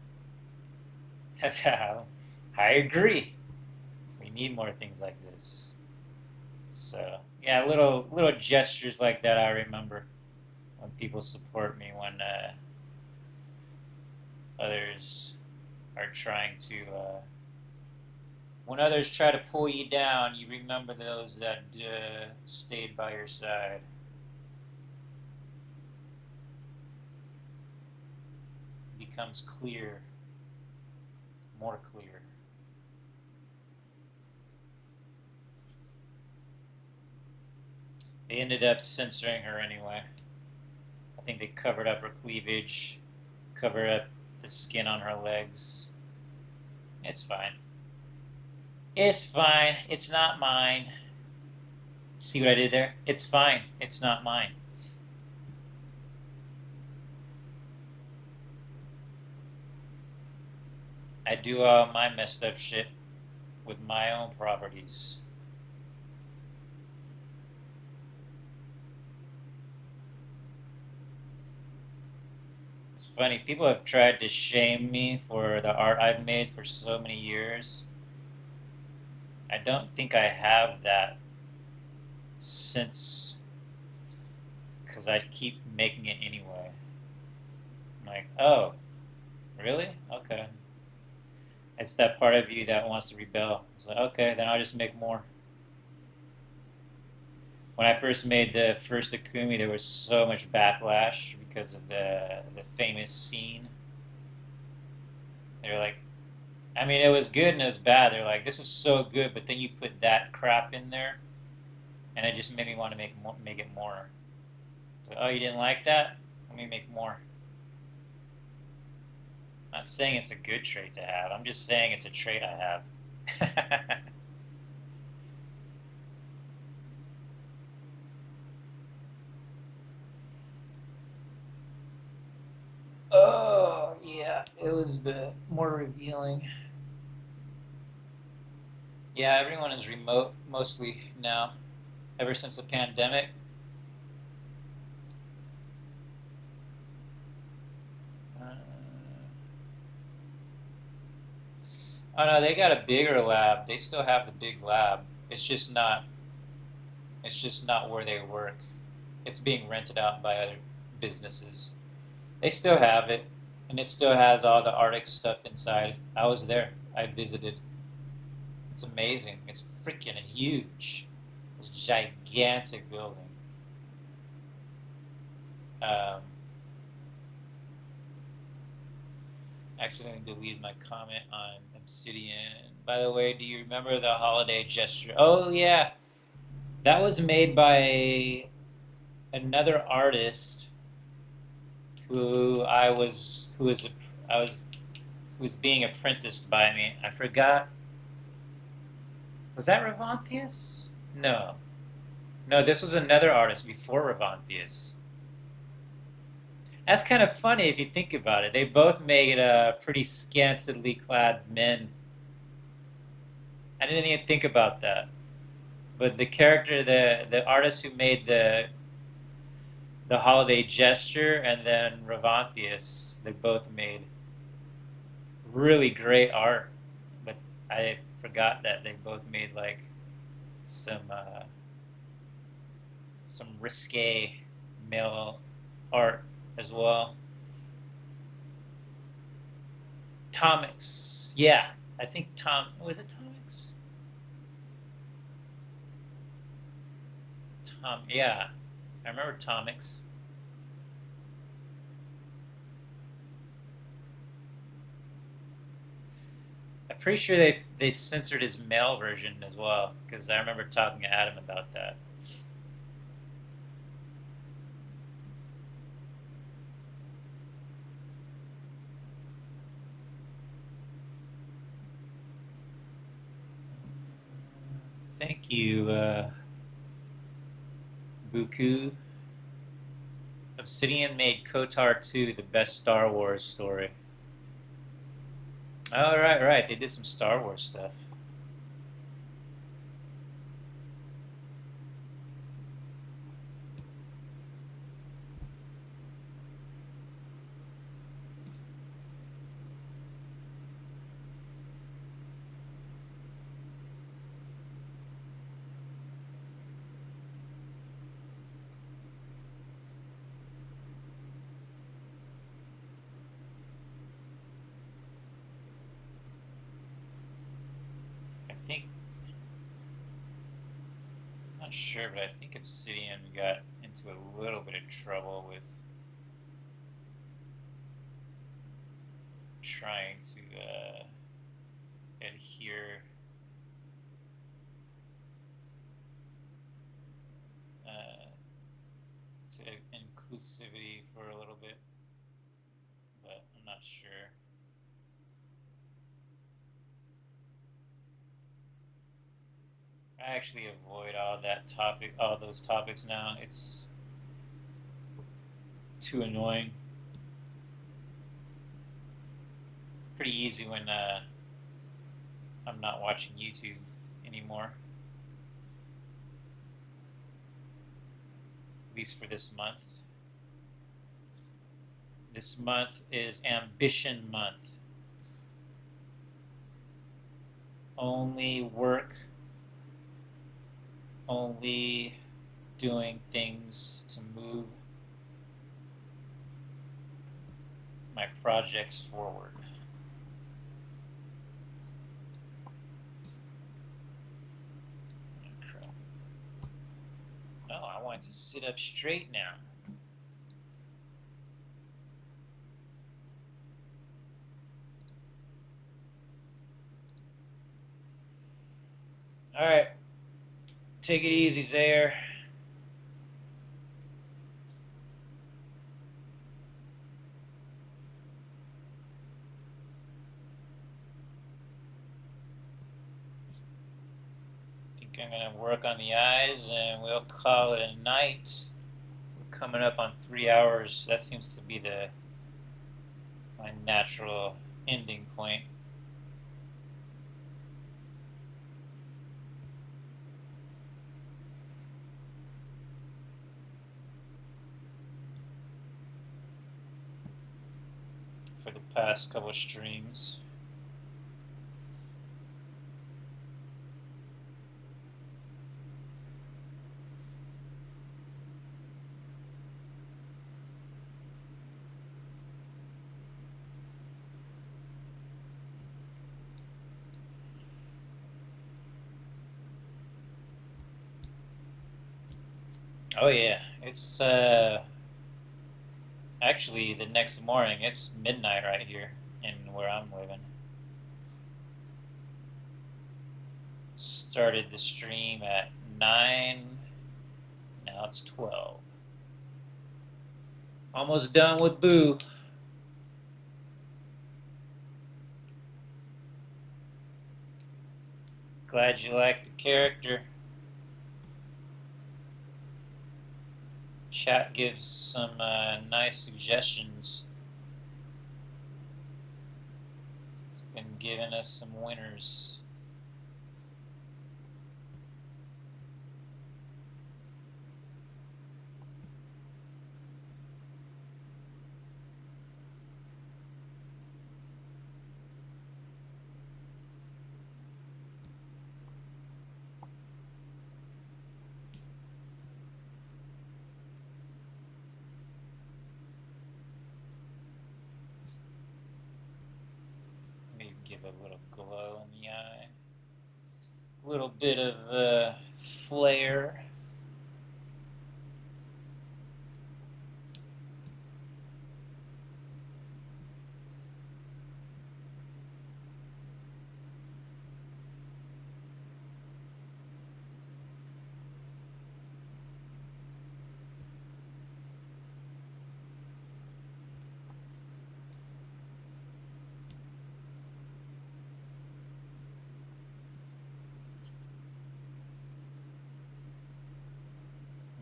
That's how I agree. We need more things like this. So yeah, little gestures like that I remember when people support me when others are trying to. When others try to pull you down, you remember those that stayed by your side. It becomes clear, more clear. They ended up censoring her anyway. I think they covered up her cleavage, covered up the skin on her legs. It's fine. It's fine. It's not mine. See what I did there? It's fine. It's not mine. I do all my messed up shit with my own properties. It's funny, people have tried to shame me for the art I've made for so many years. I don't think I have that since, because I keep making it anyway. I'm like, oh, really? Okay. It's that part of you that wants to rebel. It's like, okay, then I'll just make more. When I first made the first Akumi, there was so much backlash because of the famous scene. They were like, I mean, it was good and it was bad. They're like, this is so good, but then you put that crap in there, and it just made me want to make it more. So, oh, you didn't like that? Let me make more. I'm not saying it's a good trait to have. I'm just saying it's a trait I have. Oh, yeah, it was a bit more revealing. Yeah, everyone is remote mostly now, ever since the pandemic. Uh, oh no, they got a bigger lab. They still have the big lab. It's just not. It's just not where they work. It's being rented out by other businesses. They still have it, and it still has all the Arctic stuff inside. I was there. I visited. It's amazing. It's freaking huge. It's a gigantic building. Um, accidentally deleted my comment on Obsidian. By the way, do you remember the holiday gesture? Oh yeah, that was made by another artist I was who was being apprenticed by me. I forgot. Was that Revanthius? No, no. This was another artist before Revanthius. That's kind of funny if you think about it. They both made pretty scantily clad men. I didn't even think about that. But the character, the artist who made the holiday gesture, and then Revanthius, they both made really great art, but I forgot that they both made like some some risque male art as well. Tomix, yeah, I think Tom was it Tomix? Tom, yeah, I remember Tomix. I'm pretty sure they censored his male version as well because I remember talking to Adam about that. Thank you, Buku. Obsidian made Kotar 2 the best Star Wars story. Oh, right, right. They did some Star Wars stuff. I think, I'm not sure, but I think Obsidian got into a little bit of trouble with trying to adhere uh, to inclusivity for a little bit, but I'm not sure. I actually avoid all those topics now. It's too annoying. Pretty easy when I'm not watching YouTube anymore, at least for this month. This month is Ambition Month. Only work, only doing things to move my projects forward. Oh, I want to sit up straight now. All right, take it easy, Zaire. I think I'm gonna work on the eyes, and we'll call it a night. We're coming up on 3 hours. That seems to be the my natural ending point. For the past couple of streams. Oh yeah, it's actually the next morning. It's midnight right here in where I'm living. Started the stream at 9. Now it's 12. Almost done with Boo. Glad you like the character. Chat gives some nice suggestions. It's been giving us some winners. give a little glow in the eye. A little bit of flair.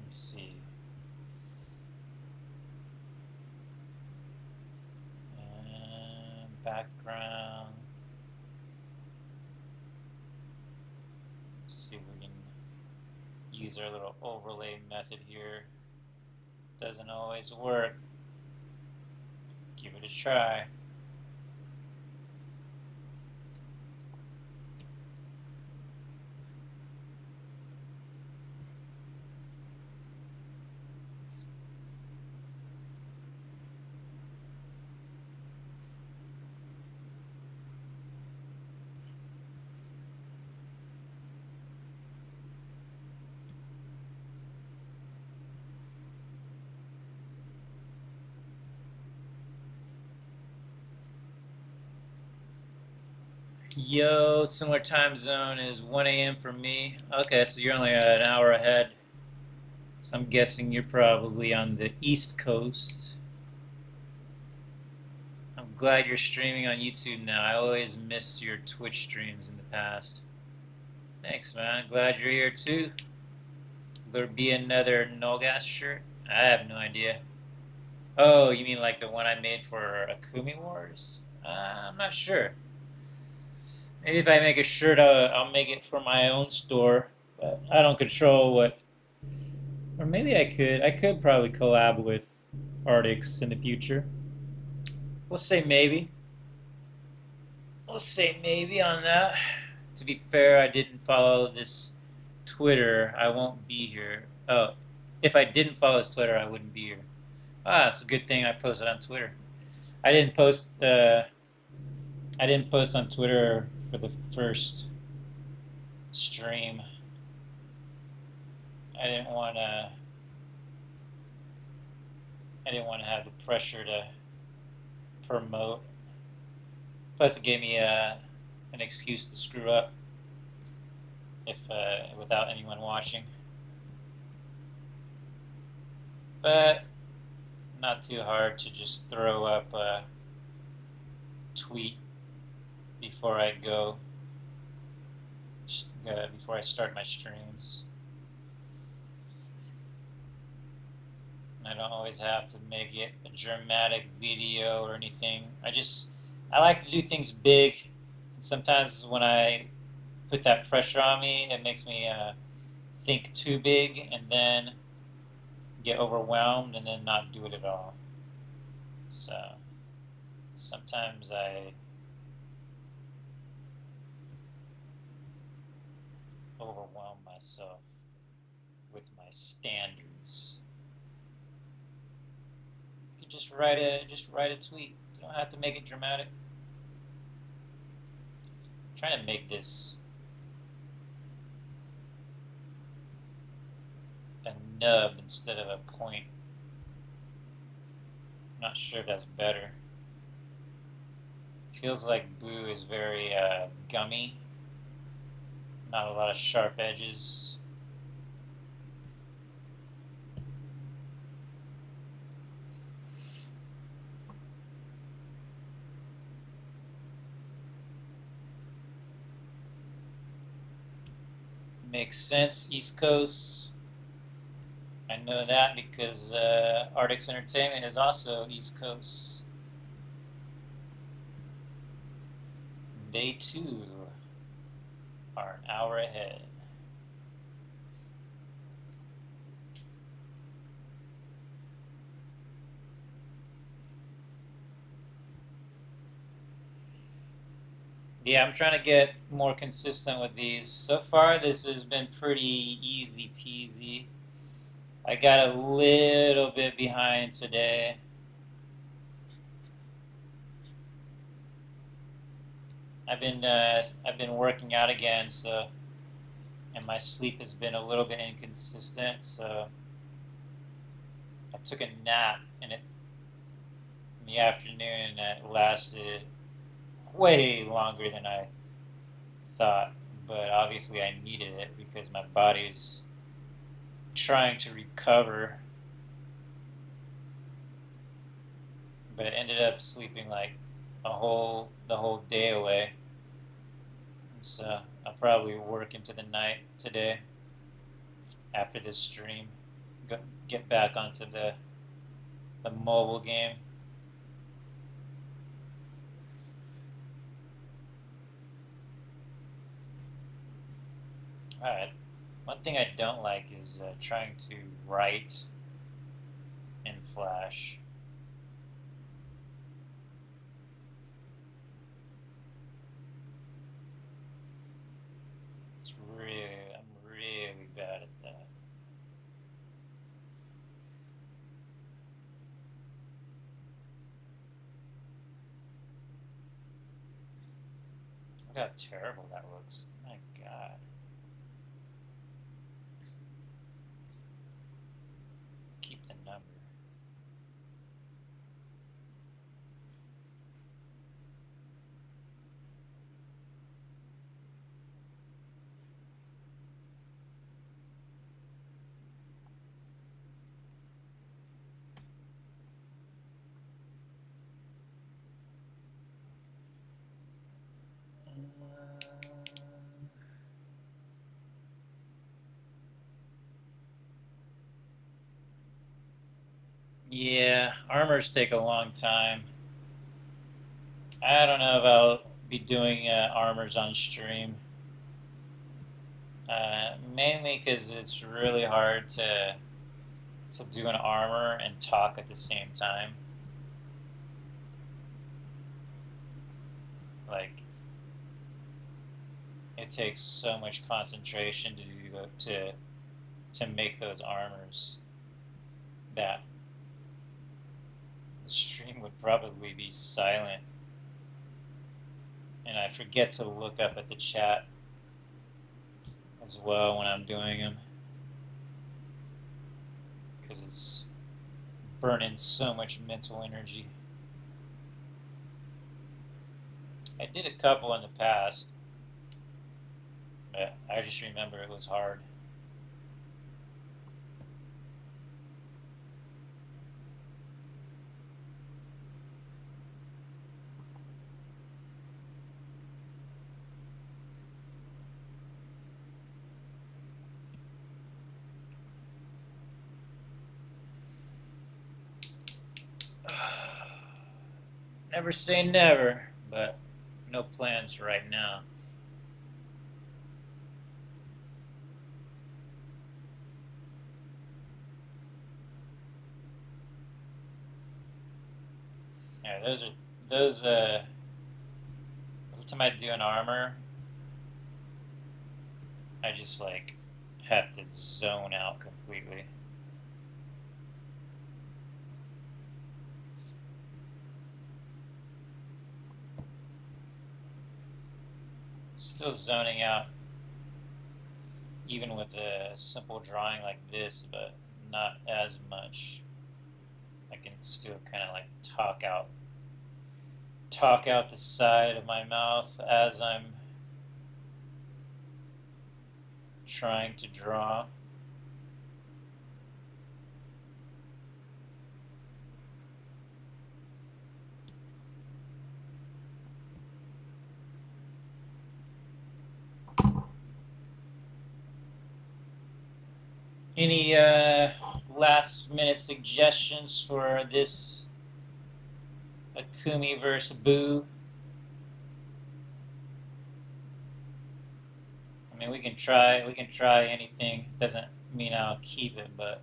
Let's see. Background. Let's see if we can use our little overlay method here. Doesn't always work. Give it a try. Yo, similar time zone is 1 a.m. for me. Okay, so you're only an hour ahead. So I'm guessing you're probably on the East Coast. I'm glad you're streaming on YouTube now. I always miss your Twitch streams in the past. Thanks, man. Glad you're here too. Will there be another No Gas shirt? I have no idea. Oh, you mean like the one I made for Akumi Wars? I'm not sure. Maybe if I make a shirt, I'll make it for my own store. But I don't control what. Or maybe I could. I could probably collab with Arctics in the future. We'll say maybe. We'll say maybe on that. To be fair, I didn't follow this Twitter. I won't be here. Oh, if I didn't follow his Twitter, I wouldn't be here. Ah, it's a good thing I posted on Twitter. I didn't post. I didn't post on Twitter for the first stream. I didn't want to. I didn't want to have the pressure to promote. Plus, it gave me an excuse to screw up if without anyone watching. But not too hard to just throw up a tweet before I go, before I start my streams. I don't always have to make it a dramatic video or anything. I like to do things big. Sometimes when I put that pressure on me, it makes me think too big and then get overwhelmed and then not do it at all. So sometimes I overwhelm myself with my standards. You could just write a tweet. You don't have to make it dramatic. I'm trying to make this a nub instead of a point. I'm not sure if that's better. Feels like Boo is very gummy. Not a lot of sharp edges. Makes sense, East Coast. I know that because Arctics Entertainment is also East Coast. They too are an hour ahead. Yeah, I'm trying to get more consistent with these. So far, this has been pretty easy peasy. I got a little bit behind today. I've been working out again, so and my sleep has been a little bit inconsistent. So I took a nap in the afternoon, and it lasted way longer than I thought. But obviously, I needed it because my body's trying to recover. But I ended up sleeping like the whole day away. And so I'll probably work into the night today after this stream. Get back onto the mobile game. All right. One thing I don't like is trying to write in Flash. I'm really bad at that. Look how terrible that looks. My God. Keep the number. Yeah, armors take a long time. I don't know if I'll be doing armors on stream. Mainly because it's really hard to do an armor and talk at the same time. Like, it takes so much concentration to make those armors that the stream would probably be silent. And I forget to look up at the chat as well when I'm doing them because it's burning so much mental energy. I did a couple in the past, but I just remember it was hard. Never say never, but no plans right now. Yeah, those. Every time I do an armor, I just like have to zone out completely. Still zoning out, even with a simple drawing like this, but not as much. I can still kind of like talk out the side of my mouth as I'm trying to draw. Any last minute suggestions for this Akumi versus Boo? I mean, we can try anything. Doesn't mean I'll keep it, but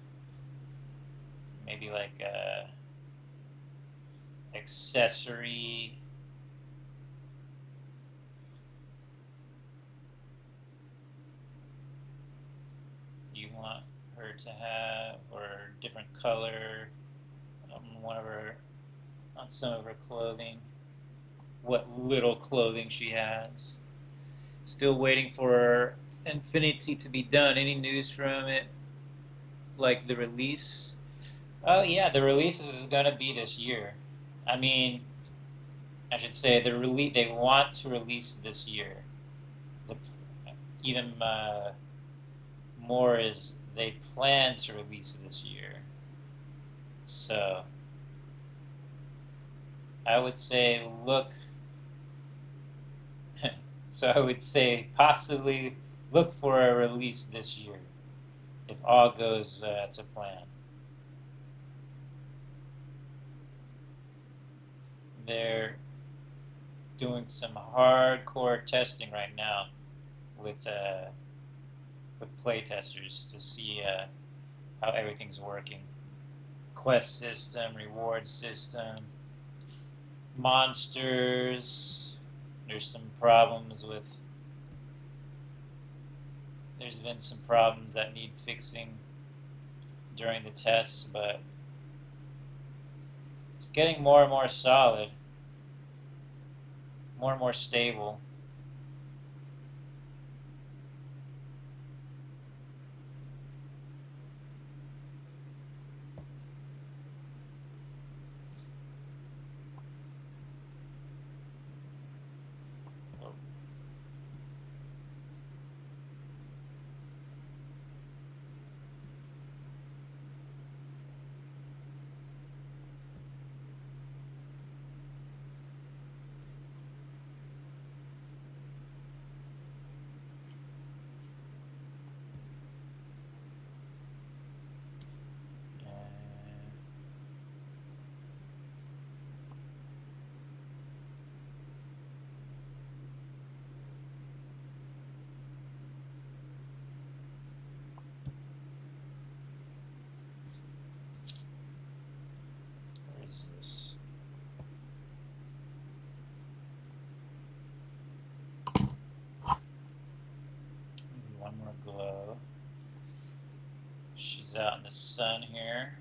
maybe like a accessory. You want her to have, or different color on one of her, on some of her clothing. what little clothing she has. Still waiting for Infinity to be done. Any news from it? Like the release? Oh yeah, the release is gonna be this year. I mean, I should say the release. They want to release this year. The even more is they plan to release this year. So I would say look. So I would say possibly look for a release this year if all goes to plan. They're doing some hardcore testing right now with play testers to see how everything's working. Quest system, reward system, monsters. There's some problems with. There's been some problems that need fixing during the tests, but it's getting more and more solid, more and more stable. Where is this? Maybe one more glow. She's out in the sun here.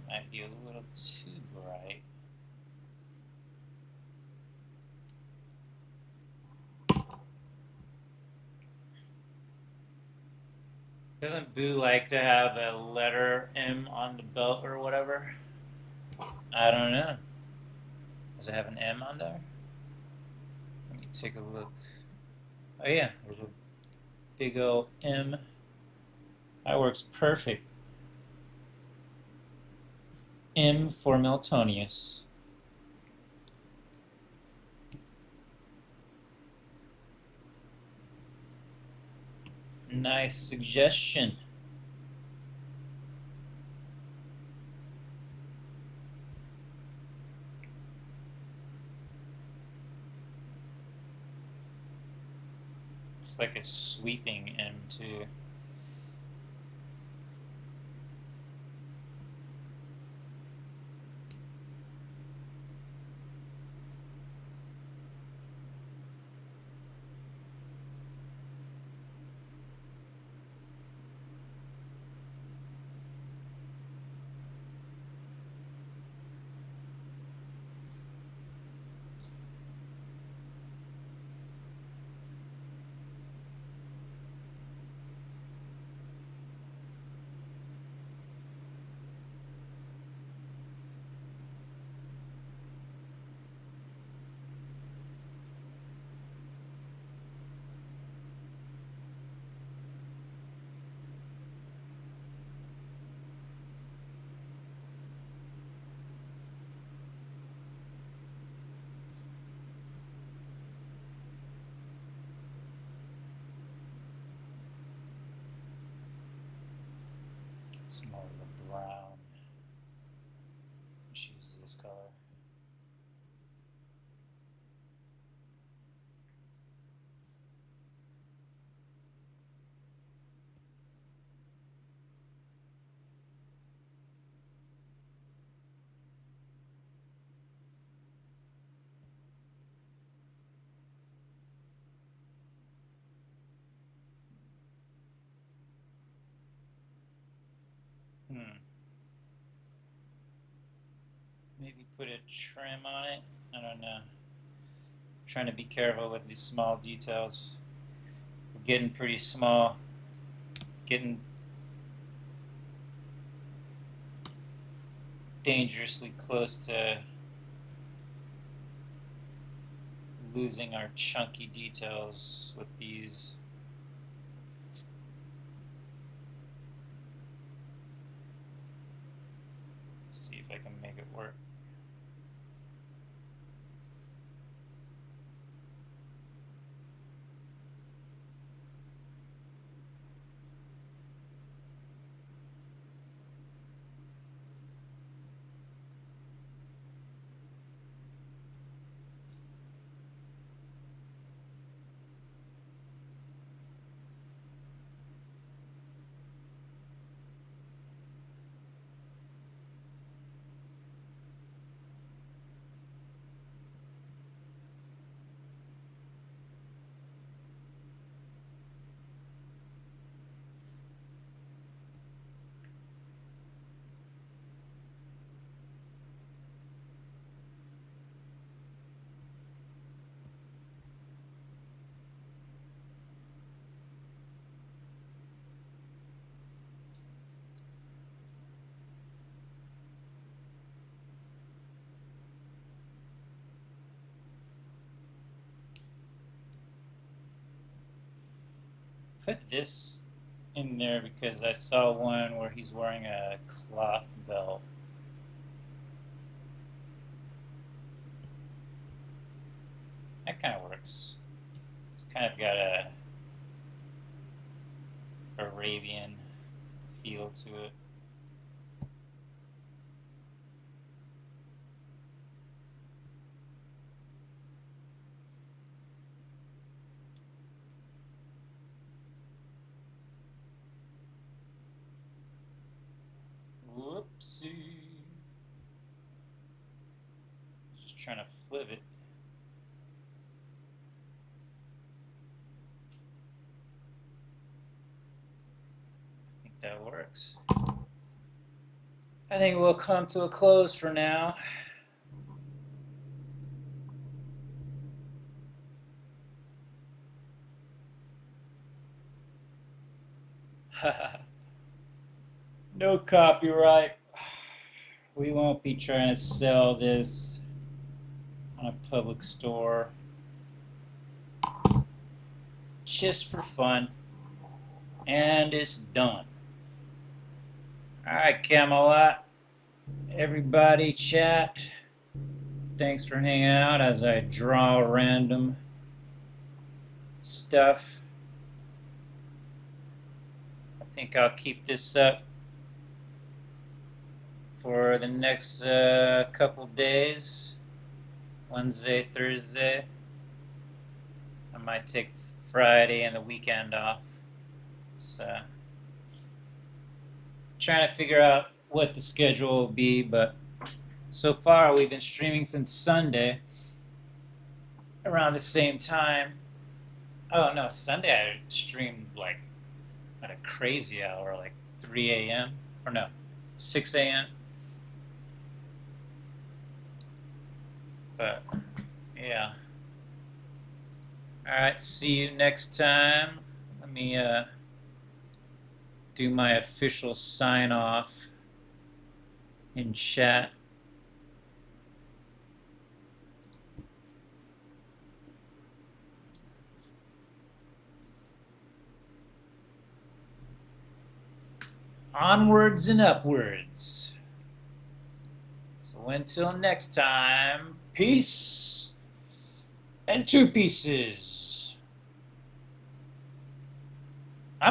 Might be a little too bright. Doesn't Boo like to have a letter M on the belt or whatever? I don't know. Does it have an M on there? Let me take a look. Oh yeah, there's a big old M. That works perfect. M for Miltonius. Nice suggestion. It's like a sweeping M too. It's more of a brown. Choose this color. maybe put a trim on it. I don't know. I'm trying to be careful with these small details. We're getting pretty small. Getting dangerously close to losing our chunky details with these. Let's see if I can make it work. Put this in there because I saw one where he's wearing a cloth belt. That kind of works. It's kind of got a Arabian feel to it. Whoopsie. Just trying to flip it. I think that works. I think we'll come to a close for now. No copyright. We won't be trying to sell this on a public store. Just for fun. And it's done. Alright, Camelot. Everybody, chat. Thanks for hanging out as I draw random stuff. I think I'll keep this up for the next couple days. Wednesday, Thursday. I might take Friday and the weekend off. So, trying to figure out what the schedule will be, but so far we've been streaming since Sunday around the same time. Oh no, Sunday I streamed like at a crazy hour, like 3 a.m. or no, 6 a.m. But yeah. Alright, see you next time. Let me do my official sign off in chat. Onwards and upwards. So until next time, peace and two pieces.